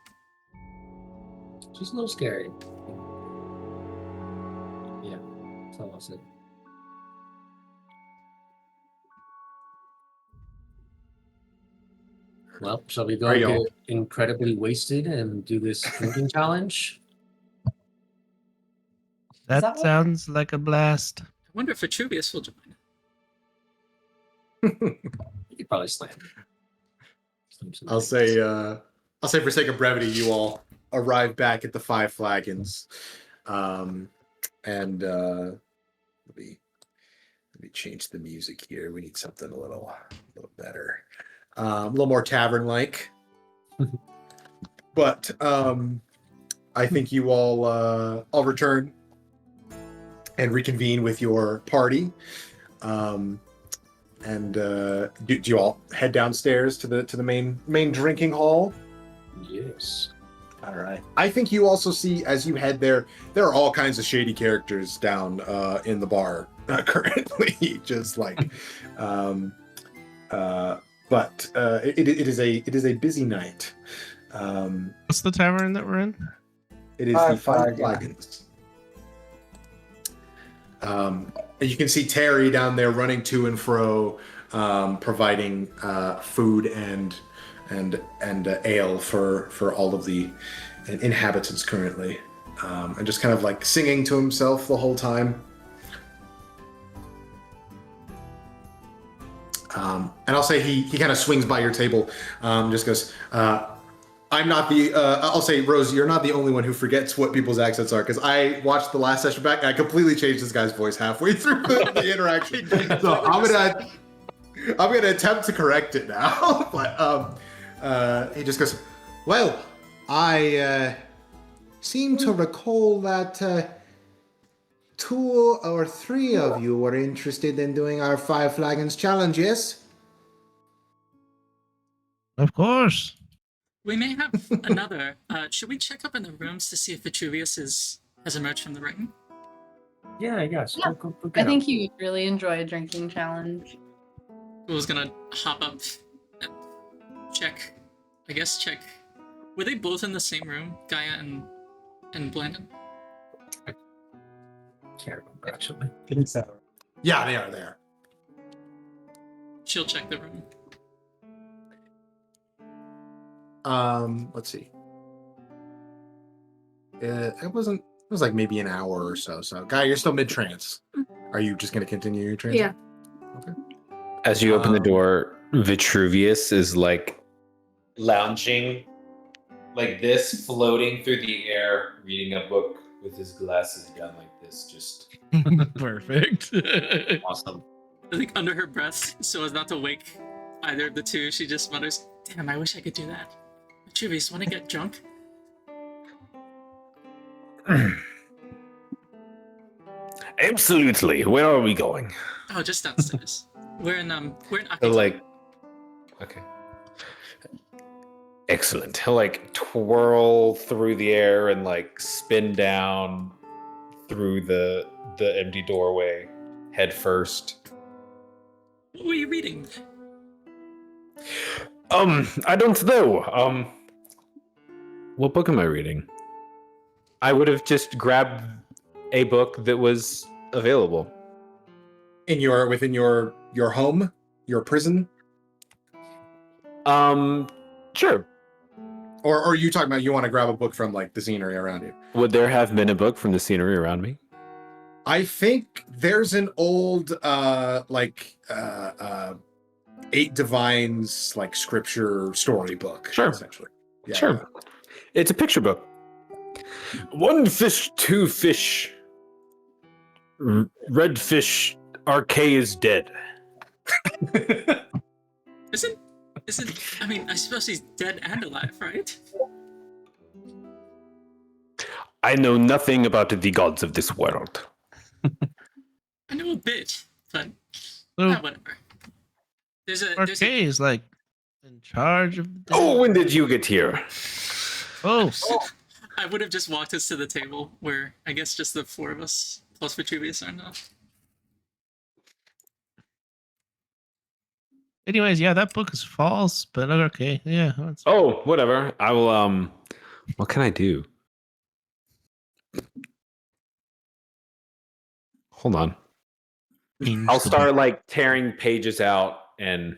She's a little scary. Yeah, that's all I'll say. Well, shall we go Are y'all- get incredibly wasted and do this drinking challenge? that That what- sounds like a blast. I wonder if Vitruvius will join. You could probably slam. I'll say for sake of brevity, you all arrive back at the Five Flagons. And let me change the music here. We need something a little better. A little more tavern-like. But I think you all return and reconvene with your party. And do you all head downstairs to the main drinking hall? Yes. All right. I think you also see as you head there are all kinds of shady characters down in the bar currently, just like. But it is a busy night. What's the tavern that we're in? It is Five the Five Flagons. Flagons. You can see Terry down there running to and fro, providing food and ale for all of the inhabitants currently. and just kind of like singing to himself the whole time. And I'll say he kind of swings by your table, just goes, I'm not the, I'll say, Rose, you're not the only one who forgets what people's accents are, because I watched the last session back and I completely changed this guy's voice halfway through the interaction. So I'm gonna attempt to correct it now. But he just goes, well, I seem to recall that 2 or 3 of you were interested in doing our 5 Flagons challenge, yes? Of course. We may have another. Should we check up in the rooms to see if Vitruvius has emerged from the ring? Yeah, I guess. Yeah. Go I get think him. he would really enjoy a drinking challenge. Who was gonna hop up and check? I guess check. Were they both in the same room, Gaia and Blandon? Can't remember actually. I think so. Yeah, they are there. She'll check the room. Let's see. It was like maybe an hour or so. So, Guy, you're still mid-trance. Are you just going to continue your trance? Yeah. Okay. As you open the door, Vitruvius is like lounging like this, floating through the air, reading a book with his glasses down like this, just Perfect. Awesome. I think under her breath, so as not to wake either of the two, she just mutters, "Damn, I wish I could do that. Vitruvius, want to get drunk?" absolutely. Where are we going? Oh, just downstairs. We're in He'll Akitàl. like, okay, excellent. He'll like twirl through the air and like spin down through the empty doorway, head first. What were you reading? I don't know. What book am I reading? I would have just grabbed a book that was available. Within your home, your prison, Sure. or are you talking about you want to grab a book from like the scenery around you? Would there have been a book from the scenery around me? I think there's an old Eight Divines like scripture storybook. Sure. Essentially. Yeah, Sure. It's a picture book. 1 fish, 2 fish. Red fish, RK is dead. Isn't? I mean, I suppose he's dead and alive, right? I know nothing about the gods of this world. I know a bit, but So whatever. There's a RK is like in charge of. Oh, when did you get here? Oh, I would have just walked us to the table where I guess just the 4 of us plus Vitruvius are now. anyways, yeah, that book is false, but okay, yeah. That's... Oh, whatever. I will, what can I do? Hold on. I'll start like tearing pages out and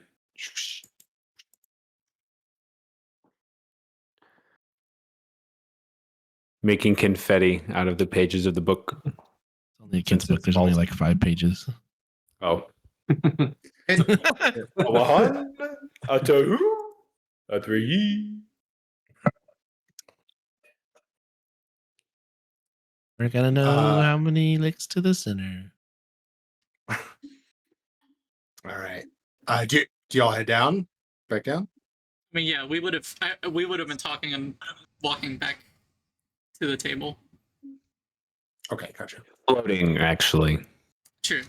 making confetti out of the pages of the book. Only a kid's book. There's only like 5 pages. Oh. A 1, a 2, a 3. We're gonna know how many licks to the center. All right. Do y'all head down? Back down? I mean, yeah, we would have been talking and walking back to the table. Okay, gotcha. Floating, actually. Sure.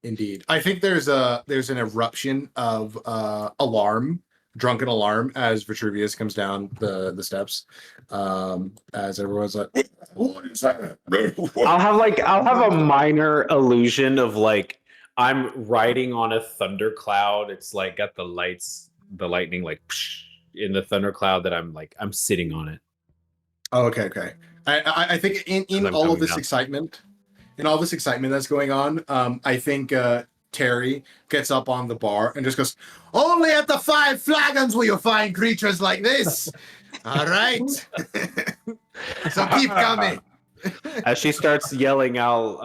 Indeed. I think there's an eruption of drunken alarm as Vitruvius comes down the steps. As everyone's like, what is that? I'll have a minor illusion of like I'm riding on a thundercloud. It's like got the lightning like in the thundercloud that I'm sitting on it. Oh, okay. I think in all of this excitement, that's going on, I think Terry gets up on the bar and just goes, "Only at the 5 Flagons will you find creatures like this." All right. So keep coming. As she starts yelling, I'll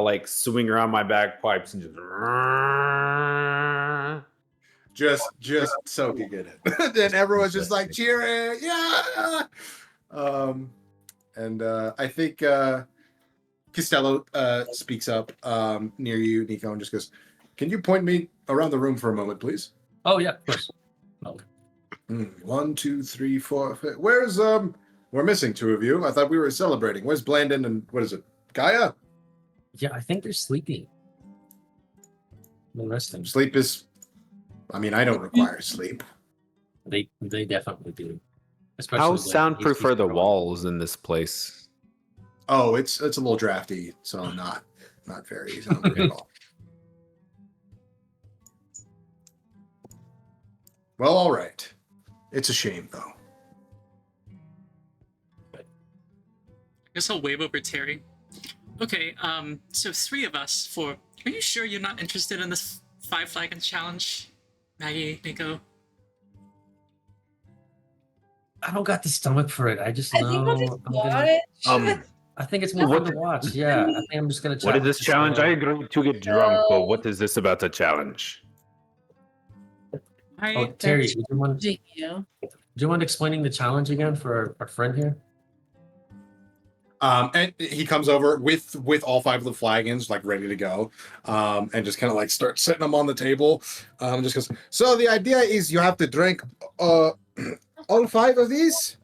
like swing around my bagpipes and just soaking in it. And everyone's just like cheering, yeah. I think Costello speaks up near you, Nico, and just goes, "Can you point me around the room for a moment, please?" Oh yeah, of course. Oh. 1, 2, 3, 4. Where's We're missing 2 of you. I thought we were celebrating. Where's Blandon and what is it, Gaia? Yeah, I think they're sleeping. They're resting. Sleep is. I mean, I don't require sleep. They definitely do. Especially how when soundproof he's are the growing. walls in this place? Oh, it's a little drafty, so not very soundproof at all. Well, all right. It's a shame, though. I guess I'll wave over Terry. Okay, so 3 of us for... Are you sure you're not interested in this 5 Flagons challenge? Maggie, Nico? I don't got the stomach for it. I just I know. think we'll just I'm gonna- watch. I think it's more fun to watch. Yeah, I think I'm just gonna. What is this challenge? I agree to get drunk, but what is this about a challenge? Oh, Terry, do You. you mind explaining the challenge again for our friend here? And he comes over with all 5 of the flagons, like ready to go, and just kind of like start setting them on the table. Just goes. So the idea is you have to drink all 5 of these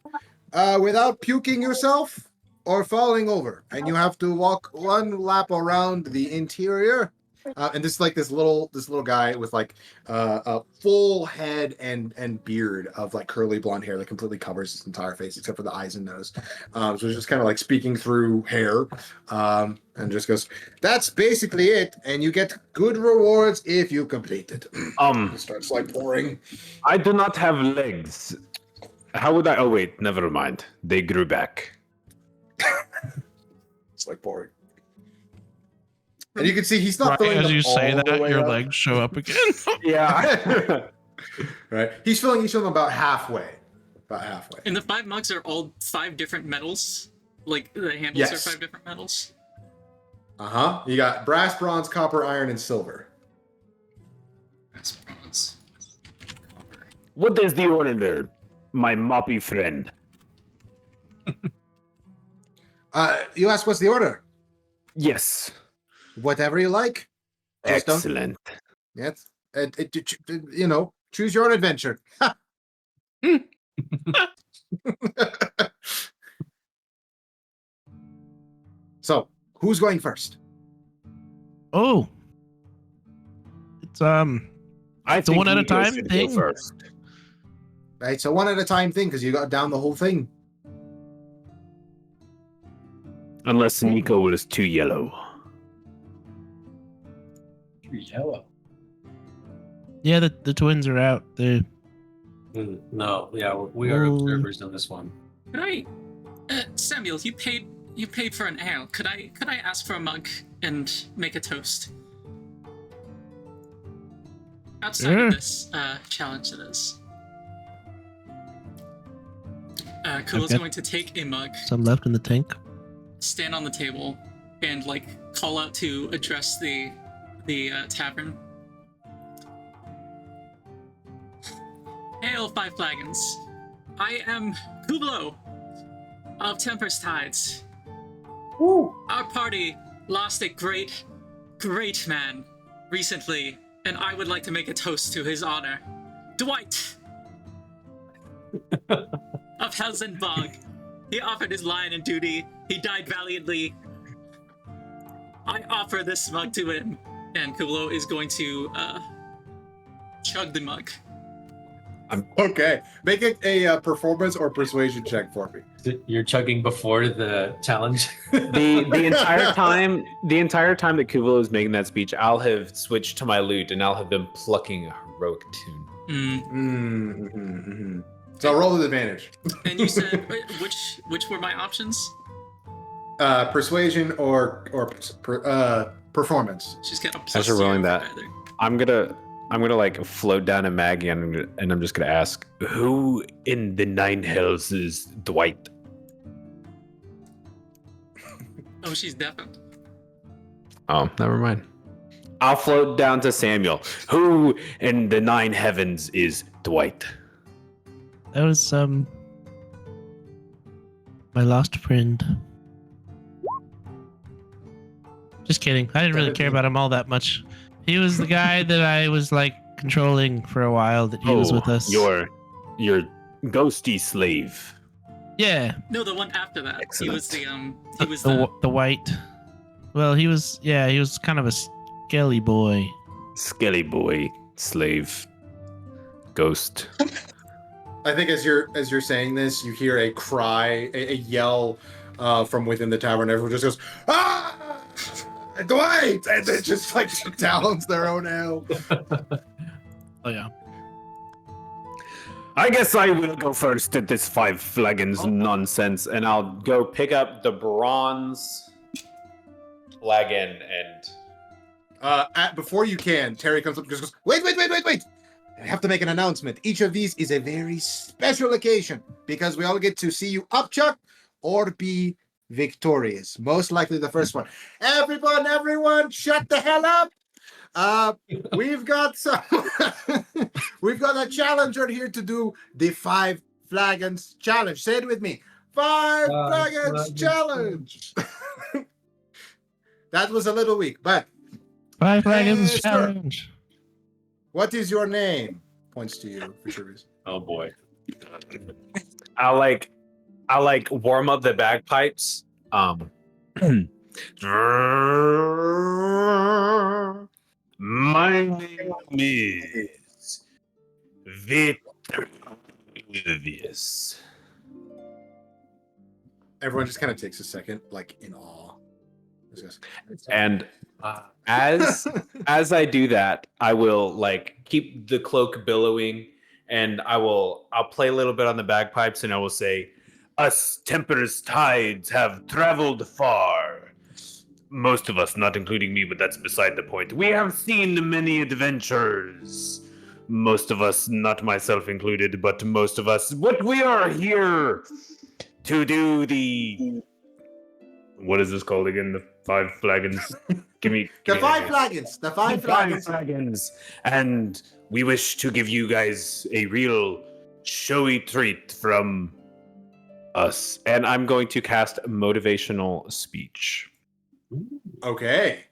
without puking yourself or falling over, and you have to walk 1 lap around the interior. And this is like this little guy with like a full head and beard of like curly blonde hair that completely covers his entire face except for the eyes and nose. So he's just kind of like speaking through hair, and just goes, "That's basically it, and you get good rewards if you complete it." He starts like pouring. I do not have legs. How would I? Oh wait, never mind. They grew back. It's like pouring. And you can see he's not Right filling as them you say all the that, way your up. legs show up again. Yeah. Right. He's filling about halfway. And the 5 mugs are all 5 different metals? Like, the handles Yes. are 5 different metals? Uh-huh. You got brass, bronze, copper, iron, and silver. Brass, bronze, copper. What is the order, my moppy friend? You ask what's the order? Yes. Whatever you like. Just don't- Excellent. Yes. Choose your own adventure. So, who's going first? Oh, it's I It's a think one at a Nico time should go thing? first. Right, so 1 at a time thing because you got down the whole thing. Unless Nico is too yellow. Yellow. yeah. The twins are out. No, yeah, we are Oh. observers in this one. Could I... Samuel, you paid for an ale. Could I ask for a mug and make a toast? Outside Sure. of this challenge it is. Kulo's got- going to take a mug, Some left in the tank. stand on the table, and like call out to address the tavern. Hail, 5 Flagons! I am Kublo of Tempest Tides. Our party lost a great man recently, and I would like to make a toast to his honor. Dwight of Helsenbog. He offered his line in duty. He died valiantly. I offer this mug to him, and Kublo is going to chug the mug. Okay. Make it a performance or persuasion check for me. You're chugging before the challenge. The entire time that Kubo is making that speech, I'll have switched to my lute and I'll have been plucking a heroic tune. Mm-hmm. So roll with advantage. And you said which were my options? Persuasion or performance. She's got a plus As you're rolling 0 that, for either. I'm gonna like float down to Maggie and I'm just gonna ask, who in the 9 hells is Dwight? Oh, she's deafened. Oh, never mind. I'll float down to Samuel. Who in the 9 heavens is Dwight? That was my lost friend. Just kidding. I didn't really care about him all that much. He was the guy that I was like controlling for a while. That he was with us. Your ghosty slave. Yeah. No, the one after that. Excellent. He was he was the The white. Well, he was kind of a skelly boy. Skelly boy, slave, ghost. I think as you're saying this, you hear a cry, a yell from within the tavern. Everyone just goes, "Ah, Dwight!" And they just like talons their own ale. Oh yeah. I guess I will go first at this 5 flagons nonsense, and I'll go pick up the bronze flagon and Before you can, Terry comes up and just goes, "Wait! I have to make an announcement. Each of these is a very special occasion because we all get to see you upchuck or be victorious. Most likely the first one. Everyone, shut the hell up! We've got we've got a challenger here to do the 5 flagons challenge. Say it with me. 5 flagons challenge. That was a little weak, but 5 flagons Sure. challenge. What is your name? Points to you for sure. Oh boy. I'll warm up the bagpipes. My name is Vitruvius. Everyone just kind of takes a second, like in awe. And as I do that, I will like keep the cloak billowing, and I'll play a little bit on the bagpipes, and I will say, "Us tempestuous tides have traveled far. Most of us, not including me, but that's beside the point. We have seen many adventures. Most of us, not myself included, but most of us. But we are here to do the... What is this called again? The 5 flagons? Give me The an 5 idea. flagons. The 5 The 5 flagons. flagons. And we wish to give you guys a real showy treat from us. And I'm going to cast motivational speech. Okay.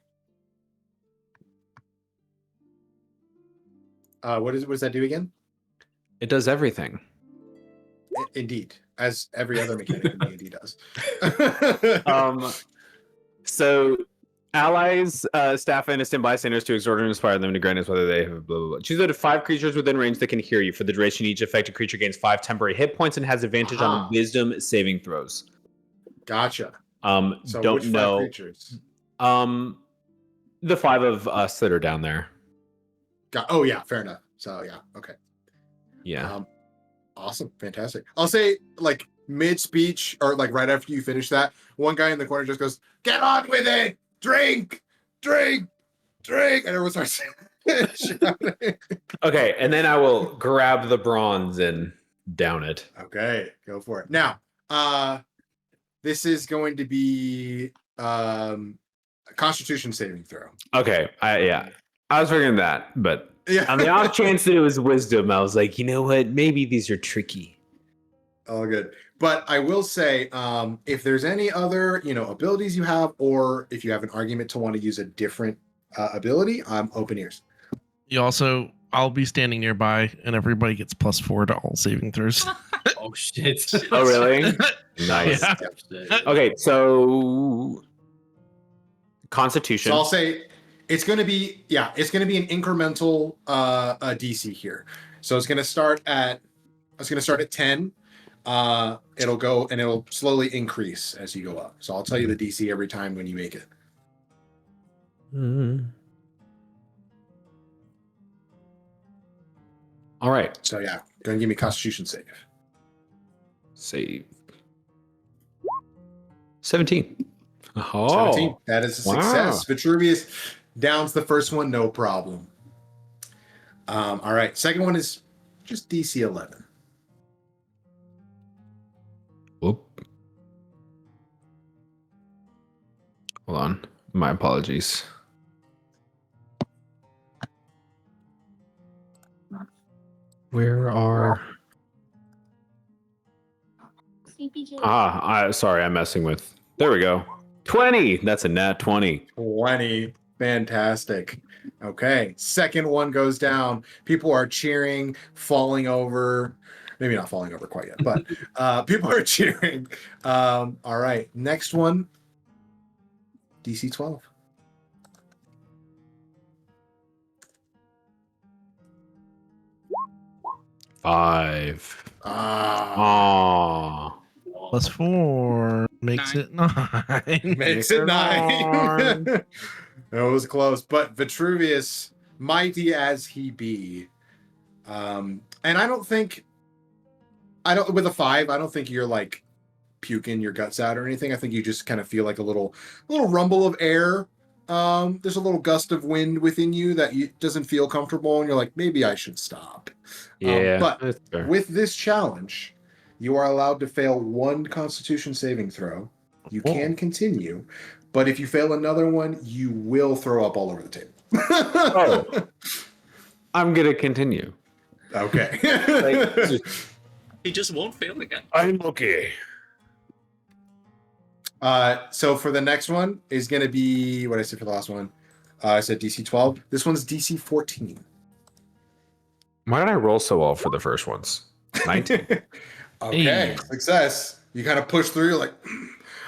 What does that do again? It does everything. Indeed, as every other mechanic in D&D does. So allies, staff, innocent bystanders to exhort and inspire them to grant us whether they have blah blah blah. Choose out of 5 creatures within range that can hear you. For the duration, each affected creature gains 5 temporary hit points and has advantage on wisdom saving throws. Gotcha. So Don't which 5 know. creatures? The 5 of us that are down there. Oh yeah, fair enough. So yeah, okay. Yeah. Awesome, fantastic. I'll say like mid-speech or like right after you finish that, one guy in the corner just goes, "Get on with it! Drink! Drink! Drink!" And everyone starts shouting. Okay, and then I will grab the bronze and down it. Okay, go for it. Now, this is going to be a Constitution saving throw. Okay, I was figuring that, but Yeah. on the off chance that it was wisdom, I was like, you know what? Maybe these are tricky. All good. But I will say, if there's any other, abilities you have, or if you have an argument to want to use a different ability, I'm open ears. You also, I'll be standing nearby, and everybody gets +4 to all saving throws. Oh shit. Oh, really? Nice. Yeah. Okay, so Constitution. So I'll say it's going to be an incremental DC here. So it's going to start at 10. It'll go and it'll slowly increase as you go up. So I'll tell you the DC every time when you make it. All right. So yeah, go and give me Constitution save. Save. 17. Oh, 17. That is a wow. success. Vitruvius downs the first one, no problem. All right. Second one is just DC 11. Whoop. Hold on. My apologies. Where are... sorry, I'm messing with... There we go. 20! That's a nat 20. 20. Fantastic. Okay. Second one goes down. People are cheering, falling over. Maybe not falling over quite yet, but people are cheering. All right. Next one. DC 12. Five. +4 makes it 9. Makes it 9. It was close, but Vitruvius, mighty as he be, and I don't with a 5, I don't think you're like puking your guts out or anything. I think you just kind of feel like a little rumble of air. There's a little gust of wind within you that doesn't feel comfortable, and you're like, maybe I should stop. Yeah, but with this challenge, you are allowed to fail 1 Constitution saving throw. You can continue, but if you fail another one, you will throw up all over the table. I'm gonna continue. Okay. He just won't fail again. I'm okay. So for the next one is going to be what I said for the last one. I said DC 12. This one's DC 14. Why did I roll so well for the first ones? 19. Okay, Hey. Success. You kind of push through. You're like,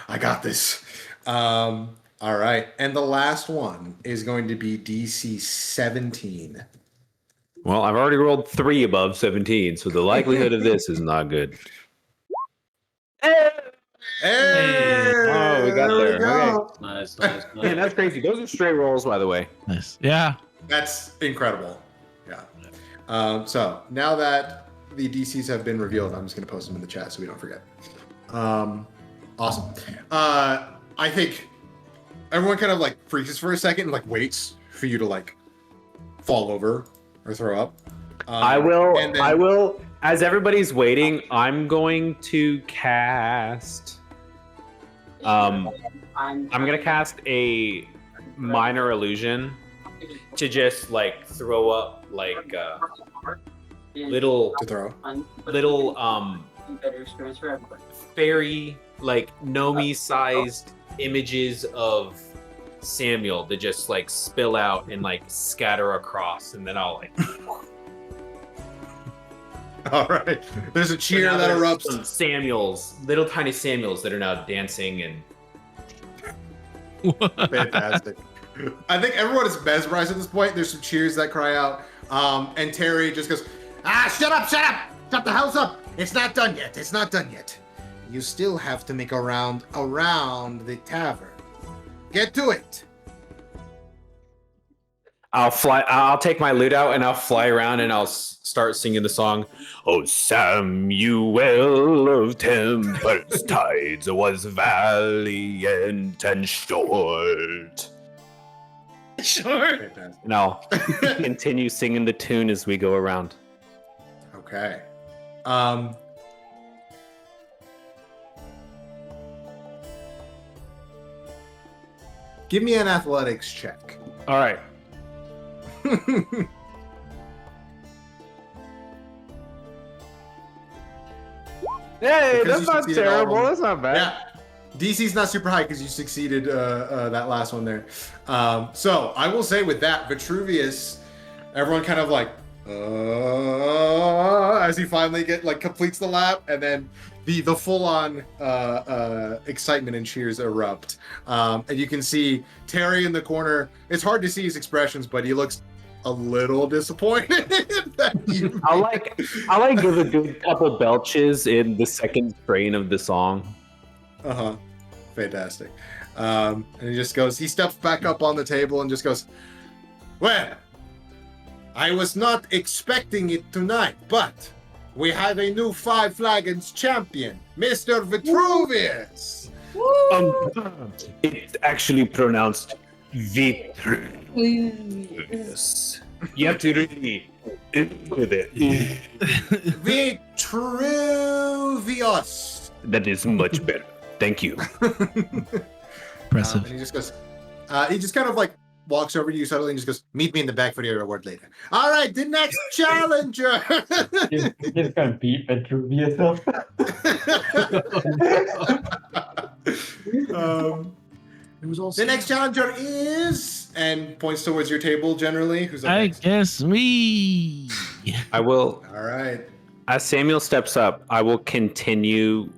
I got this. All right, and the last one is going to be DC 17. Well, I've already rolled 3 above 17, so the likelihood of this is not good. Hey! Oh, we got there. Go. Okay. Nice. Man, that's crazy. Those are straight rolls, by the way. Nice. Yeah. That's incredible. Yeah. So now that the DCs have been revealed, I'm just going to post them in the chat so we don't forget. Awesome. I think everyone kind of like freezes for a second and like waits for you to like fall over or throw up. I will. As everybody's waiting, I'm going to cast. I'm gonna cast a minor illusion to just like throw up like little To throw. fairy like Nomi sized images of Samuel that just like spill out and like scatter across, and then I'll like. All right. There's a cheer So now that there's erupts. some Samuels, little tiny Samuels that are now dancing and. Fantastic. I think everyone is mesmerized at this point. There's some cheers that cry out. And Terry just goes, shut up. Shut the house up. It's not done yet. You still have to make a round around the tavern. Get to it. I'll take my lute out and I'll fly around and I'll start singing the song. Oh, Samuel of Tempe's tides was valiant and short. Sure. Fantastic. And I'll continue singing the tune as we go around. Okay. Give me an athletics check. All right. Hey, Because that's you not succeeded all of terrible. them. That's not bad. Yeah. DC's not super high because you succeeded that last one there. So I will say with that, Vitruvius, everyone kind of like, as he finally completes the lap, and then the full-on excitement and cheers erupt. And you can see Terry in the corner. It's hard to see his expressions, but he looks a little disappointed that you I'll like give a good couple belches in the second strain of the song. Uh-huh. Fantastic. And he steps back up on the table and just goes, well, I was not expecting it tonight, but we have a new 5 Flagons champion, Mr. Vitruvius. It's actually pronounced Vitruvius. You have to really with it. Vitruvius. That is much better. Thank you. Impressive. And he just goes, he just kind of like walks over to you subtly and just goes, meet me in the back for your reward later. All right, the next challenger. He's gonna beat Vitruvius up. The next challenger is, and points towards your table generally. Who's up I next? guess me. I will, All right. as Samuel steps up, I will continue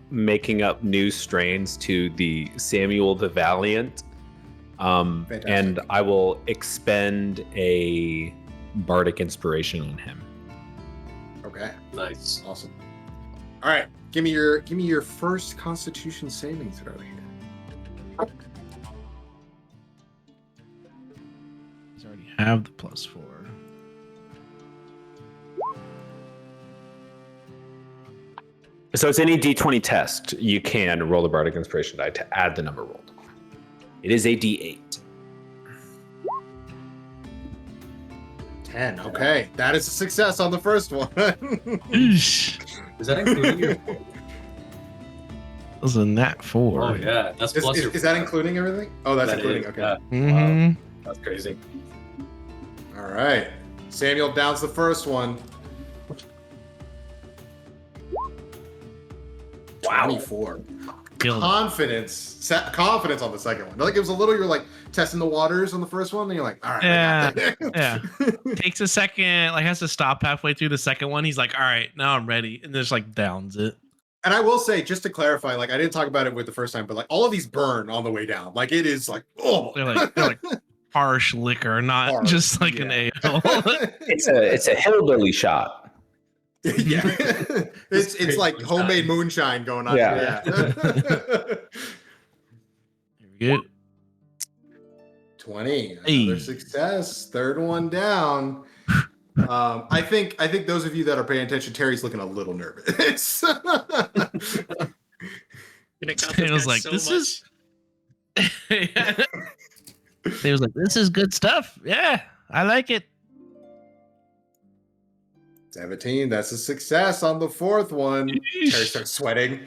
making up new strains to the Samuel the Valiant. And I will expend a bardic inspiration on him. Okay. Nice. Awesome. All right. Give me your first Constitution saving throw here. He's already have the +4. So it's any D20 test. You can roll the bardic inspiration die to add the number rolled. It is a D8. 10. Okay. That is a success on the first one. Eesh. Is that including your? That was a nat 4. Oh yeah, that's plus your. Is that including everything? Oh, that's That including. is, Okay. yeah. Mm-hmm. Wow, that's crazy. All right. Samuel downs the first one. Wow. 24. Killed it. Confidence on the second one. Like it was a little, you're like testing the waters on the first one, then you're like, all right. Yeah, I got that. yeah. Takes a second, like has to stop halfway through the second one. He's like, all right, now I'm ready. And just like downs it. And I will say, just to clarify, like I didn't talk about it with the first time, but like all of these burn on the way down. Like it is like, oh, They're like harsh liquor, not Harsh, just like an ale. It's a hillbilly shot. yeah. it's like homemade moonshine going on. Yeah. Here we go. 20. Another Hey. success. Third one down. I think those of you that are paying attention, Terry's looking a little nervous. It was like, this is. He was like, this is good stuff. Yeah, I like it. 17. That's a success on the fourth one. Terry starts sweating.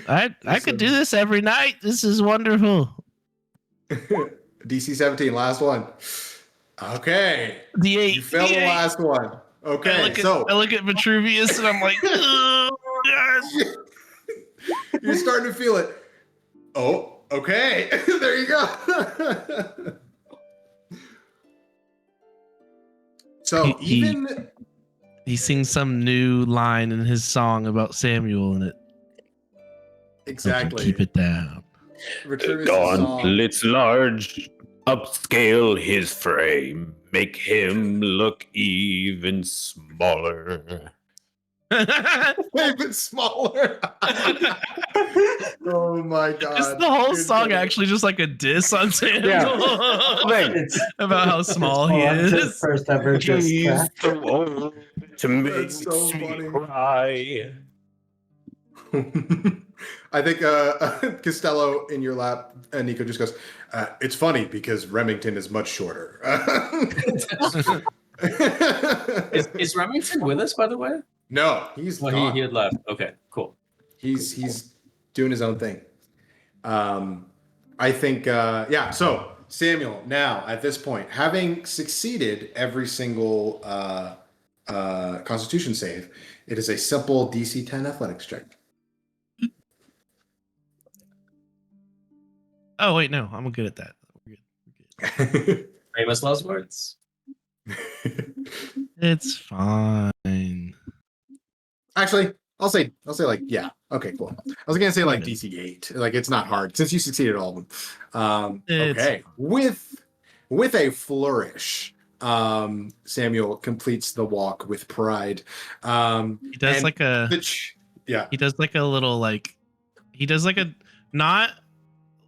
I could do this every night. This is wonderful. DC 17, last one. Okay. The 8. You failed the last one. Okay, I look at Vitruvius and I'm like, oh, yes. You're starting to feel it. Oh, okay. There you go. So He sings some new line in his song about Samuel, and it exactly. keep it down. Vitruvius' song. Gauntlets large, upscale his frame, make him look even smaller. Even smaller. Oh my god. Is the whole Dude, song no. actually just like a diss on Samuel? It's About how small he his is? first ever diss He's track. the one to make That's so me funny. cry. I think Costello in your lap, and Nico just goes, it's funny because Remington is much shorter. Is Remington with us, by the way? No, he's Well, gone. he had left. Okay, cool. He's doing his own thing. I think yeah. So Samuel, now at this point, having succeeded every single Constitution save, it is a simple DC 10 athletics check. Oh wait, no, I'm good at that. We're good. Famous last words. It's fine. Actually, I'll say like, yeah. Okay, cool. I was gonna say like DC 8. Like it's not hard since you succeeded all of them. Okay. With a flourish, Samuel completes the walk with pride. He does like a yeah. He does like a little like he does like a not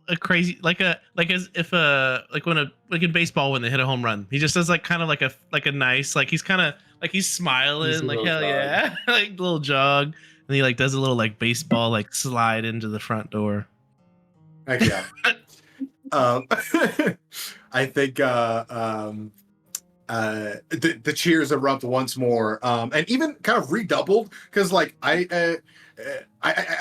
a crazy like as if like when like in baseball when they hit a home run. He just does like kind of like a nice like he's kind of like he's smiling He's a like little hell yeah like little jog, and he like does a little like baseball like slide into the front door. Heck yeah. I think the cheers erupt once more, and even kind of redoubled because like I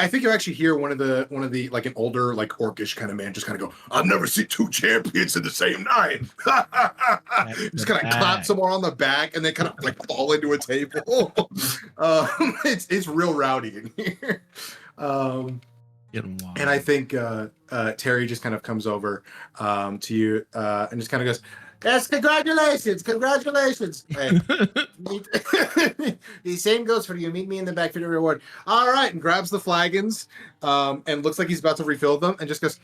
think you actually hear one of the like an older like orcish kind of man just kind of go, "I've never seen two champions in the same night." Just kind of clap someone on the back and then kind of like fall into a table. It's real rowdy in here. And I think Terry just kind of comes over to you and just kind of goes, "Yes, congratulations. Hey, the same goes for you. Meet me in the back for the reward." All right, and grabs the flagons and looks like he's about to refill them and just goes,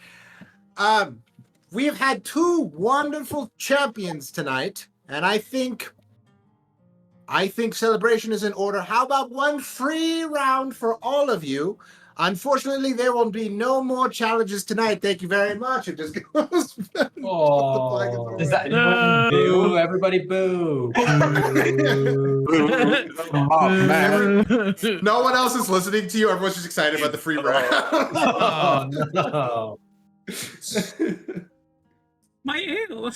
"We have had 2 wonderful champions tonight, and I think celebration is in order. How about 1 free round for all of you? Unfortunately, there will be no more challenges tonight. Thank you very much." It just goes. Oh, does that boo? Everybody boo! Oh, man. No one else is listening to you. Everyone's just excited about the free round. Oh no! My ale.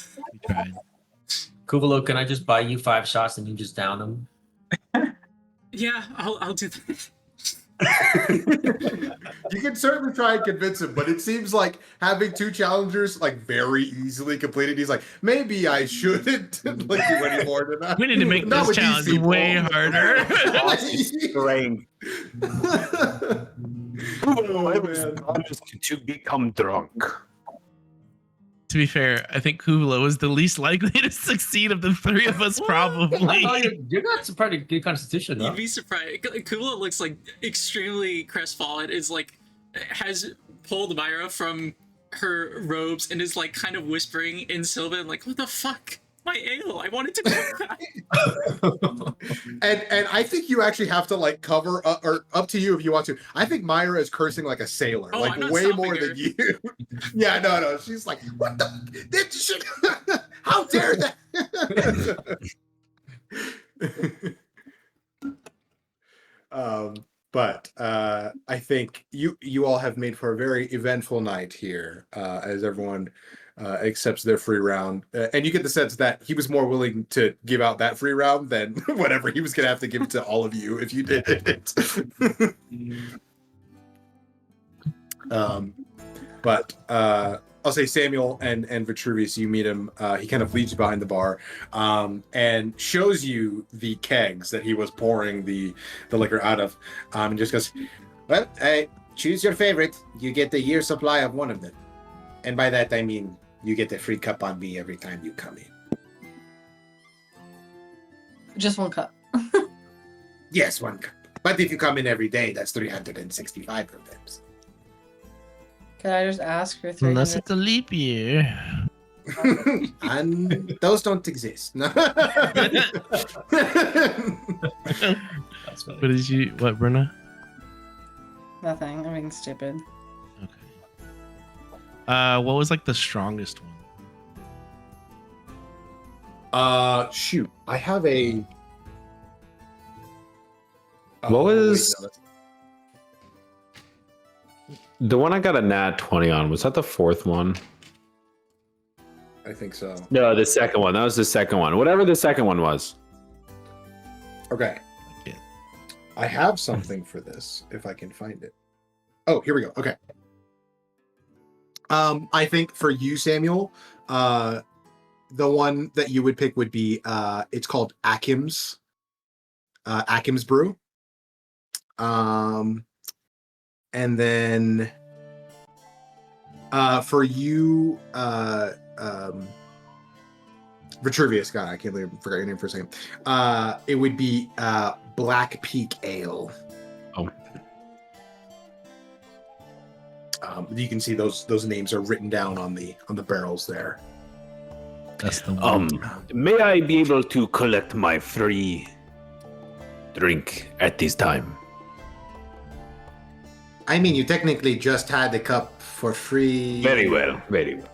Kuvalo, can I just buy you 5 shots and you just down them? Yeah, I'll do that. You can certainly try and convince him, but it seems like having 2 challengers like very easily completed. He's like, maybe I shouldn't like do any more than that. We need to make Not this with these challenge people. way harder. Brain. Oh, I was man. promised to become drunk. To be fair, I think Kuvalo is the least likely to succeed of the 3 of us, probably. You got some pretty good constitution, though. You'd be surprised. Kula looks like extremely crestfallen. Is like has pulled Myra from her robes and is like kind of whispering in Sylvan, like, "What the fuck? My ale! I wanted to drink that." And I think you actually have to like cover or up to you if you want to. I think Myra is cursing like a sailor, Oh, like I'm not way stopping more her. than you. Yeah, no. She's like, "What the? This shit, how dare that?" But I think you all have made for a very eventful night here, as everyone accepts their free round, and you get the sense that he was more willing to give out that free round than whatever he was going to have to give to all of you if you did it. But I'll say Samuel and Vitruvius, you meet him. He kind of leads you behind the bar and shows you the kegs that he was pouring the liquor out of, and just goes, "Well, choose your favorite. You get the year's supply of one of them. And by that, I mean you get a free cup on me every time you come in." Just 1 cup. Yes, 1 cup. But if you come in every day, that's 365 of them. Could I just ask for 300? Unless it's a leap year. And those don't exist. No. That's funny. What, Bruna? Nothing. I'm being stupid. Okay. What was like the strongest one? Shoot. I have a. What was- wait, no, that's- The one I got a nat 20 on, was that the 4th one? I think so. No, the second one. That was the second one. Whatever the second one was. Okay. Yeah. I have something for this if I can find it. Oh, here we go. Okay. I think for you, Samuel, the one that you would pick would be it's called Akim's Brew. And then for you, Vitruvius, God, I can't believe I forgot your name for a second. It would be Black Peak Ale. Oh. You can see those names are written down on the barrels there. That's the one. May I be able to collect my free drink at this time? I mean, you technically just had the cup for free. Very well, very well.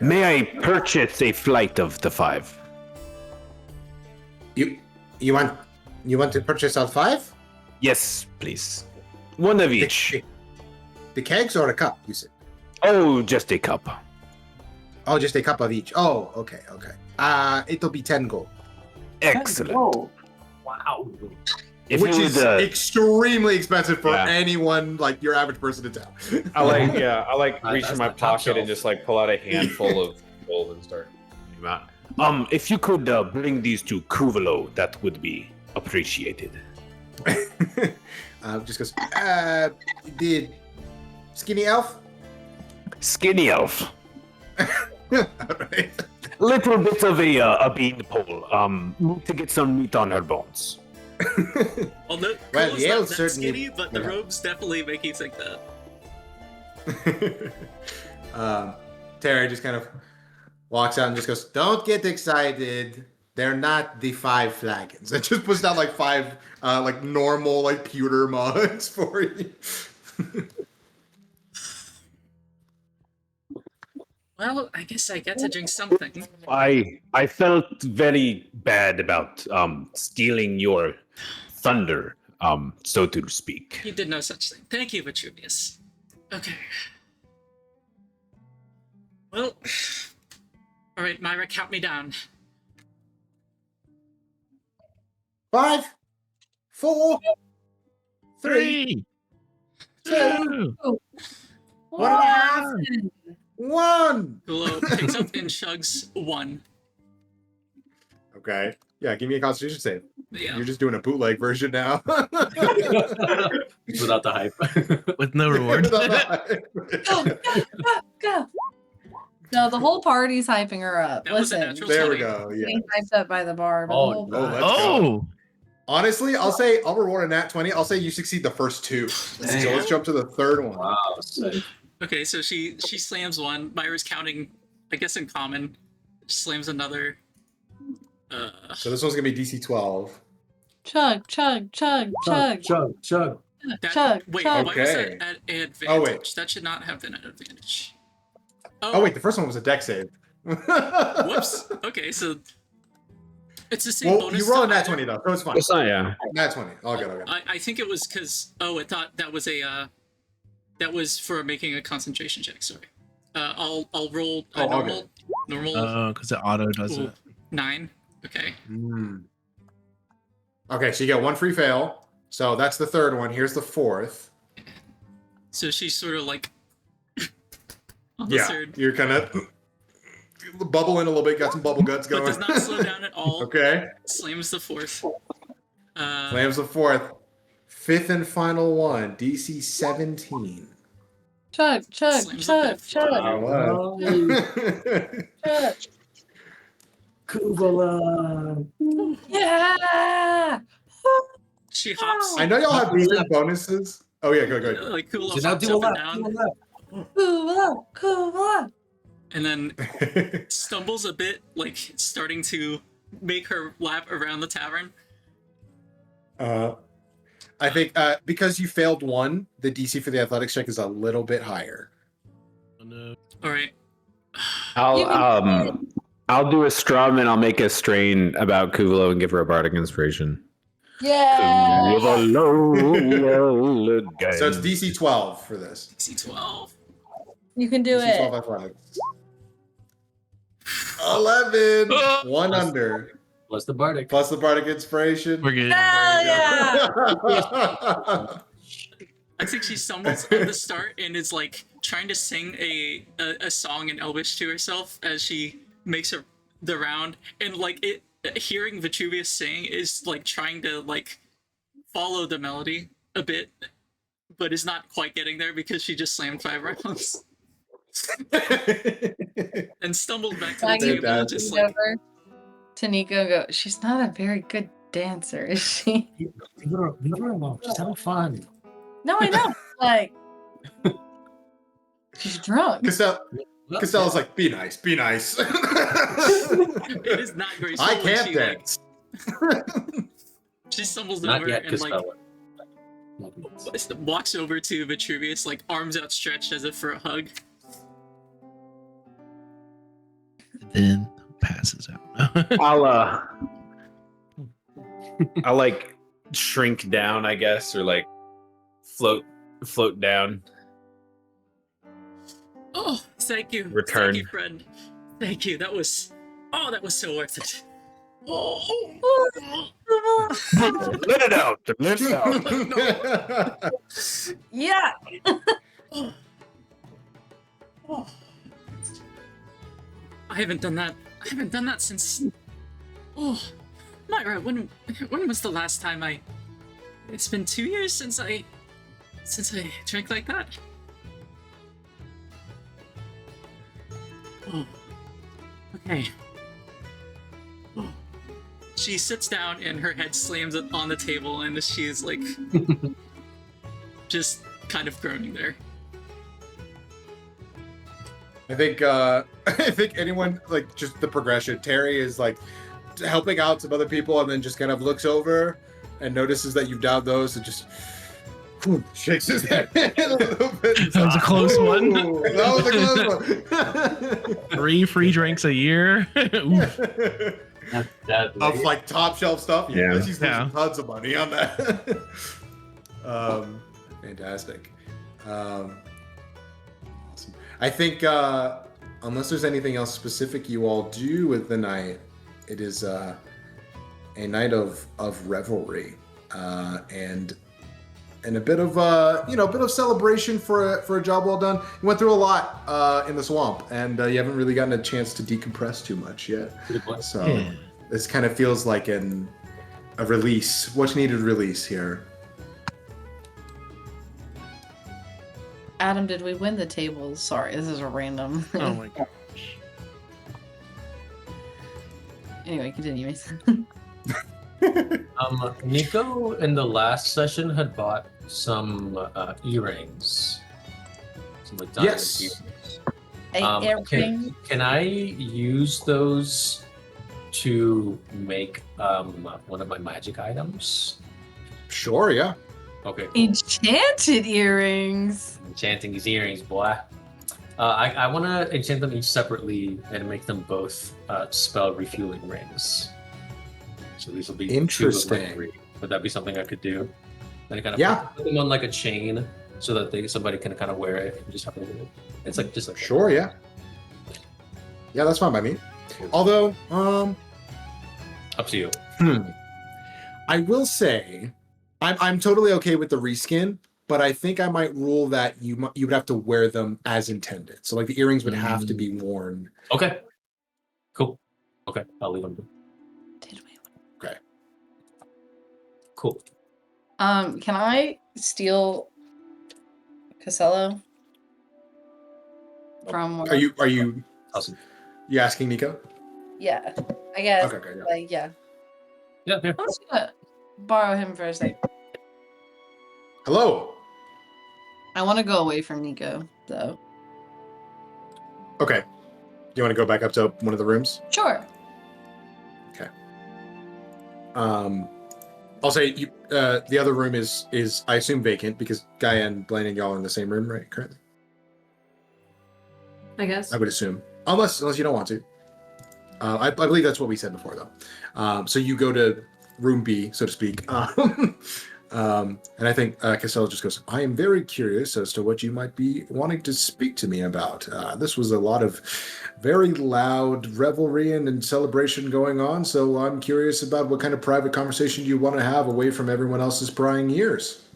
May I purchase a flight of the 5? You want to purchase all 5? Yes, please. One of each. The kegs or a cup? You said. Oh, just a cup. Oh, just a cup of each. Oh, okay. It'll be 10 gold. Excellent. Whoa. Wow. If Which you is would, extremely expensive for Yeah. anyone, like your average person in town. I like reach That's in my the top pocket and shelf. just like pull out a handful of gold and start. if you could bring these to Kuvalo, that would be appreciated. Just goes, the skinny elf? Skinny elf. Alright. Little bit of a beanpole. Need to get some meat on her bones. Although Well, Cool's the not ale's that certainly- skinny, but the yeah. robes definitely make you think that. Terry just kind of walks out and just goes, "Don't get excited. They're not the 5 flagons." It just puts down like 5 like normal like pewter mugs for you. Well, I guess I get to drink something. I felt very bad about stealing your thunder, so to speak. You did no such thing. Thank you, Vitruvius. Okay. Well, all right, Myra, count me down. 5, 4, 3, 3, 2, What happened? 1. Kulo picks up and chugs 1. Okay. Yeah, give me a Constitution save. Yeah. You're just doing a bootleg version now. Without the hype. with no reward. Go. No, the whole party's hyping her up. That was a Listen, natural There we 20. go. Yeah. being hyped up by the bar. But Oh, the whole no. Let's go. Oh, Honestly, I'll reward a nat 20. I'll say you succeed the first 2. So let's jump to the third one. Wow. Sick. Okay, so she slams 1. Myra's counting, I guess in common. Slams another. So this one's gonna be DC 12. chug, chug, chug, chug, Chug. chug. Wait, chug. why was Okay. that at advantage? Oh, wait. That should not have been an advantage. Oh wait, the first one was a deck save. Whoops. Okay, so it's the same Well, bonus. you roll a to nat either. 20 though, so it's fine. It's not, yeah. Nat 20. All good. I think it was because it thought that was a that was for making a concentration check. Sorry. I'll roll a Oh, all normal oh, because the auto does ooh, it. 9. Okay. Okay, so you get 1 free fail. So that's the third one. Here's the 4th. So she's sort of like on the Yeah, third, you're kind of bubbling a little bit. Got some bubble guts but going. does not slow down at all. Okay. Slams the 4th. Slams the 4th. 5th and final one. DC 17. Chug, chug, Slams the chug, 5th. chug, chug. Kuvala. Yeah. She hops. I know y'all have decent bonuses. Oh yeah, go. Like cool So now hops do a up and lap. down, Do a lap. Cool, cool. and then stumbles a bit, like starting to make her lap around the tavern. I think because you failed 1, the DC for the athletics check is a little bit higher. Oh, no. All right. I'll do a strum and I'll make a strain about Kuvalo and give her a bardic inspiration. Yeah. Kuvalo again. So it's DC 12 for this. DC 12. You can do DC 12 it. athletics. 11. 1 under. Plus the bardic. Plus the bardic inspiration. We're good. Hell yeah. I think she stumbles at the start and is like trying to sing a song in Elvish to herself as she makes the round, and like hearing Vitruvius sing is like trying to like follow the melody a bit, but is not quite getting there because she just slammed 5 rounds and stumbled back to the Maggie table, just like over to Nico and go, she's not a very good dancer, is she? Leave her alone. Just having fun. No, I know. Like, she's drunk. Castella's like, be nice, be nice. it is not graceful. I when can't she, dance. She stumbles Not over yet, and like Castella. Not yet. walks over to Vitruvius, like arms outstretched as if for a hug. Then passes out. I'll like shrink down, I guess, or like float down. Oh, thank you. Return. Thank you, friend. Thank you. That was so worth it. Oh. Let it out. Let it out. Yeah. Oh. I haven't done that since. Oh, Myra, when was the last time I? It's been 2 years since I drank like that. Oh. Okay. Oh. She sits down and her head slams on the table, and she's like, just kind of groaning there. I think anyone, like, just the progression. Terry is like helping out some other people and then just kind of looks over and notices that you've downed those and just shakes his head a little bit. That was a close one. That was a close one. 3 free drinks a year. Oof. Of like top shelf stuff. Yeah. She's losing tons of money on that. Fantastic. Awesome. I think unless there's anything else specific you all do with the night, it is a night of revelry and a bit of bit of celebration for a job well done. You went through a lot in the swamp, and you haven't really gotten a chance to decompress too much yet. So this kind of feels like a release, much needed release here. Adam, did we win the tables? Sorry, this is a random. Oh my god. Anyway, continue, Mason. Nico in the last session had bought some earrings. Some like diamond Yes. earrings. Can I use those to make one of my magic items? Sure, yeah. Okay. Enchanted earrings. Enchanting these earrings, boy. I want to enchant them each separately and make them both spell refueling rings. So these will be Interesting. 2 of my 3. Would that be something I could do? And kind of Yeah. put them on like a chain so that somebody can kind of wear it and just have it. It's like just like Sure, yeah. Yeah, that's fine by me. Although, up to you. I will say, I'm totally okay with the reskin, but I think I might rule that you would have to wear them as intended. So like the earrings would have to be worn. Okay. Cool. Okay, I'll leave them. Did we? Okay. Cool. Can I steal Casello from? Are you Awesome. you asking Nico? Yeah, I guess. Okay, yeah. Like, yeah. Yeah, here. I'm just gonna borrow him for a sec. Hello. I want to go away from Nico, though. Okay. Do you want to go back up to one of the rooms? Sure. Okay. I'll say you. The other room is I assume vacant because Guy and Blaine and y'all are in the same room, right? Currently, I guess. I would assume, unless you don't want to. I believe that's what we said before, though. So you go to room B, so to speak. And I think Cassell just goes, I am very curious as to what you might be wanting to speak to me about. This was a lot of very loud revelry and celebration going on, so I'm curious about what kind of private conversation you want to have away from everyone else's prying ears.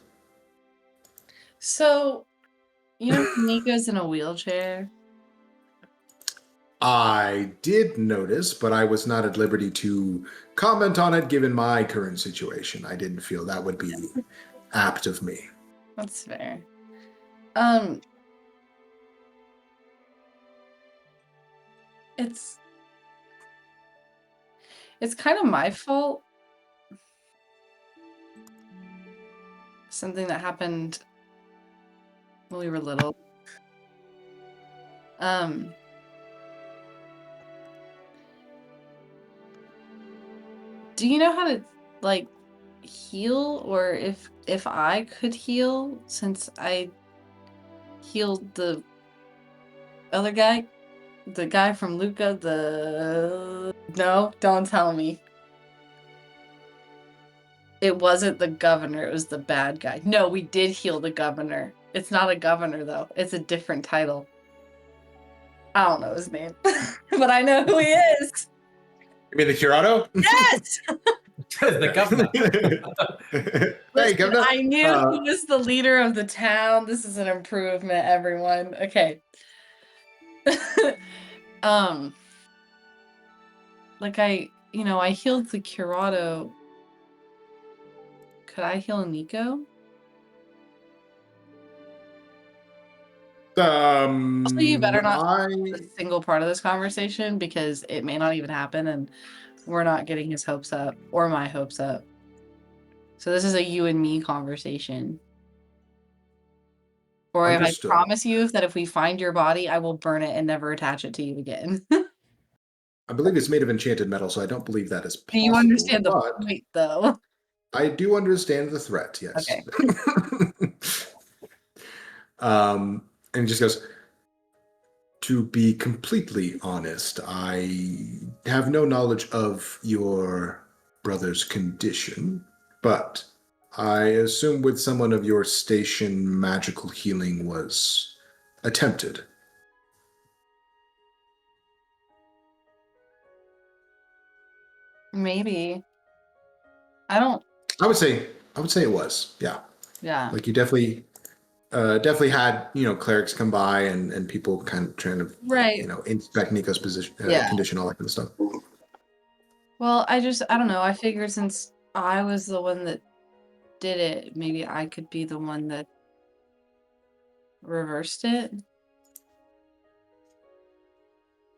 So, you know, Nico's in a wheelchair. I did notice, but I was not at liberty to comment on it given my current situation. I didn't feel that would be apt of me. That's fair. It's kind of my fault. Something that happened when we were little. Do you know how to like heal, or if I could heal, since I healed the other guy, the guy from Luca, no, don't tell me. It wasn't the governor, it was the bad guy. No, we did heal the governor. It's not a governor though. It's a different title. I don't know his name, but I know who he is. You mean the Curado? Yes. The governor. Hey, Listen, Governor. I knew he was the leader of the town. This is an improvement, everyone. Okay. Like I healed the Curado. Could I heal Nico? Also, you better not a single part of this conversation because it may not even happen and we're not getting his hopes up or my hopes up. So this is a you and me conversation. Or Understood. I promise you that if we find your body, I will burn it and never attach it to you again. I believe it's made of enchanted metal, so I don't believe that is Do possible. you understand the but point, though? I do understand the threat, yes. Okay. And he just goes, to be completely honest, I have no knowledge of your brother's condition, but I assume with someone of your station, magical healing was attempted. Maybe. I would say it was, yeah. Yeah. Like you definitely had, clerics come by and people kind of trying to, Right. inspect Nico's position, condition, all that kind of stuff. Well, I don't know. I figured since I was the one that did it, maybe I could be the one that reversed it.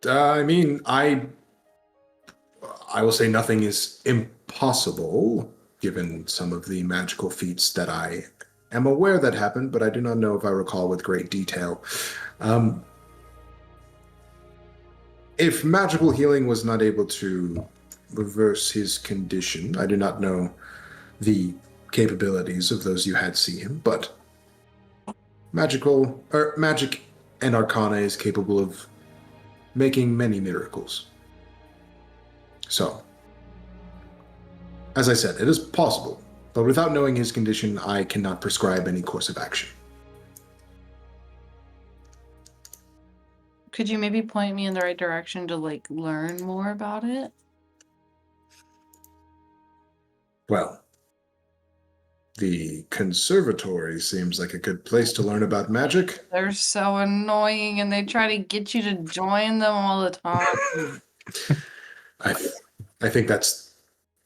I mean, I will say nothing is impossible, given some of the magical feats that I am aware that happened, but I do not know if I recall with great detail. If magical healing was not able to reverse his condition, I do not know the capabilities of those you had see him, but magic and arcana is capable of making many miracles. So, as I said, it is possible, but without knowing his condition, I cannot prescribe any course of action. Could you maybe point me in the right direction to learn more about it? Well, the conservatory seems like a good place to learn about magic. They're so annoying and they try to get you to join them all the time. I think that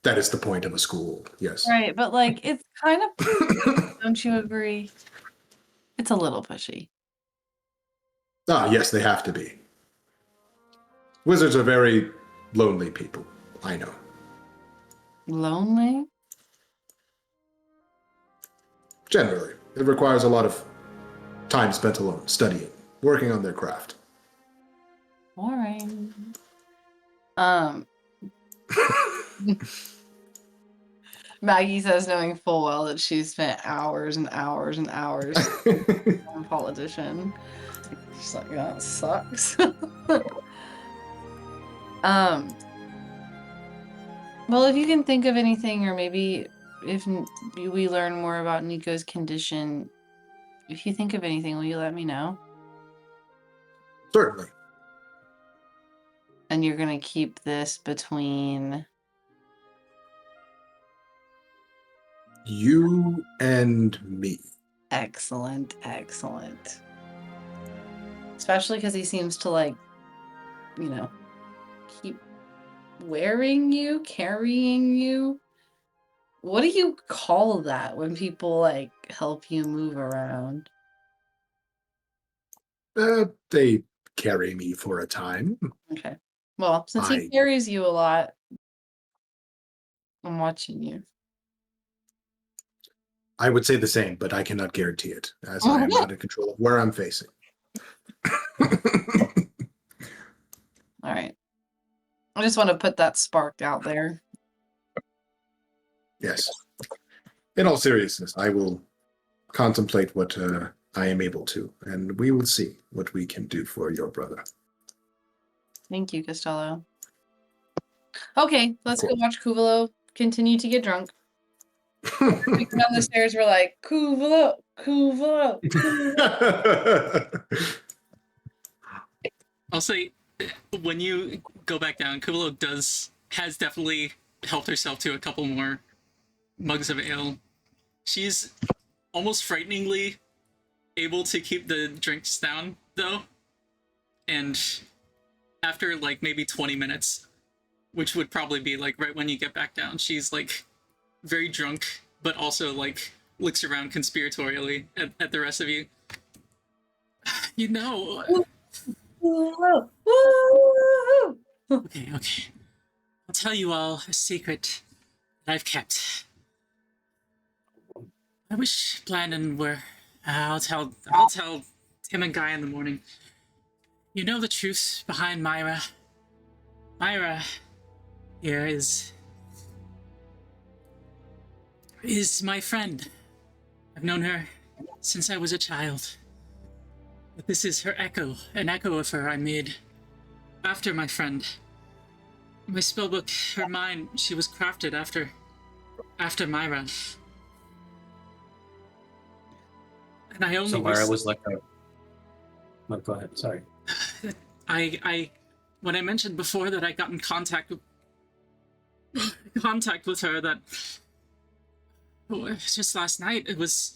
is the point of a school, yes. Right, but it's kind of don't you agree? It's a little pushy. Ah, yes, they have to be. Wizards are very lonely people, I know. Lonely? Generally, it requires a lot of time spent alone, studying, working on their craft. Boring. Maggie says, knowing full well that she's spent hours and hours and hours on a politician. She's like, that sucks. Well, if you can think of anything, or maybe if we learn more about Nico's condition, if you think of anything, will you let me know? Certainly. And you're gonna keep this between you and me. Excellent. Especially because he seems to keep wearing you, carrying you. What do you call that when people help you move around? They carry me for a time. Okay. Well, since he carries you a lot, I'm watching you. I would say the same, but I cannot guarantee it, as I am not in control of where I'm facing. All right. I just want to put that spark out there. Yes. In all seriousness, I will contemplate what I am able to, and we will see what we can do for your brother. Thank you, Costello. Okay, let's go watch Kuvalo continue to get drunk. We come down the stairs, we're like, Kuvalo. I'll say when you go back down, Kubulo has definitely helped herself to a couple more mugs of ale. She's almost frighteningly able to keep the drinks down, though. And after like maybe 20 minutes, which would probably be like right when you get back down, she's like very drunk, but also like looks around conspiratorially at the rest of you. You know. Okay. I'll tell you all a secret that I've kept. I wish Blandon were. I'll tell Tim and Guy in the morning. You know the truth behind Myra. Myra here is my friend. I've known her since I was a child. But this is her echo, an echo of her I made after my friend. My spellbook, her mind, she was crafted after Myra. And I only So Myra was like a... No, go ahead, sorry. When I mentioned before that I got in contact with her, that just last night, it was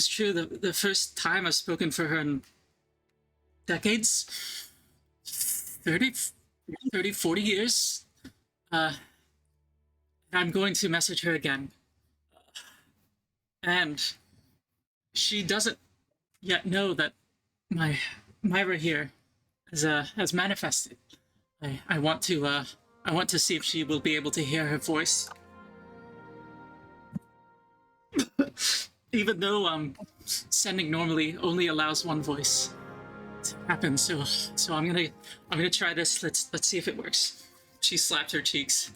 true. The first time I've spoken for her in decades, 30, 40 years. I'm going to message her again. And she doesn't yet know that my Myra here has manifested. I want to see if she will be able to hear her voice. Even though sending normally only allows one voice to happen, so I'm gonna try this. Let's see if it works. She slapped her cheeks,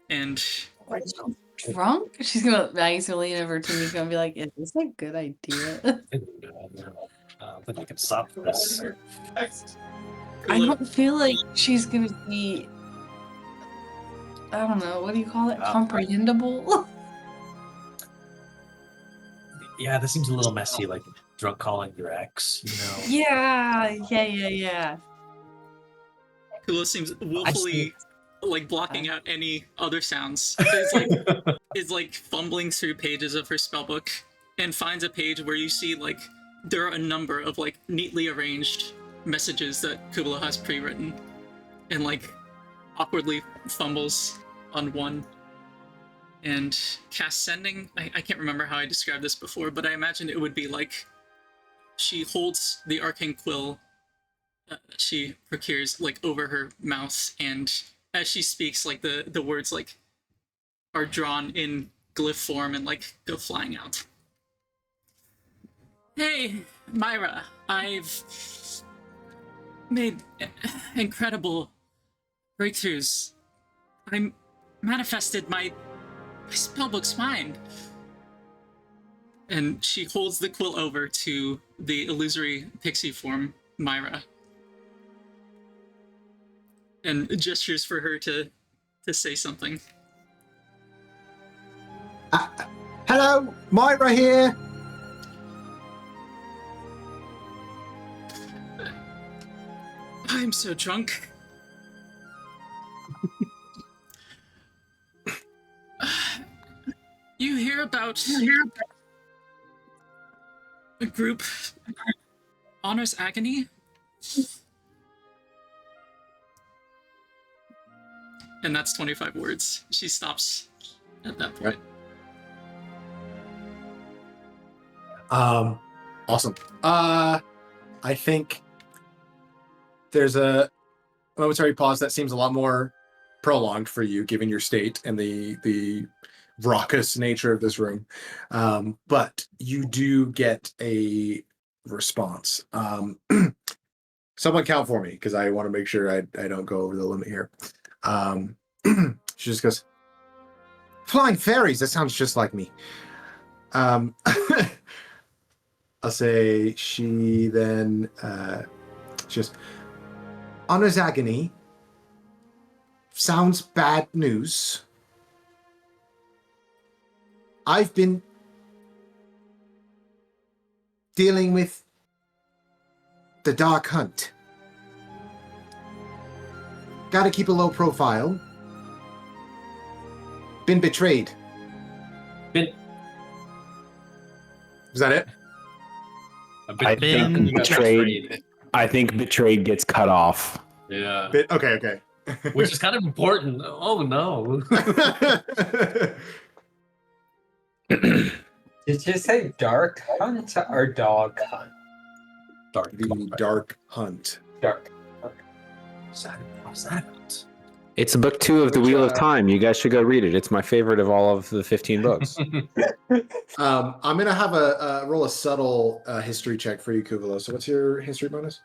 and Drunk? Maggie's gonna lean over to Miko and be like, "Is this a good idea?" I don't think I can stop this. I don't feel like she's gonna be. I don't know. What do you call it? Comprehensible. Yeah, this seems a little messy, like drunk calling your ex, you know? Yeah. Kula seems willfully like blocking out any other sounds. Is like fumbling through pages of her spellbook and finds a page where you see like there are a number of like neatly arranged messages that Kubla has pre-written, and like awkwardly fumbles on one and casts sending. I can't remember how I described this before, but I imagine it would be like she holds the arcane quill she procures like over her mouth, and as she speaks, like the words like are drawn in glyph form and like go flying out. Hey, Myra, I've made incredible breakthroughs. I manifested my spellbook's mind. And she holds the quill over to the illusory pixie form, Myra, and gestures for her to say something. Hello, Myra here. I'm so drunk. You hear about a group, Honors Agony? And that's 25 words. She stops at that point. Awesome. I think there's a momentary pause that seems a lot more prolonged for you, given your state and the raucous nature of this room. But you do get a response. Someone count for me, because I want to make sure I don't go over the limit here. She just goes, "Flying fairies, that sounds just like me." I'll say she then just, Honor's Agony sounds bad news. I've been dealing with the Dark Hunt. Gotta keep a low profile. Been betrayed. Been Is that it? I Been think betrayed. I think betrayed gets cut off. Yeah. Okay. Which is kind of important. Oh no. Did you say dark hunt or dog hunt? The Dark Hunt. Dark. What's that? It's book 2 of the Which, Wheel of Time. You guys should go read it. It's my favorite of all of the 15 books. I'm gonna have a roll a subtle history check for you, Kuvalo. So what's your history bonus?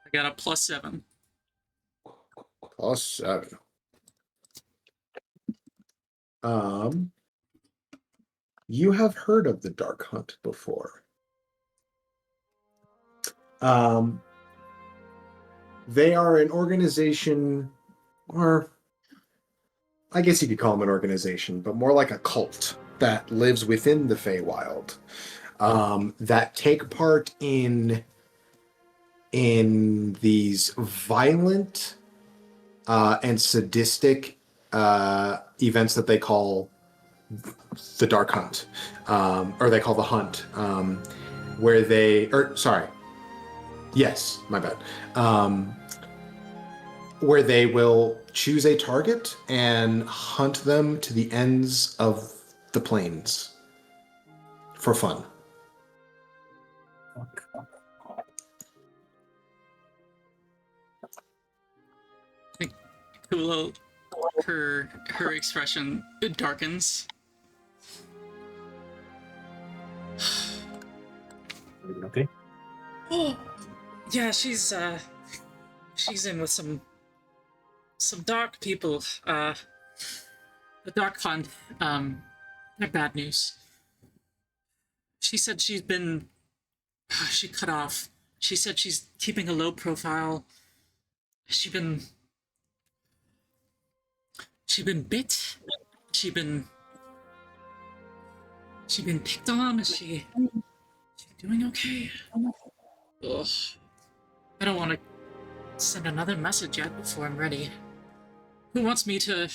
I got a +7. +7. You have heard of the Dark Hunt before. They are an organization, or I guess you could call them an organization, but more like a cult that lives within the Feywild, that take part in these violent and sadistic events that they call the Dark Hunt, or they call the Hunt, where they, or sorry, yes, my bad, where they will choose a target and hunt them to the ends of the plains for fun. Kulo, her expression darkens. Okay. Oh, yeah, she's in with some dark people. The Dark Fund. They're bad news. She said she cut off. She said she's keeping a low profile. She's been bit. She's been picked on. Is she doing okay? Ugh. I don't want to send another message yet before I'm ready. Who wants me to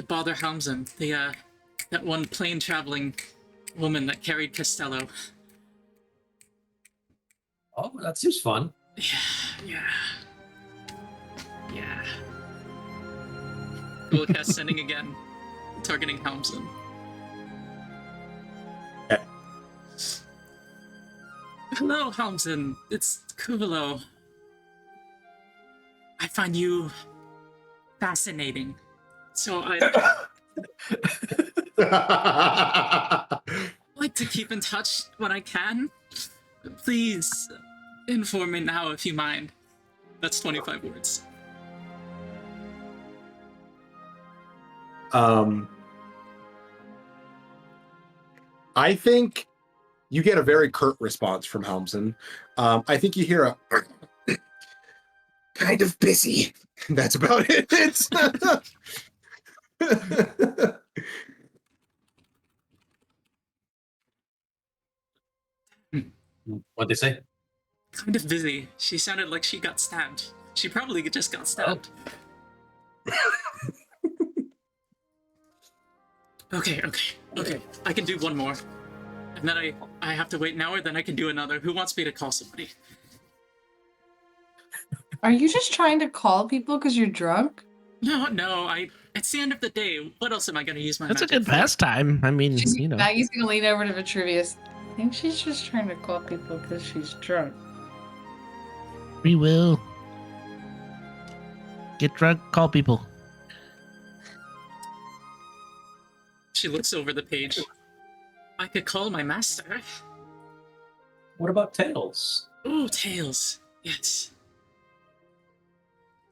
bother Helmsen, that one plane traveling woman that carried Costello? Oh, that seems fun. Yeah. Dualcast sending again, targeting Helmsen. Hello, Helmsen. It's Kuvalo. I find you fascinating. So I like to keep in touch when I can. Please inform me now if you mind. That's 25 words. I think you get a very curt response from Helmsen. I think you hear a kind of busy. That's about it. It's What'd they say? Kind of busy. She sounded like she got stabbed. She probably just got stabbed. Okay. I can do one more. And then I have to wait an hour, then I can do another. Who wants me to call somebody? Are you just trying to call people because you're drunk? No, it's the end of the day. What else am I gonna use my That's a magic good for? pastime. I mean, you know. Maggie's gonna lean over to Vitruvius. I think she's just trying to call people because she's drunk. We will. Get drunk, call people. She looks over the page. I could call my master. What about Tails? Ooh, Tails. Yes.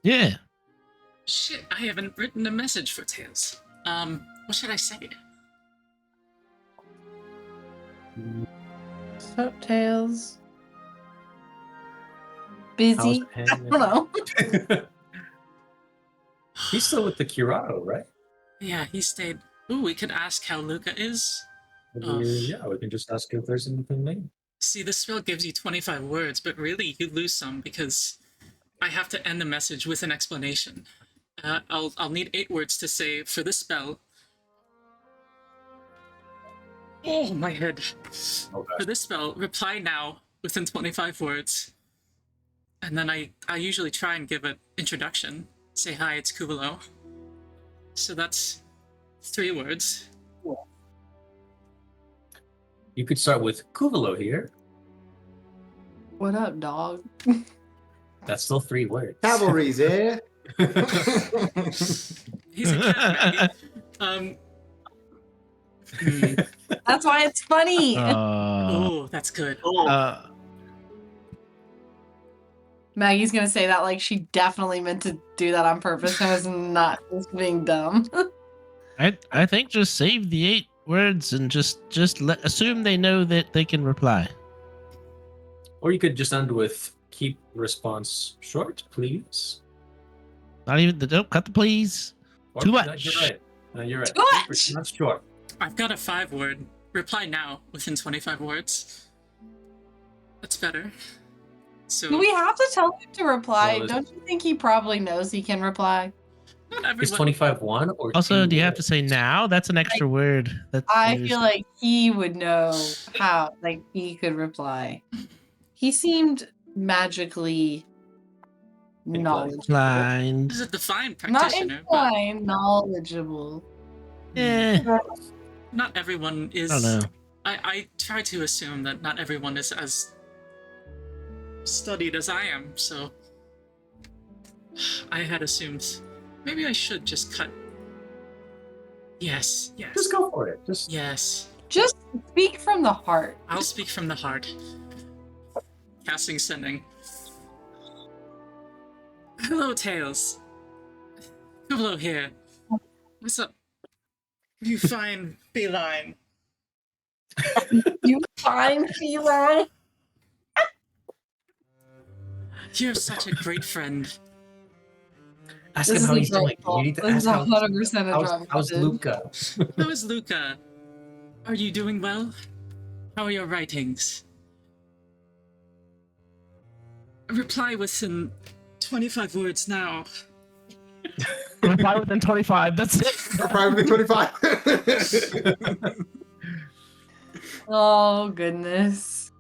Yeah. Shit, I haven't written a message for Tails. What should I say? What's up, Tails? Busy? I don't know. He's still with the Curado, right? Yeah, he stayed. Ooh, we could ask how Luca is. Yeah, we can just ask if there's anything new. See, this spell gives you 25 words, but really you lose some because I have to end the message with an explanation. I'll need 8 words to say for this spell. Oh, my head. For this spell, reply now within 25 words. And then I usually try and give an introduction. Say, hi, it's Kubalo. So that's 3 words. You could start with Kuvalo here. What up, dog? That's still 3 words. Cavalry's here. He's a cat, Maggie. That's why it's funny. Oh, that's good. Maggie's gonna say that like she definitely meant to do that on purpose and was not just being dumb. I think just save the 8 words and just assume they know that they can reply. Or you could just end with keep response short, please. Not even the cut the please. Or, Too much. No, you're right. No, you're right. Too Keep much. response short. I've got a 5-word. Reply now within 25 words. That's better. So Do we have to tell him to reply? Well, Don't you think he probably knows he can reply? not Is everyone. 25 1 or Also, 2 do you have to words? say now? That's an extra word. I feel like he would know how, like, he could reply. He seemed magically knowledgeable. blind. This is a defined Not practitioner, but inclined, knowledgeable. not everyone is. I don't know. I try to assume that not everyone is as studied as I am, so I had assumed maybe I should just cut. Yes. Just go for it. Just Yes. Just speak from the heart. I'll speak from the heart. Casting sending. Hello, Tails. Kublo here. What's up? You fine feline. You fine feline. You're such a great friend. ask This him how is he's a doing. drum You need to fault. This ask is 100% a drum how's fault. Luca. How is Luca? Are you doing well? How are your writings? Reply within 25 words now. Reply within 25. That's it. Probably 25. Oh, goodness.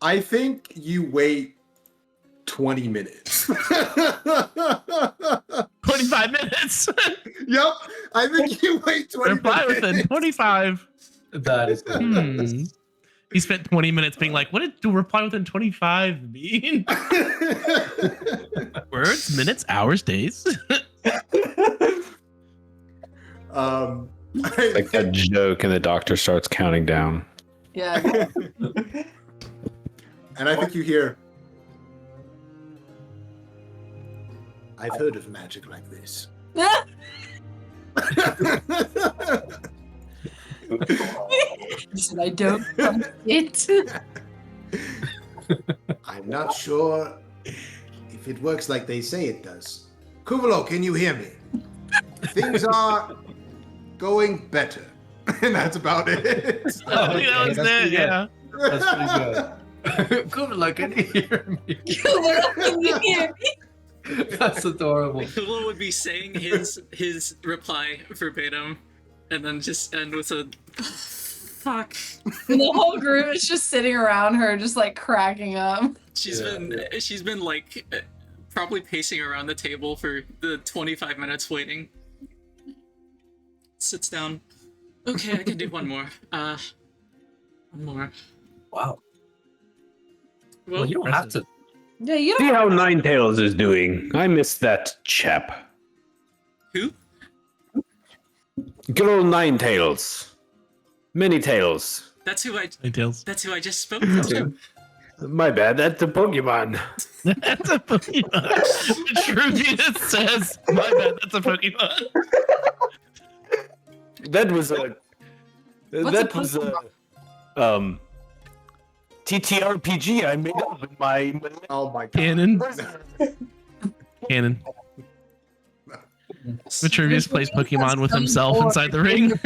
I think you wait 20 minutes. 25 minutes. Yep. I think you wait 20 Reply minutes. within 25. That is He spent 20 minutes being like, what did to reply within 25 mean? Words, minutes, hours, days. Like that joke, and the doctor starts counting down. Yeah. And I think you hear, I've heard of magic like this. He said, I don't trust it. I'm not sure if it works like they say it does. Kuvalo, can you hear me? Things are going better. And that's about it. I think that was that's it, pretty good. yeah. That's pretty good. Kuvalo, can you hear me? Can you hear me? That's adorable. Kulo would be saying his reply verbatim, and then just end with a fuck. And the whole group is just sitting around her, just like cracking up. She's been like probably pacing around the table for the 25 minutes waiting. Sits down. Okay, I can do one more. One more. Wow. Well, Well, you don't have to. Yeah, you See don't. how Ninetales is doing. I miss that chap. who? Good old Ninetales. Many tails. That's who I. Details. That's who I just spoke to. My bad, that's a Pokemon. That's a Pokemon. Triumvir says, my bad, that's a Pokemon. That was a What's that a was a TTRPG I made up in my Oh my god. Canon. Canon. Vitruvius plays Pokemon with himself inside the ring.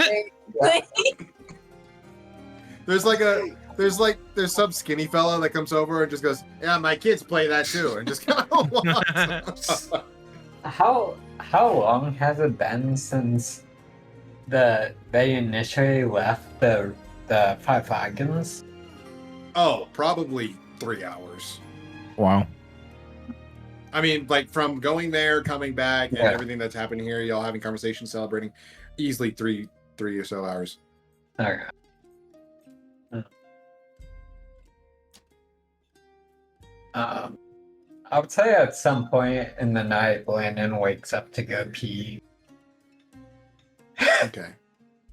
There's like a there's some skinny fella that comes over and just goes, "Yeah, my kids play that too," and just kind of walks. How long has it been since they initially left the Five Flagons? Oh, probably 3 hours. Wow. I mean, like from going there, coming back, and Yeah. everything that's happening here, y'all having conversations, celebrating, easily three or so hours. Okay. I would say at some point in the night, Landon wakes up to go pee, Okay.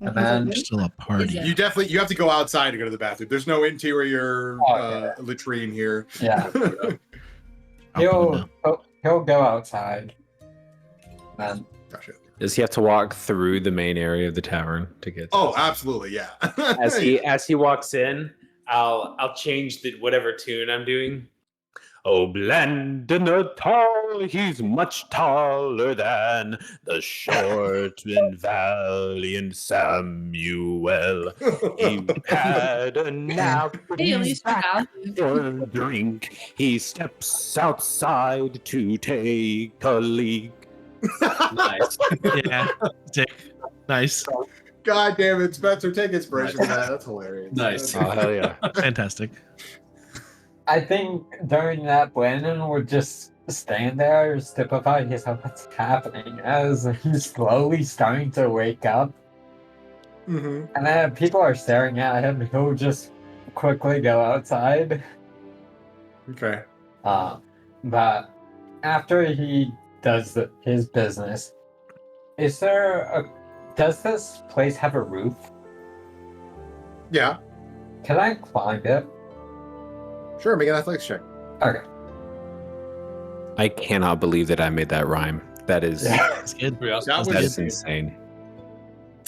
and then Still a party. Yeah. You have to go outside to go to the bathroom. There's no interior Oh, latrine here. yeah, I'll put he'll go outside. Then Gotcha. Does he have to walk through the main area of the tavern to get? Oh, absolutely, yeah. As he walks in, I'll change the whatever tune I'm doing. Oh, Blandon the tall, he's much taller than the short and valiant Samuel. He had a nap, but Hey, at he's least you back have. for a drink. He steps outside to take a leak. Nice. Yeah. Dick. Nice. God damn it, Spencer, take inspiration from that. That's hilarious. Nice. Oh hell yeah! Fantastic. I think during that, Landon would just stand there, stupefied as to what's happening, as he's slowly starting to wake up. Mm-hmm. And then if people are staring at him, he'll just quickly go outside. Okay. But after he does his business, does this place have a roof? Yeah. Can I climb it? Sure, make an athletics check. Okay. I cannot believe that I made that rhyme. That is That's good. That that is was insane.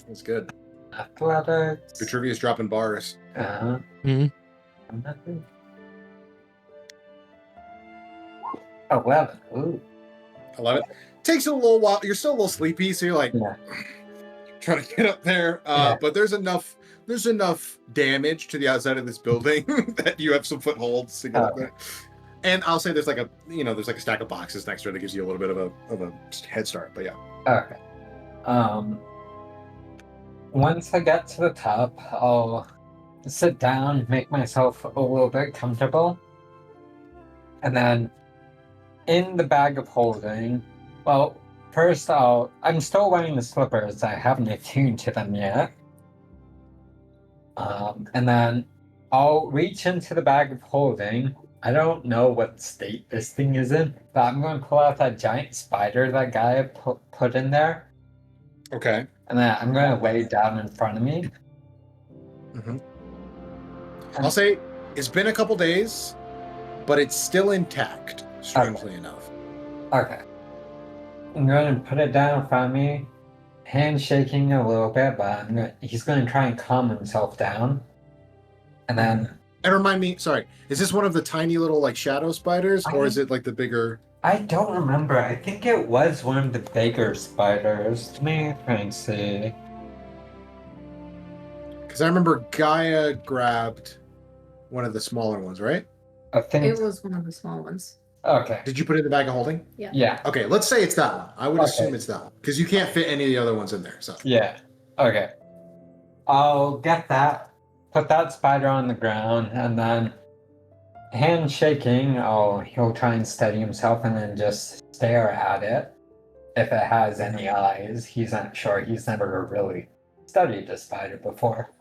that's good. Athletics. Vitruvius dropping bars. Mhm. 11. Ooh. 11. Takes a little while. You're still a little sleepy, so you're like Yeah. trying to get up there. Yeah. But there's enough damage to the outside of this building that you have some footholds to get up there. And I'll say there's like a stack of boxes next to it that gives you a little bit of a head start. But yeah. Okay. Once I get to the top, I'll sit down, make myself a little bit comfortable. And then in the bag of holding, well, first I'm still wearing the slippers. I haven't attuned to them yet. And then I'll reach into the bag of holding. I don't know what state this thing is in, but I'm going to pull out that giant spider that guy put in there. Okay. And then I'm going to lay it down in front of me. Mm-hmm. I'll say it's been a couple days, but it's still intact, strangely enough. Okay. I'm going to put it down in front of me, hand shaking a little bit, but he's going to try and calm himself down. And then... And remind me, sorry, is this one of the tiny little like shadow spiders, or is it like the bigger? I don't remember. I think it was one of the bigger spiders. Let me try and see. Because I remember Gaia grabbed one of the smaller ones, right? I think... It was one of the small ones. Okay. Did you put it in the bag of holding? Yeah. Okay, let's say it's that one. I would Okay. assume it's that one because you can't fit any of the other ones in there. So Yeah. Okay. I'll get that, put that spider on the ground, and then hand shaking, he'll try and steady himself and then just stare at it. If it has any eyes, he's not sure. He's never really studied a spider before.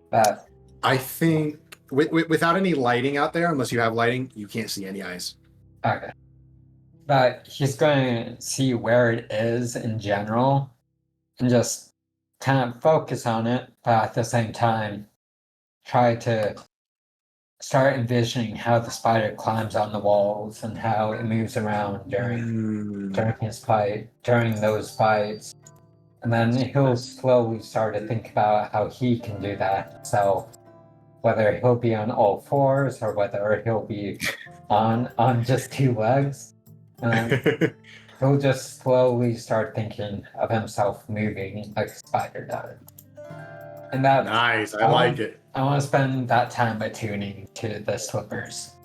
But I think without any lighting out there, unless you have lighting, you can't see any eyes. okay. But he's going to see where it is in general and just kind of focus on it, but at the same time, try to start envisioning how the spider climbs on the walls and how it moves around during those fights. And then he'll slowly start to think about how he can do that himself. Whether he'll be on all fours or whether he'll be on just two legs. He'll just slowly start thinking of himself moving like a spider does. And that Nice. I like it. I want to spend that time attuning to the slippers.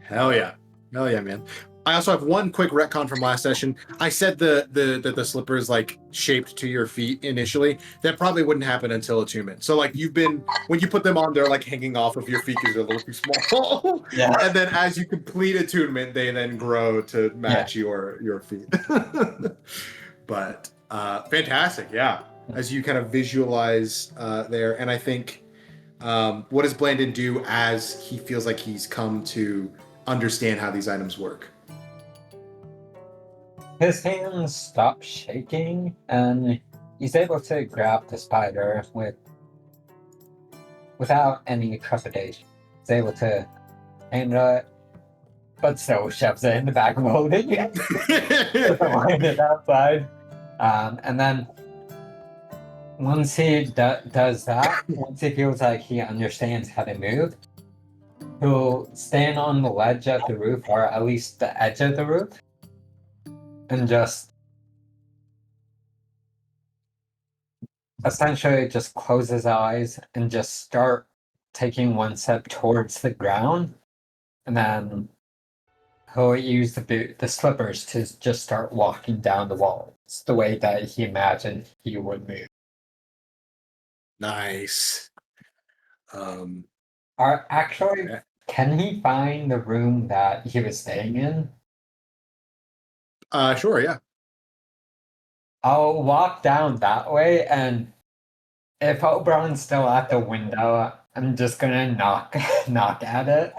Hell yeah. Hell yeah, man. I also have one quick retcon from last session. I said the slippers like shaped to your feet initially. That probably wouldn't happen until attunement. So like when you put them on, they're like hanging off of your feet because they're a little too small. Yeah. And then as you complete attunement, they then grow to match your feet. But fantastic, yeah. As you kind of visualize there, and I think what does Blandon do as he feels like he's come to understand how these items work? His hands stop shaking, and he's able to grab the spider without any trepidation. He's able to handle it, but still shoves it in the back of the holding. Line it outside. And then once he does that, once he feels like he understands how to move, he'll stand on the ledge of the roof, or at least the edge of the roof, and just essentially just close his eyes and just start taking one step towards the ground, and then he'll use the slippers to just start walking down the walls the way that he imagined he would move. Nice. Actually, can he find the room that he was staying in? Sure, yeah. I'll walk down that way, and if Oberon's still at the window, I'm just gonna knock at it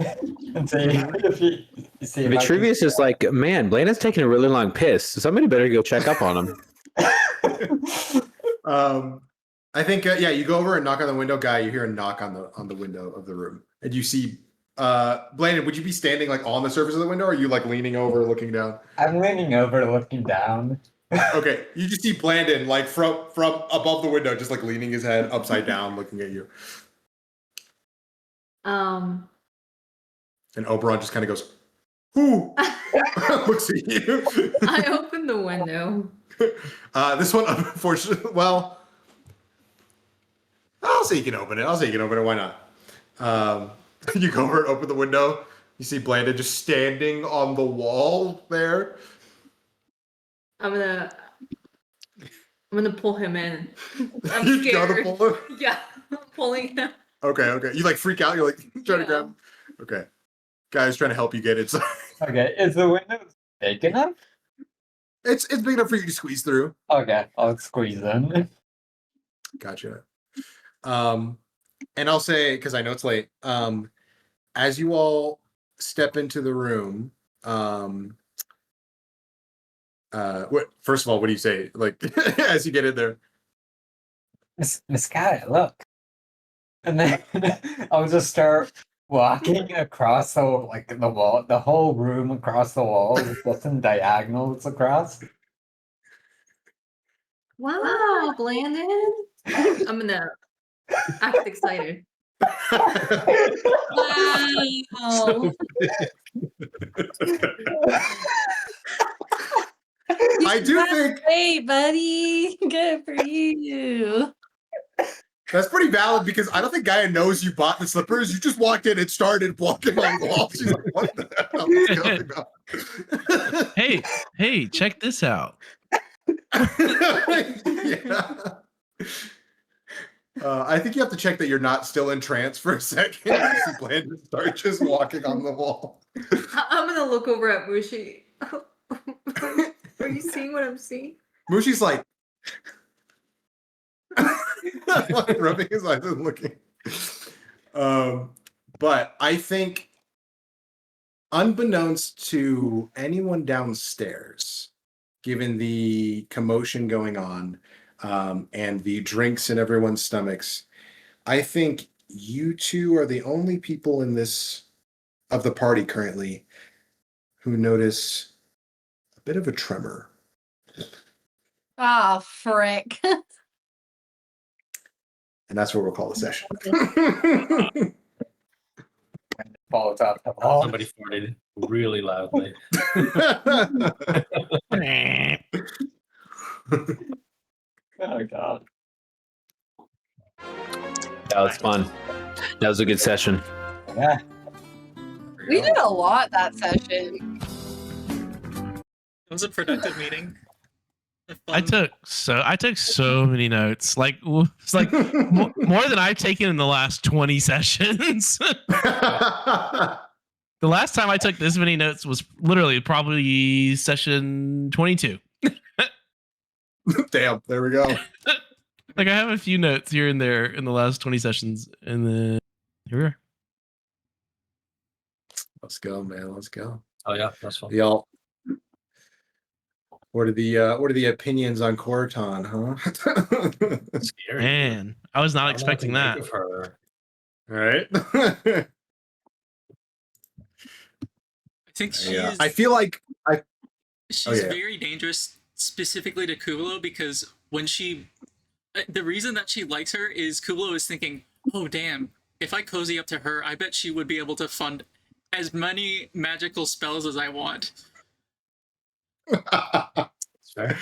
and see if he see if I can- Vitruvius is like, man, Blandon's taking a really long piss. Somebody better go check up on him. I think you go over and knock on the window, guy. You hear a knock on the window of the room, and you see Blandon. Would you be standing like on the surface of the window, or are you like leaning over, looking down? I'm leaning over, looking down. Okay, you just see Blandon like from above the window, just like leaning his head upside down, looking at you. And Oberon just kind of goes, "Who?" Looks at you. I open the window. This one, unfortunately, well, I'll say you can open it. Why not? You go over and open the window. You see Blandon just standing on the wall there. I'm gonna pull him in. I'm You scared. gotta pull him? Yeah, I'm pulling him. Okay. You like freak out. You're like trying to grab him. Okay. Guy's trying to help you get inside. Okay, is the window big enough? It's big enough for you to squeeze through. Okay, I'll squeeze in. Gotcha. And I'll say, because I know it's late, as you all step into the room, first of all, what do you say? Like, as you get in there? Miss Guy, look. And then I'll just start walking across the wall, the whole room across the walls, just in diagonals across. Wow, Blandon. I'm gonna act excited. Wow. I do think Great, buddy. Good for you. that's pretty valid, because I don't think Gaia knows you bought the slippers. You just walked in and started walking on the wall. She's like, what the hell is going on? Hey, check this out. Yeah. I think you have to check that you're not still in trance for a second. You see Blandon start just walking on the wall. I'm gonna look over at Mushi. Are you seeing what I'm seeing? Mushi's like, like rubbing his eyes and looking. But I think, unbeknownst to anyone downstairs, given the commotion going on and the drinks in everyone's stomachs, I think you two are the only people in this of the party currently who notice a bit of a tremor. Ah, frick. And that's what we'll call the session. Falls off the wall. Somebody farted really loudly. Oh god. That was fun. That was a good session. Yeah. We did a lot that session. It was a productive meeting. I took so many notes. Like it's like more than I've taken in the last 20 sessions. The last time I took this many notes was literally probably session 22. Damn, there we go. Like I have a few notes here and there in the last 20 sessions, and then here we are. Let's go, man. Let's go. Oh yeah, that's fun. Y'all. What are the opinions on Coretan, huh? Scary. Man, I was not expecting that. Of her. All right. I think Yeah. I feel like she's very dangerous specifically to Kulo because when the reason that she likes her is Kulo is thinking, oh damn, if I cozy up to her, I bet she would be able to fund as many magical spells as I want. That's fair.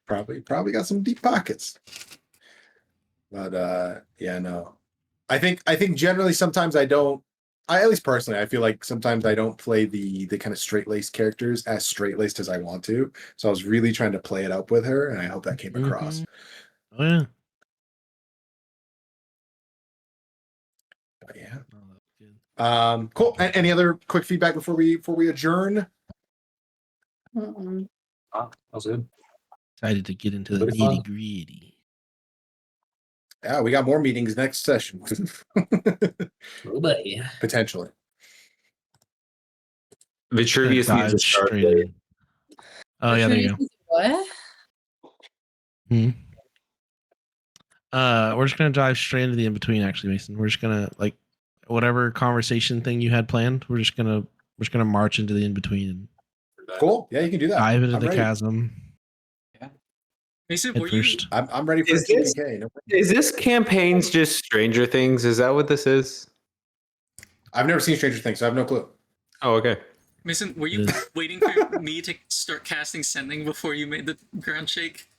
Probably got some deep pockets. But yeah, no. I think generally sometimes at least personally, I feel like sometimes I don't play the kind of straight-laced characters as straight-laced as I want to. So I was really trying to play it up with her, and I hope that came across. Oh yeah. But yeah. Cool. Any other quick feedback before we adjourn? Mm-mm. That was good. Excited to get into the Pretty fun. nitty gritty. Yeah, we got more meetings next session. Oh, buddy. Potentially. Vitruvius Dive needs a start straight date. in. Oh yeah, there you go. What? We're just gonna dive straight into the in between. Actually, Mason, we're just gonna like whatever conversation thing you had planned. We're just gonna march into the in between and Cool. Yeah, you can do that. dive into I'm the ready. chasm. Mason, Head were you first. I'm ready for Is this- TPK. No problem. Is this campaign's just Stranger Things? Is that what this is? I've never seen Stranger Things, so I have no clue. Oh, okay. Mason, were you waiting for me to start casting sending before you made the ground shake?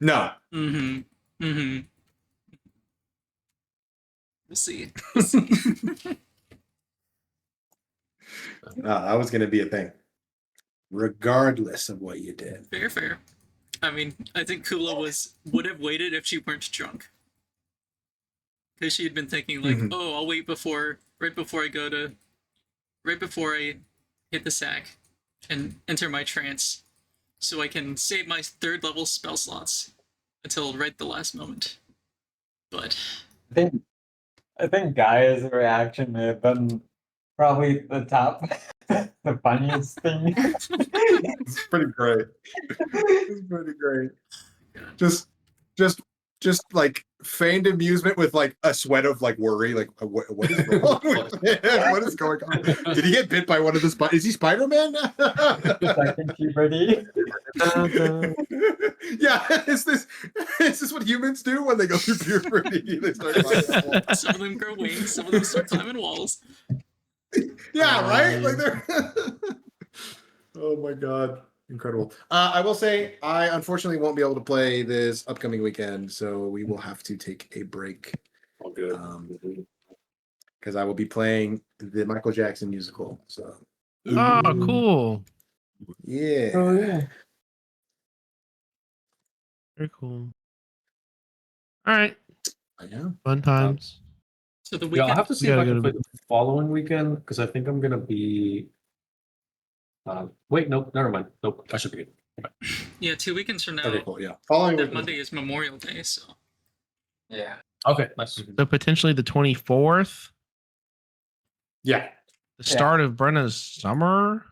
No. Mm-hmm. We'll see. No, that was going to be a thing. Regardless of what you did. Fair. I mean, I think Kula would have waited if she weren't drunk. Because she had been thinking like, oh, I'll wait right before I hit the sack and enter my trance, so I can save my 3rd level spell slots until right the last moment. But I think Gaia's reaction may have been probably the top, the funniest thing. It's pretty great. It's pretty great. Just like feigned amusement with like a sweat of like worry. Like, what is wrong with him? What is going on? Did he get bit by one of the spiders? Is he Spider-Man? Second puberty. Yeah, is this what humans do when they go through puberty? They start climbing walls. some of them grow wings, some of them start climbing walls. Yeah, right? Like they're oh my god. Incredible. I will say I unfortunately won't be able to play this upcoming weekend, so we will have to take a break. All good. Because I will be playing the Michael Jackson musical. So Oh, cool. yeah. Oh yeah. Very cool. All right. I know. Fun times. So the Yeah, weekend. I'll have to see We if I gotta can go play the following weekend because I think I'm gonna be. Wait, nope, never mind. Nope, I should be good. Yeah, 2 weekends from now. Okay, cool. Yeah. Following That week. Monday is Memorial Day, so Yeah. Okay, nice. So potentially the 24th, Yeah. the start of Brenna's summer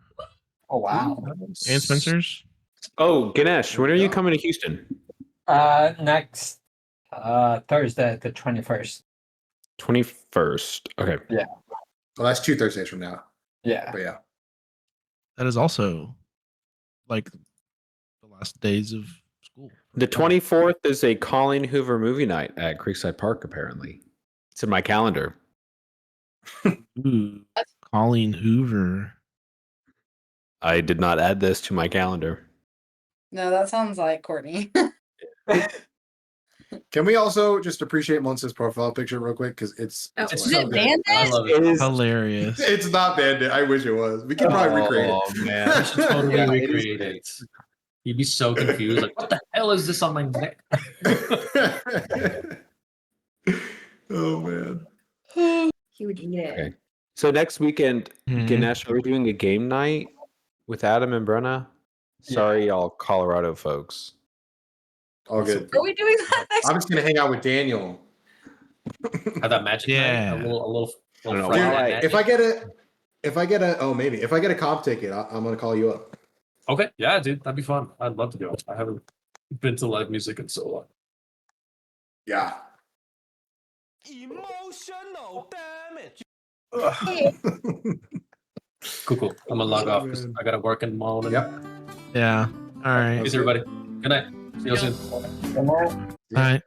Oh wow. and Spencer's. Oh, Ganesh, when are you coming to Houston? Next Thursday, the 21st. 21st. Okay. Well, that's 2 Thursdays from now. Yeah. But yeah. That is also like the last days of school. The 24th is a Colleen Hoover movie night at Creekside Park, apparently. It's in my calendar. Ooh, Colleen Hoover. I did not add this to my calendar. No, that sounds like Courtney. Can we also just appreciate Monsa's profile picture real quick? Because it's Oh. it's Is so it good. Bandit? I love it. It is. Hilarious. It's not Bandit. I wish it was. We can probably recreate Oh man. I should totally Yeah, it is recreate it. You'd be so confused. Like, what the hell is this on my neck? it. Oh man. He would eat it. Okay. So next weekend, Mhm. Ganesh, are we doing a game night with Adam and Brenna? Sorry, y'all Colorado folks. All good. Are we doing that next I'm just gonna hang out with Daniel. Have that magic Yeah. night? A little I don't know Friday why. night Dude, magic? if I get a comp ticket, I'm gonna call you up. Okay, yeah, dude, that'd be fun. I'd love to go. I haven't been to live music in so long. Yeah. Emotional damage. Cool. I'm gonna log Oh, off 'cause man. I gotta work in the morning. Yep. Yeah. All right. Peace, everybody. Good night. See you soon. All right.